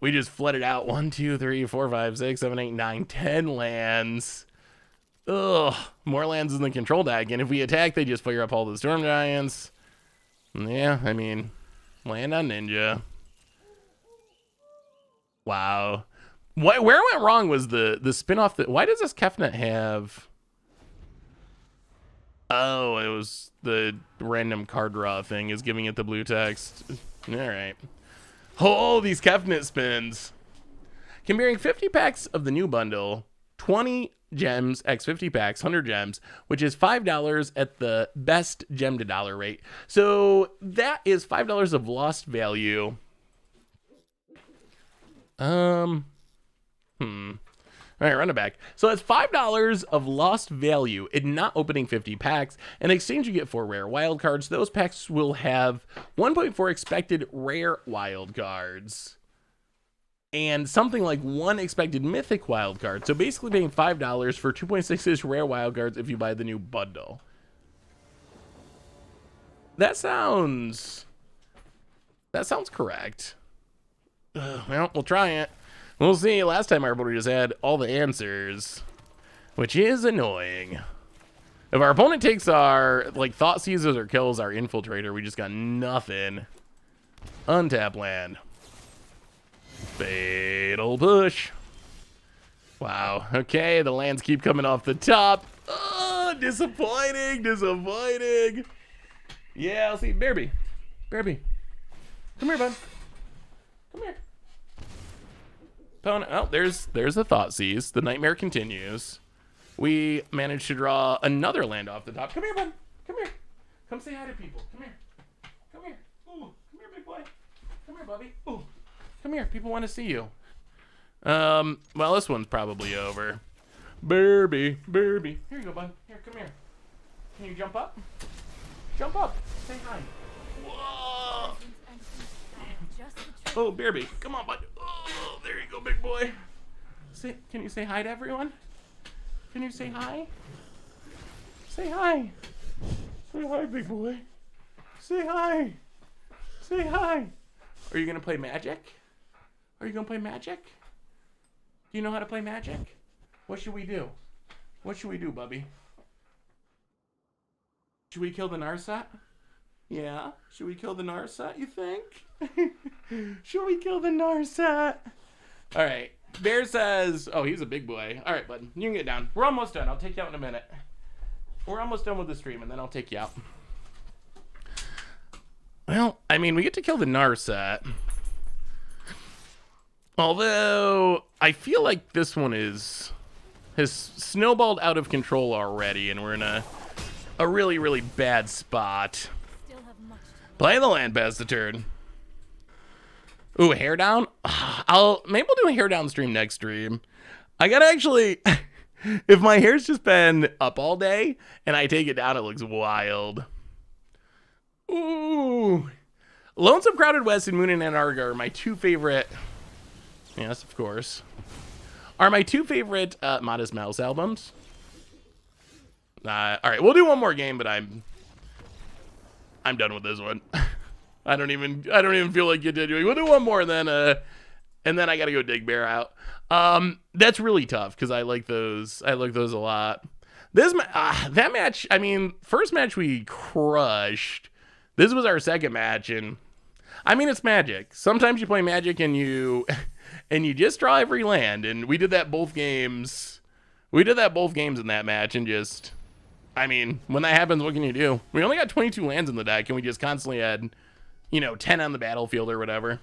Speaker 1: We just flooded out 1, 2, 3, 4, 5, 6, 7, 8, 9, 10 lands. Ugh, more lands in the control deck, and if we attack, they just fire up all the Storm Giants. Yeah, I mean, land on Ninja. Wow. Where I went wrong was the spin-off. Why does this Kefnet have... Oh, it was the random card draw thing is giving it the blue text. All right. Oh, these Kefnet spins. Comparing 50 packs of the new bundle, 20 gems x 50 packs, 100 gems, which is $5 at the best gem to dollar rate. So that is $5 of lost value. All right, run it back. So that's $5 of lost value in not opening 50 packs. In exchange, you get 4 rare wild cards. Those packs will have 1.4 expected rare wild cards. and something like 1 expected mythic wildcard. So basically paying $5 for 2.6-ish rare wildcards if you buy the new bundle. That sounds correct. Well, we'll try it. We'll see. Last time our opponent just had all the answers, which is annoying. If our opponent takes our, like, Thought Seizes or kills our Infiltrator, we just got nothing. Untap land. Fatal Push. Wow. Okay, the lands keep coming off the top. Oh, disappointing. Disappointing. Yeah, I'll see. Bearby. Bearby. Come here, bud. Come here. Opponent. Oh, there's the Thoughtseize. The nightmare continues. We managed to draw another land off the top. Come here, bud. Come here. Come say hi to people. Come here. Come here. Ooh, come here, big boy. Come here, Bubby. Ooh, come here. People want to see you. Well, this one's probably over. Bearby. Bearby. Here you go, bud. Here, come here. Can you jump up? Jump up. Say hi. Whoa. Oh, Bearby. Come on, bud. Oh, there you go, big boy. Can you say hi to everyone? Can you say hi? Say hi. Say hi, big boy. Say hi. Say hi. Are you going to play Magic? Are you going to play Magic? Do you know how to play Magic? What should we do? What should we do, Bubby? Should we kill the Narset? Yeah? Should we kill the Narset, you think? Should we kill the Narset? All right. Bear says, oh, he's a big boy. All right, bud. You can get down. We're almost done. I'll take you out in a minute. We're almost done with the stream, and then I'll take you out. Well, I mean, we get to kill the Narset. Although, I feel like this one has snowballed out of control already, and we're in a really, really bad spot. Play the land pass the turn. Ooh, hair down? Maybe we'll do a hair down stream next stream. I gotta actually, if my hair's just been up all day and I take it down, it looks wild. Ooh. Lonesome Crowded West and Moon and Antarctica are my two favorite, yes, of course, are my two favorite Modest Mouse albums. All right, we'll do one more game, but I'm done with this one. I don't even feel like continuing. We'll do one more, and then I gotta go dig Bear out. That's really tough because I like those. I like those a lot. That match. I mean, first match we crushed. This was our second match, and I mean it's Magic. Sometimes you play Magic and you just draw every land, and we did that both games. We did that both games in that match, and just, I mean, when that happens, what can you do? We only got 22 lands in the deck, and we just constantly had, 10 on the battlefield or whatever.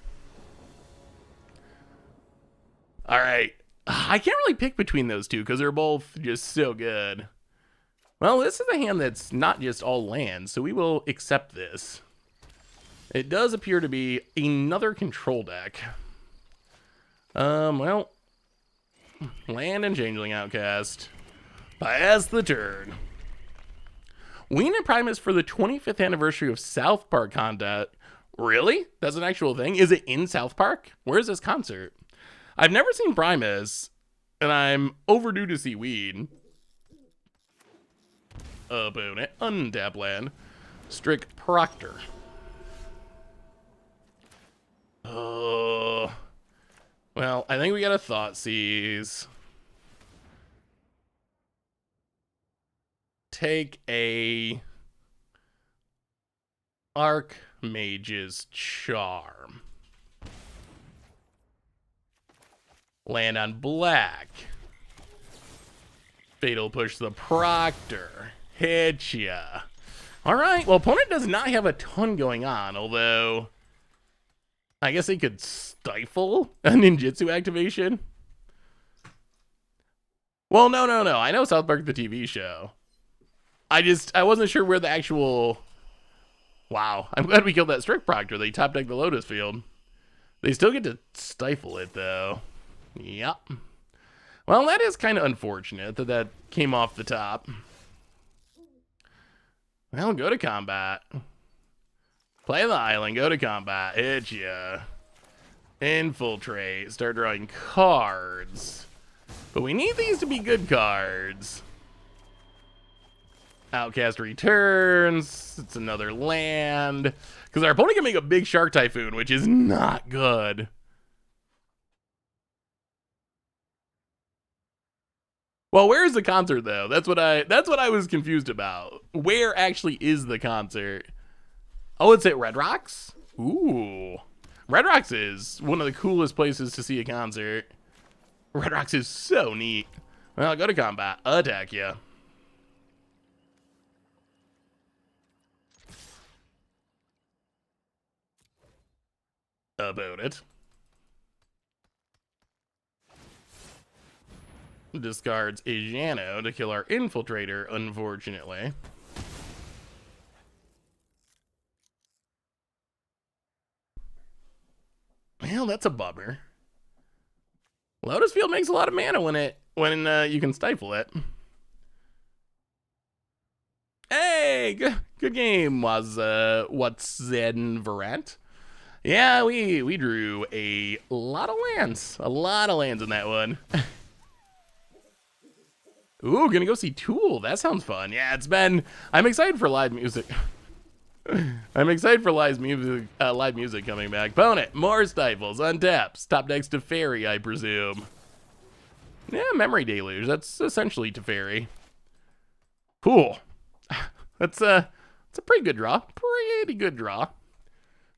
Speaker 1: All right. I can't really pick between those two because they're both just so good. Well, this is a hand that's not just all lands, so we will accept this. It does appear to be another control deck. Well, land and Changeling Outcast. Pass the turn. Ween and Primus for the 25th anniversary of South Park content. Really? That's an actual thing? Is it in South Park? Where's this concert? I've never seen Primus, and I'm overdue to see Ween. Opponent, untap land. Strict Proctor. Oh. Well, I think we got a Thoughtseize. Take a Archmage's Charm. Land on black. Fatal Push the Proctor. Hit ya. Alright, well, opponent does not have a ton going on, although I guess they could stifle a ninjutsu activation. Well, no. I know South Park, the TV show. I wasn't sure where the actual... Wow, I'm glad we killed that Strict Proctor. They top deck the Lotus Field. They still get to stifle it, though. Yep. Well, that is kind of unfortunate that came off the top. Well, go to combat. Play the island, go to combat. Hit ya. Infiltrate. Start drawing cards. But we need these to be good cards. Outcast returns. It's another land. Because our opponent can make a big Shark Typhoon, which is not good. Well, where's the concert though? That's what I was confused about. Where actually is the concert? Oh, it's at Red Rocks? Ooh. Red Rocks is one of the coolest places to see a concert. Red Rocks is so neat. Well, go to combat. Attack you. About it. Discards a Jano to kill our Infiltrator, unfortunately. Well, that's a bummer. Lotus Field makes a lot of mana when you can stifle it. Hey, good game was what's Zen Varant. Yeah, we drew a lot of lands in that one. Ooh, gonna go see Tool. That sounds fun. Yeah, I'm excited for live music. I'm excited for live music coming back. Opponent, more stifles, untaps. Top decks Teferi, I presume. Yeah, Memory Deluge. That's essentially Teferi. Cool. That's a pretty good draw. Pretty good draw.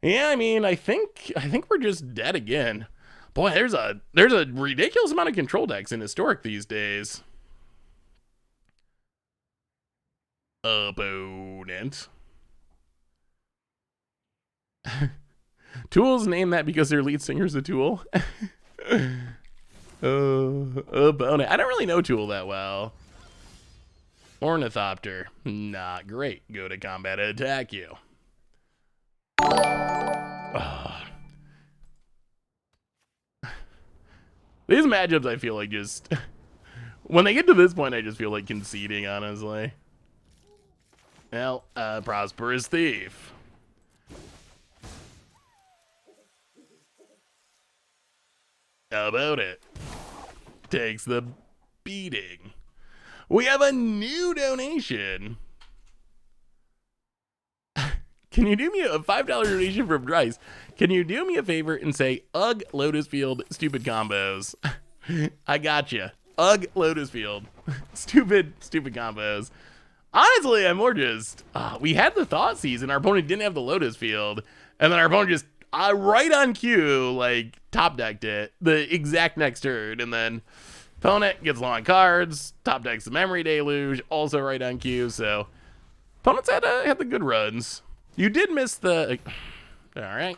Speaker 1: Yeah, I mean, I think we're just dead again. Boy, there's a ridiculous amount of control decks in Historic these days. Opponent. Tool's named that because their lead singer's a Tool. Opponent. I don't really know Tool that well. Ornithopter. Not great. Go to combat, attack you. These matchups, I feel like just... when they get to this point, I just feel like conceding, honestly. Well, Prosperous Thief. How about it? Takes the beating. We have a new donation. Can you do me a $5 donation from Bryce? Can you do me a favor and say, ugh, Lotus Field, stupid combos? I got you. Ugh, Lotus Field. Stupid combos. Honestly, I'm more just, we had the Thought Season, our opponent didn't have the Lotus Field, and then our opponent just, right on cue, like, top decked it, the exact next turn, and then opponent gets long cards, top decks the Memory Deluge, also right on cue, so opponents had the good runs. You did miss the, alright,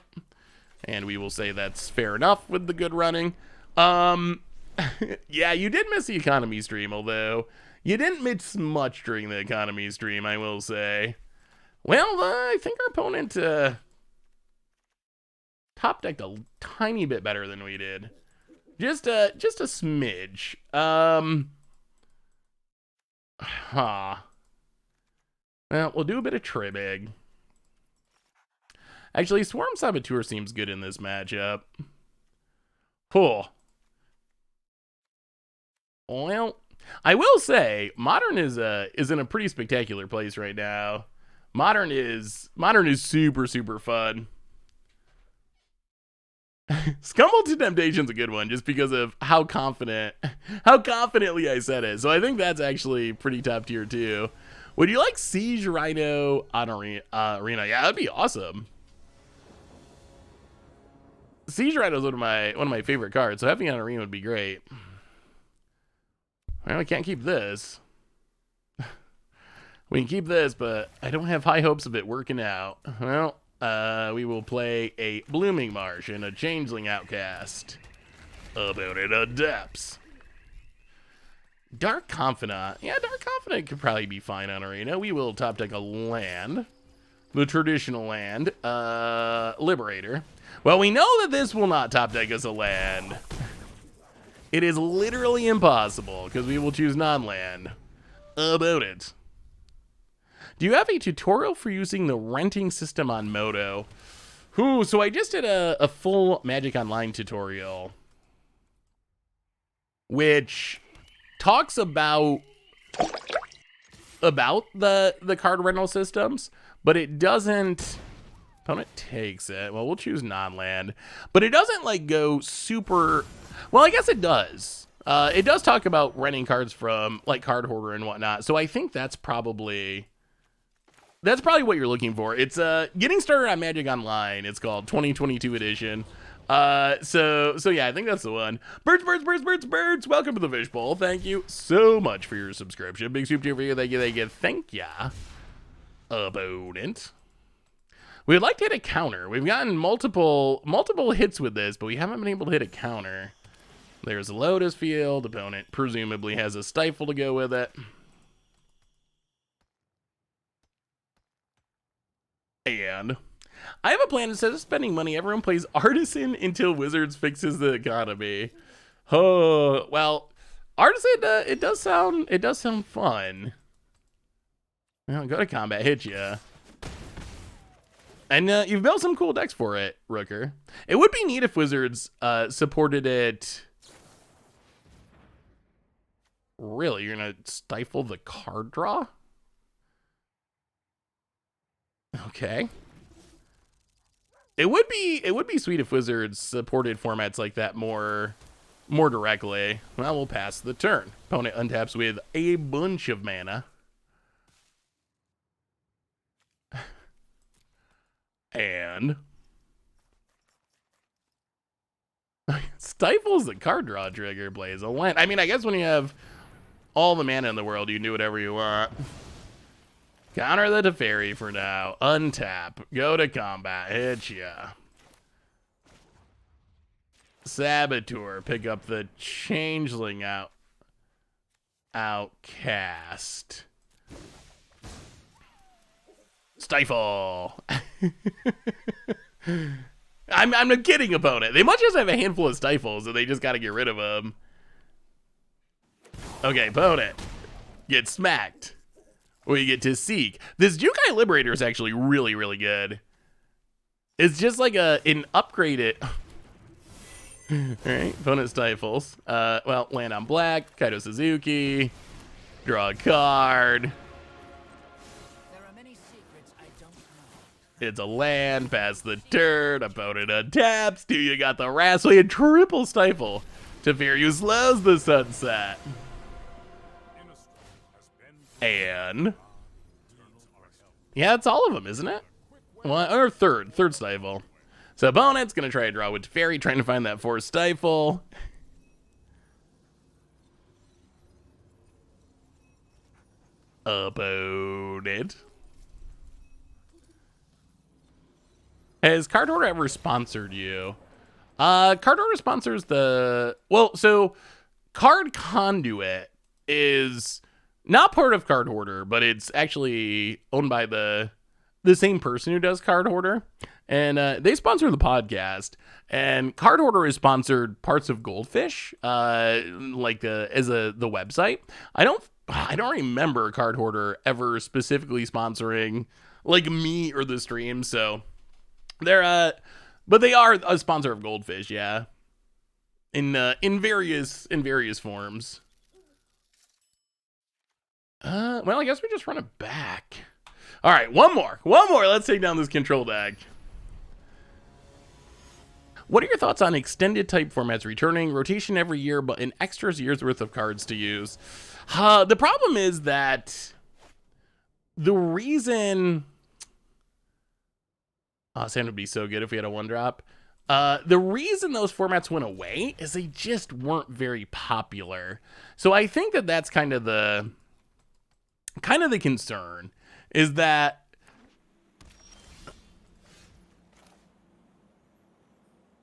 Speaker 1: and we will say that's fair enough with the good running. Yeah, you did miss the economy stream, although you didn't miss much during the economy stream, I will say. Well, I think our opponent top decked a tiny bit better than we did. Just a smidge. Well, we'll do a bit of Tribig. Actually, Swarm Saboteur seems good in this matchup. Cool. Well, I will say Modern is in a pretty spectacular place right now. Modern is super fun. Scumble to Temptation's a good one just because of how confidently I said it. So I think that's actually pretty top tier too. Would you like Siege Rhino on Arena? Yeah, that'd be awesome. Siege Rhino is one of my favorite cards, so having it on Arena would be great. Well, we can't keep this. We can keep this, but I don't have high hopes of it working out. Well, we will play a Blooming Marsh and a Changeling Outcast. About it, Adepts. Dark Confidant. Yeah, Dark Confidant could probably be fine on Arena. We will top deck a land. The traditional land. Liberator. Well, we know that this will not top deck as a land. It is literally impossible, because we will choose non-land. About it. Do you have a tutorial for using the renting system on Moto? Ooh, so I just did a full Magic Online tutorial, which talks about the card rental systems, but it doesn't. Opponent takes it. Well, we'll choose non-land, but it doesn't like go super. Well, I guess it does. It does talk about renting cards from like Card Hoarder and whatnot. So I think that's probably what you're looking for. It's getting started on Magic Online. It's called 2022 edition. So yeah, I think that's the one. Birds. Welcome to the Fishbowl. Thank you so much for your subscription. Big soup to you for you. Thank ya, opponent. We would like to hit a counter. We've gotten multiple hits with this, but we haven't been able to hit a counter. There's a Lotus Field. Opponent presumably has a Stifle to go with it. And I have a plan. Instead of spending money, everyone plays Artisan until Wizards fixes the economy. Oh, well, Artisan, it does sound fun. Well, go to combat, hit ya. And you've built some cool decks for it, Rooker. It would be neat if Wizards supported it. Really, you're gonna stifle the card draw? Okay. It would be sweet if Wizards supported formats like that more directly. Well, we'll pass the turn. Opponent untaps with a bunch of mana. And stifles the card draw trigger, plays a land. I mean, I guess when you have all the mana in the world, you can do whatever you want. Counter the Teferi for now. Untap. Go to combat. Hit ya. Saboteur. Pick up the Changeling Outcast. Stifle. I'm not kidding about it. They must just have a handful of Stifles and they just got to get rid of them. Okay, opponent. Get smacked. We get to Seek. This Jukai Liberator is actually really, really good. It's just like an upgraded. Alright, opponent stifles. Well, land on black, Kaido Suzuki, draw a card. It's a land, pass the turn, opponent untaps, do you got the Rasway and triple stifle. Teferi slows the sunset. And yeah, it's all of them, isn't it? Well, or third stifle. So opponent's gonna try to draw with Teferi, trying to find that fourth stifle. Opponent. Has Card Hoarder ever sponsored you? Card Hoarder sponsors so Card Conduit is not part of Card Hoarder, but it's actually owned by the same person who does Card Hoarder, and they sponsor the podcast. And Card Hoarder has sponsored parts of Goldfish, like the website. I don't remember Card Hoarder ever specifically sponsoring like me or the stream. So they're but they are a sponsor of Goldfish, yeah, in various forms. Well, I guess we just run it back. All right, one more. Let's take down this control deck. What are your thoughts on extended type formats returning, rotation every year, but an extra year's worth of cards to use? The problem is that the reason... Sand would be so good if we had a 1-drop. The reason those formats went away is they just weren't very popular. So I think that's kind of the concern, is that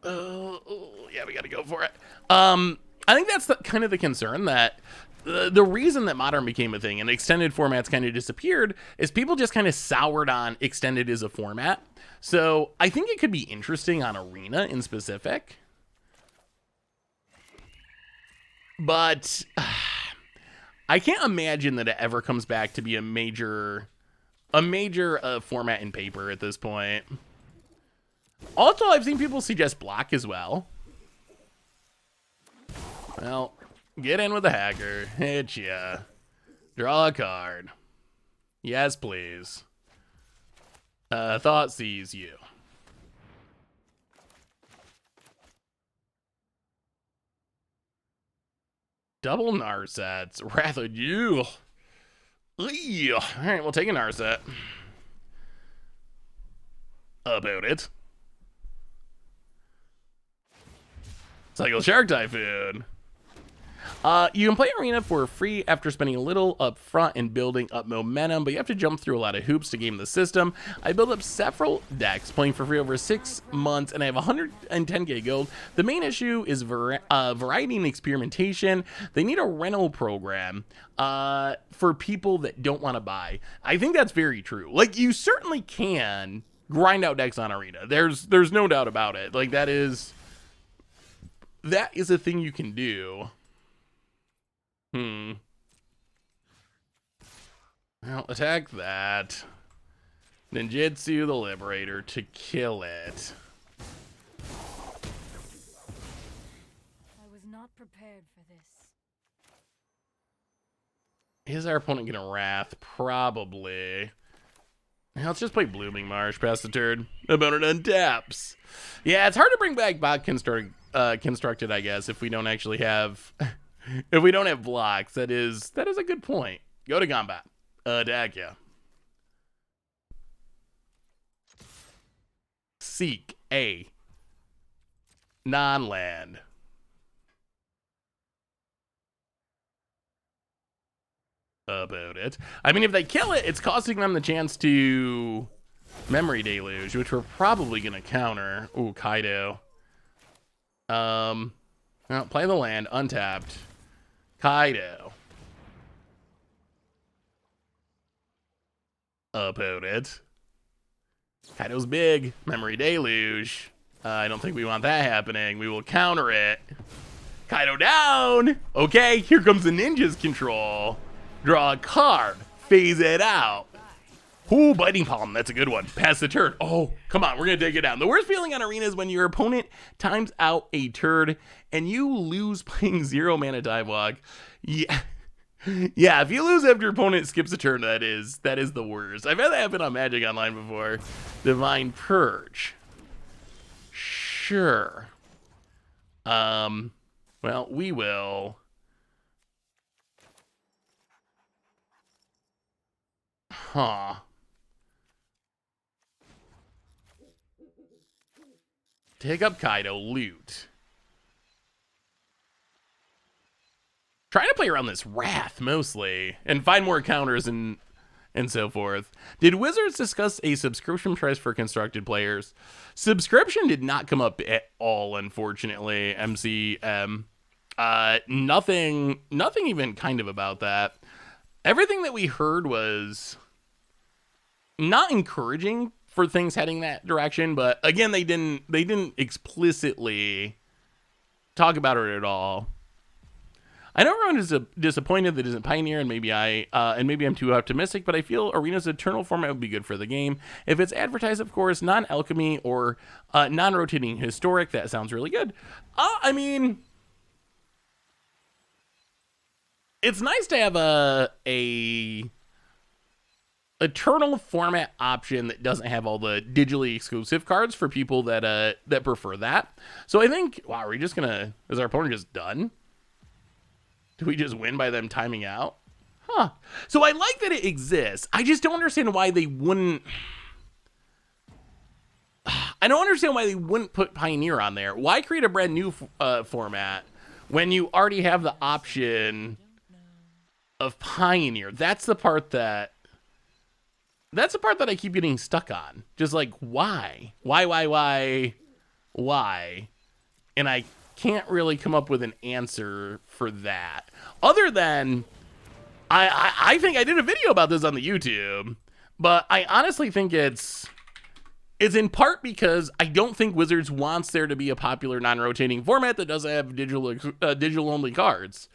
Speaker 1: yeah, we got to go for it. I think that's kind of the concern, that the reason that Modern became a thing and extended formats kind of disappeared is people just kind of soured on extended as a format. So I think it could be interesting on Arena in specific, but I can't imagine that it ever comes back to be a major format in Paper at this point. Also, I've seen people suggest block as well. Well, get in with the hacker. Hit ya. Draw a card. Yes, please. Thought sees you. Double Narsets. Rather you. Alright, we'll take a Narset. About it. Cycle Shark Typhoon. You can play Arena for free after spending a little up front and building up momentum, but you have to jump through a lot of hoops to game the system. I built up several decks playing for free over 6 months, and I have 110k gold. The main issue is variety and experimentation. They need a rental program for people that don't want to buy. I think that's very true. Like, you certainly can grind out decks on Arena. There's no doubt about it. Like, that is a thing you can do. Well, attack that. Ninjutsu the Liberator to kill it.
Speaker 4: I was not prepared for this.
Speaker 1: Is our opponent gonna Wrath? Probably. Now, let's just play Blooming Marsh past the turn. About it untaps. Yeah, it's hard to bring back bot constructed, I guess, if we don't actually have if we don't have blocks. That is a good point. Go to combat. Attack ya. Seek a non-land. About it. I mean, if they kill it, it's costing them the chance to Memory Deluge, which we're probably gonna counter. Ooh, Kaido. Well, play the land, untapped. Kaido. About it. Kaido's big. Memory Deluge. I don't think we want that happening. We will counter it. Kaido down. Okay, here comes the ninja's control. Draw a card. Phase it out. Ooh, Biting Palm. That's a good one. Pass the turn. Oh, come on. We're going to take it down. The worst feeling on Arena is when your opponent times out a turn and you lose playing 0 mana Time Walk. Yeah. Yeah, if you lose after your opponent skips a turn, that is the worst. I've had that happen on Magic Online before. Divine Purge. Sure. Well, we will. Huh. Take up Kaido, loot. Trying to play around this Wrath mostly and find more counters and so forth. Did Wizards discuss a subscription price for constructed players? Subscription did not come up at all, unfortunately. MCM. Nothing even kind of about that. Everything that we heard was not encouraging for things heading that direction, but again, they didn't explicitly talk about it at all. I know everyone is disappointed that isn't Pioneer, and maybe I'm too optimistic, but I feel Arena's Eternal format would be good for the game. If it's advertised, of course, non-alchemy or non-rotating historic, that sounds really good. I mean, it's nice to have a Eternal format option that doesn't have all the digitally exclusive cards for people that prefer that. So I think, wow, are we just gonna, is our opponent just done? Do we just win by them timing out? Huh. So I like that it exists. I just don't understand why they wouldn't. I don't understand why they wouldn't put Pioneer on there. Why create a brand new format when you already have the option of Pioneer? That's the part that I keep getting stuck on. Just like, why? Why? And I can't really come up with an answer for that. Other than, I think I did a video about this on the YouTube, but I honestly think it's in part because I don't think Wizards wants there to be a popular non-rotating format that doesn't have digital only cards.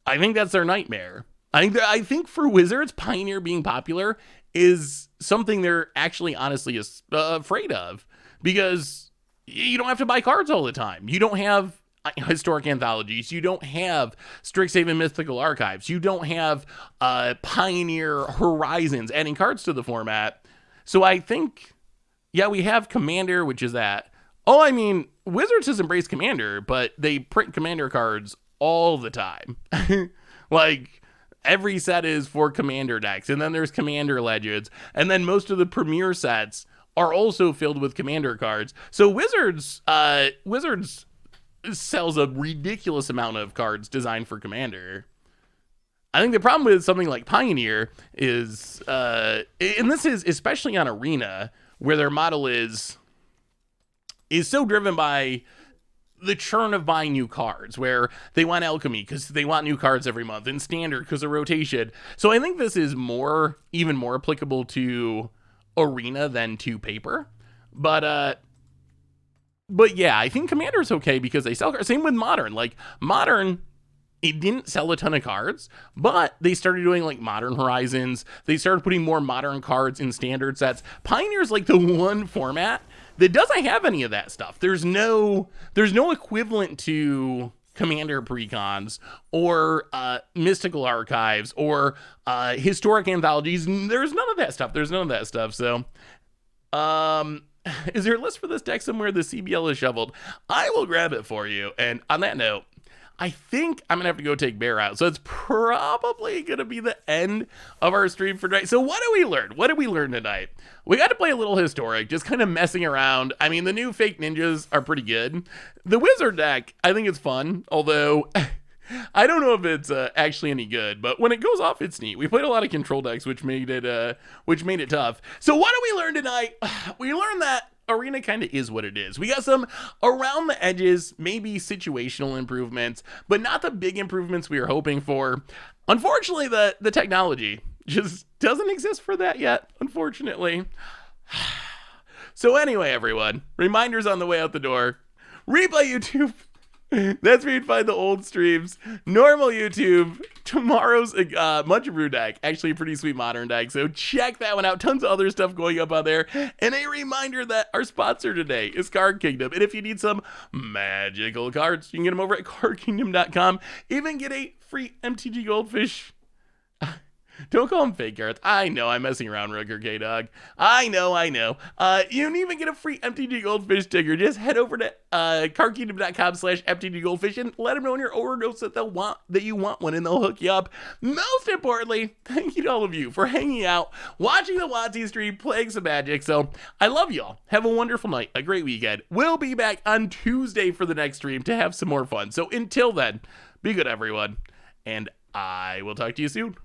Speaker 1: I think that's their nightmare. I think for Wizards, Pioneer being popular is something they're actually honestly afraid of. because you don't have to buy cards all the time. You don't have historic anthologies. You don't have Strixhaven Mythical Archives. You don't have Pioneer Horizons adding cards to the format. So I think, yeah, we have Commander, which is that. Oh, I mean, Wizards has embraced Commander, but they print Commander cards all the time. Like, every set is for Commander decks, and then there's Commander Legends, and then most of the Premier sets are also filled with Commander cards. So Wizards sells a ridiculous amount of cards designed for Commander. I think the problem with something like Pioneer is, and this is especially on Arena, where their model is so driven by the churn of buying new cards, where they want Alchemy because they want new cards every month, and Standard because of rotation. So I think this is even more applicable to Arena than to Paper. But yeah, I think Commander's okay because they sell cards. Same with Modern. Like, Modern, it didn't sell a ton of cards, but they started doing like Modern Horizons. They started putting more Modern cards in Standard sets. Pioneer's like the one format that doesn't have any of that stuff. There's no equivalent to Commander precons or Mystical Archives or historic anthologies. There's none of that stuff. So, is there a list for this deck somewhere? The CBL is shoveled. I will grab it for you. And on that note, I think I'm going to have to go take Bear out. So it's probably going to be the end of our stream for tonight. So what did we learn? What did we learn tonight? We got to play a little historic, just kind of messing around. I mean, the new fake ninjas are pretty good. The wizard deck, I think it's fun, although I don't know if it's actually any good, but when it goes off, it's neat. We played a lot of control decks, which made it tough. So what did we learn tonight? We learned that Arena kind of is what it is. We got some around the edges, maybe situational improvements, but not the big improvements we were hoping for. Unfortunately, the technology just doesn't exist for that yet, unfortunately. So anyway, everyone, reminders on the way out the door. Replay YouTube. That's where you'd find the old streams. Normal YouTube. Tomorrow's Munch Brew deck. Actually a pretty sweet Modern deck. So check that one out. Tons of other stuff going up on there. And a reminder that our sponsor today is Card Kingdom. And if you need some magical cards, you can get them over at cardkingdom.com. Even get a free MTG Goldfish. Don't call him fake, Gareth. I know, I'm messing around, Rooker K-Dog. I know. You can even get a free MTG Goldfish sticker. Just head over to cardkingdom.com/MTG Goldfish and let them know in your order notes that you want one, and they'll hook you up. Most importantly, thank you to all of you for hanging out, watching the WotC stream, playing some Magic. So I love y'all. Have a wonderful night, a great weekend. We'll be back on Tuesday for the next stream to have some more fun. So until then, be good, everyone, and I will talk to you soon.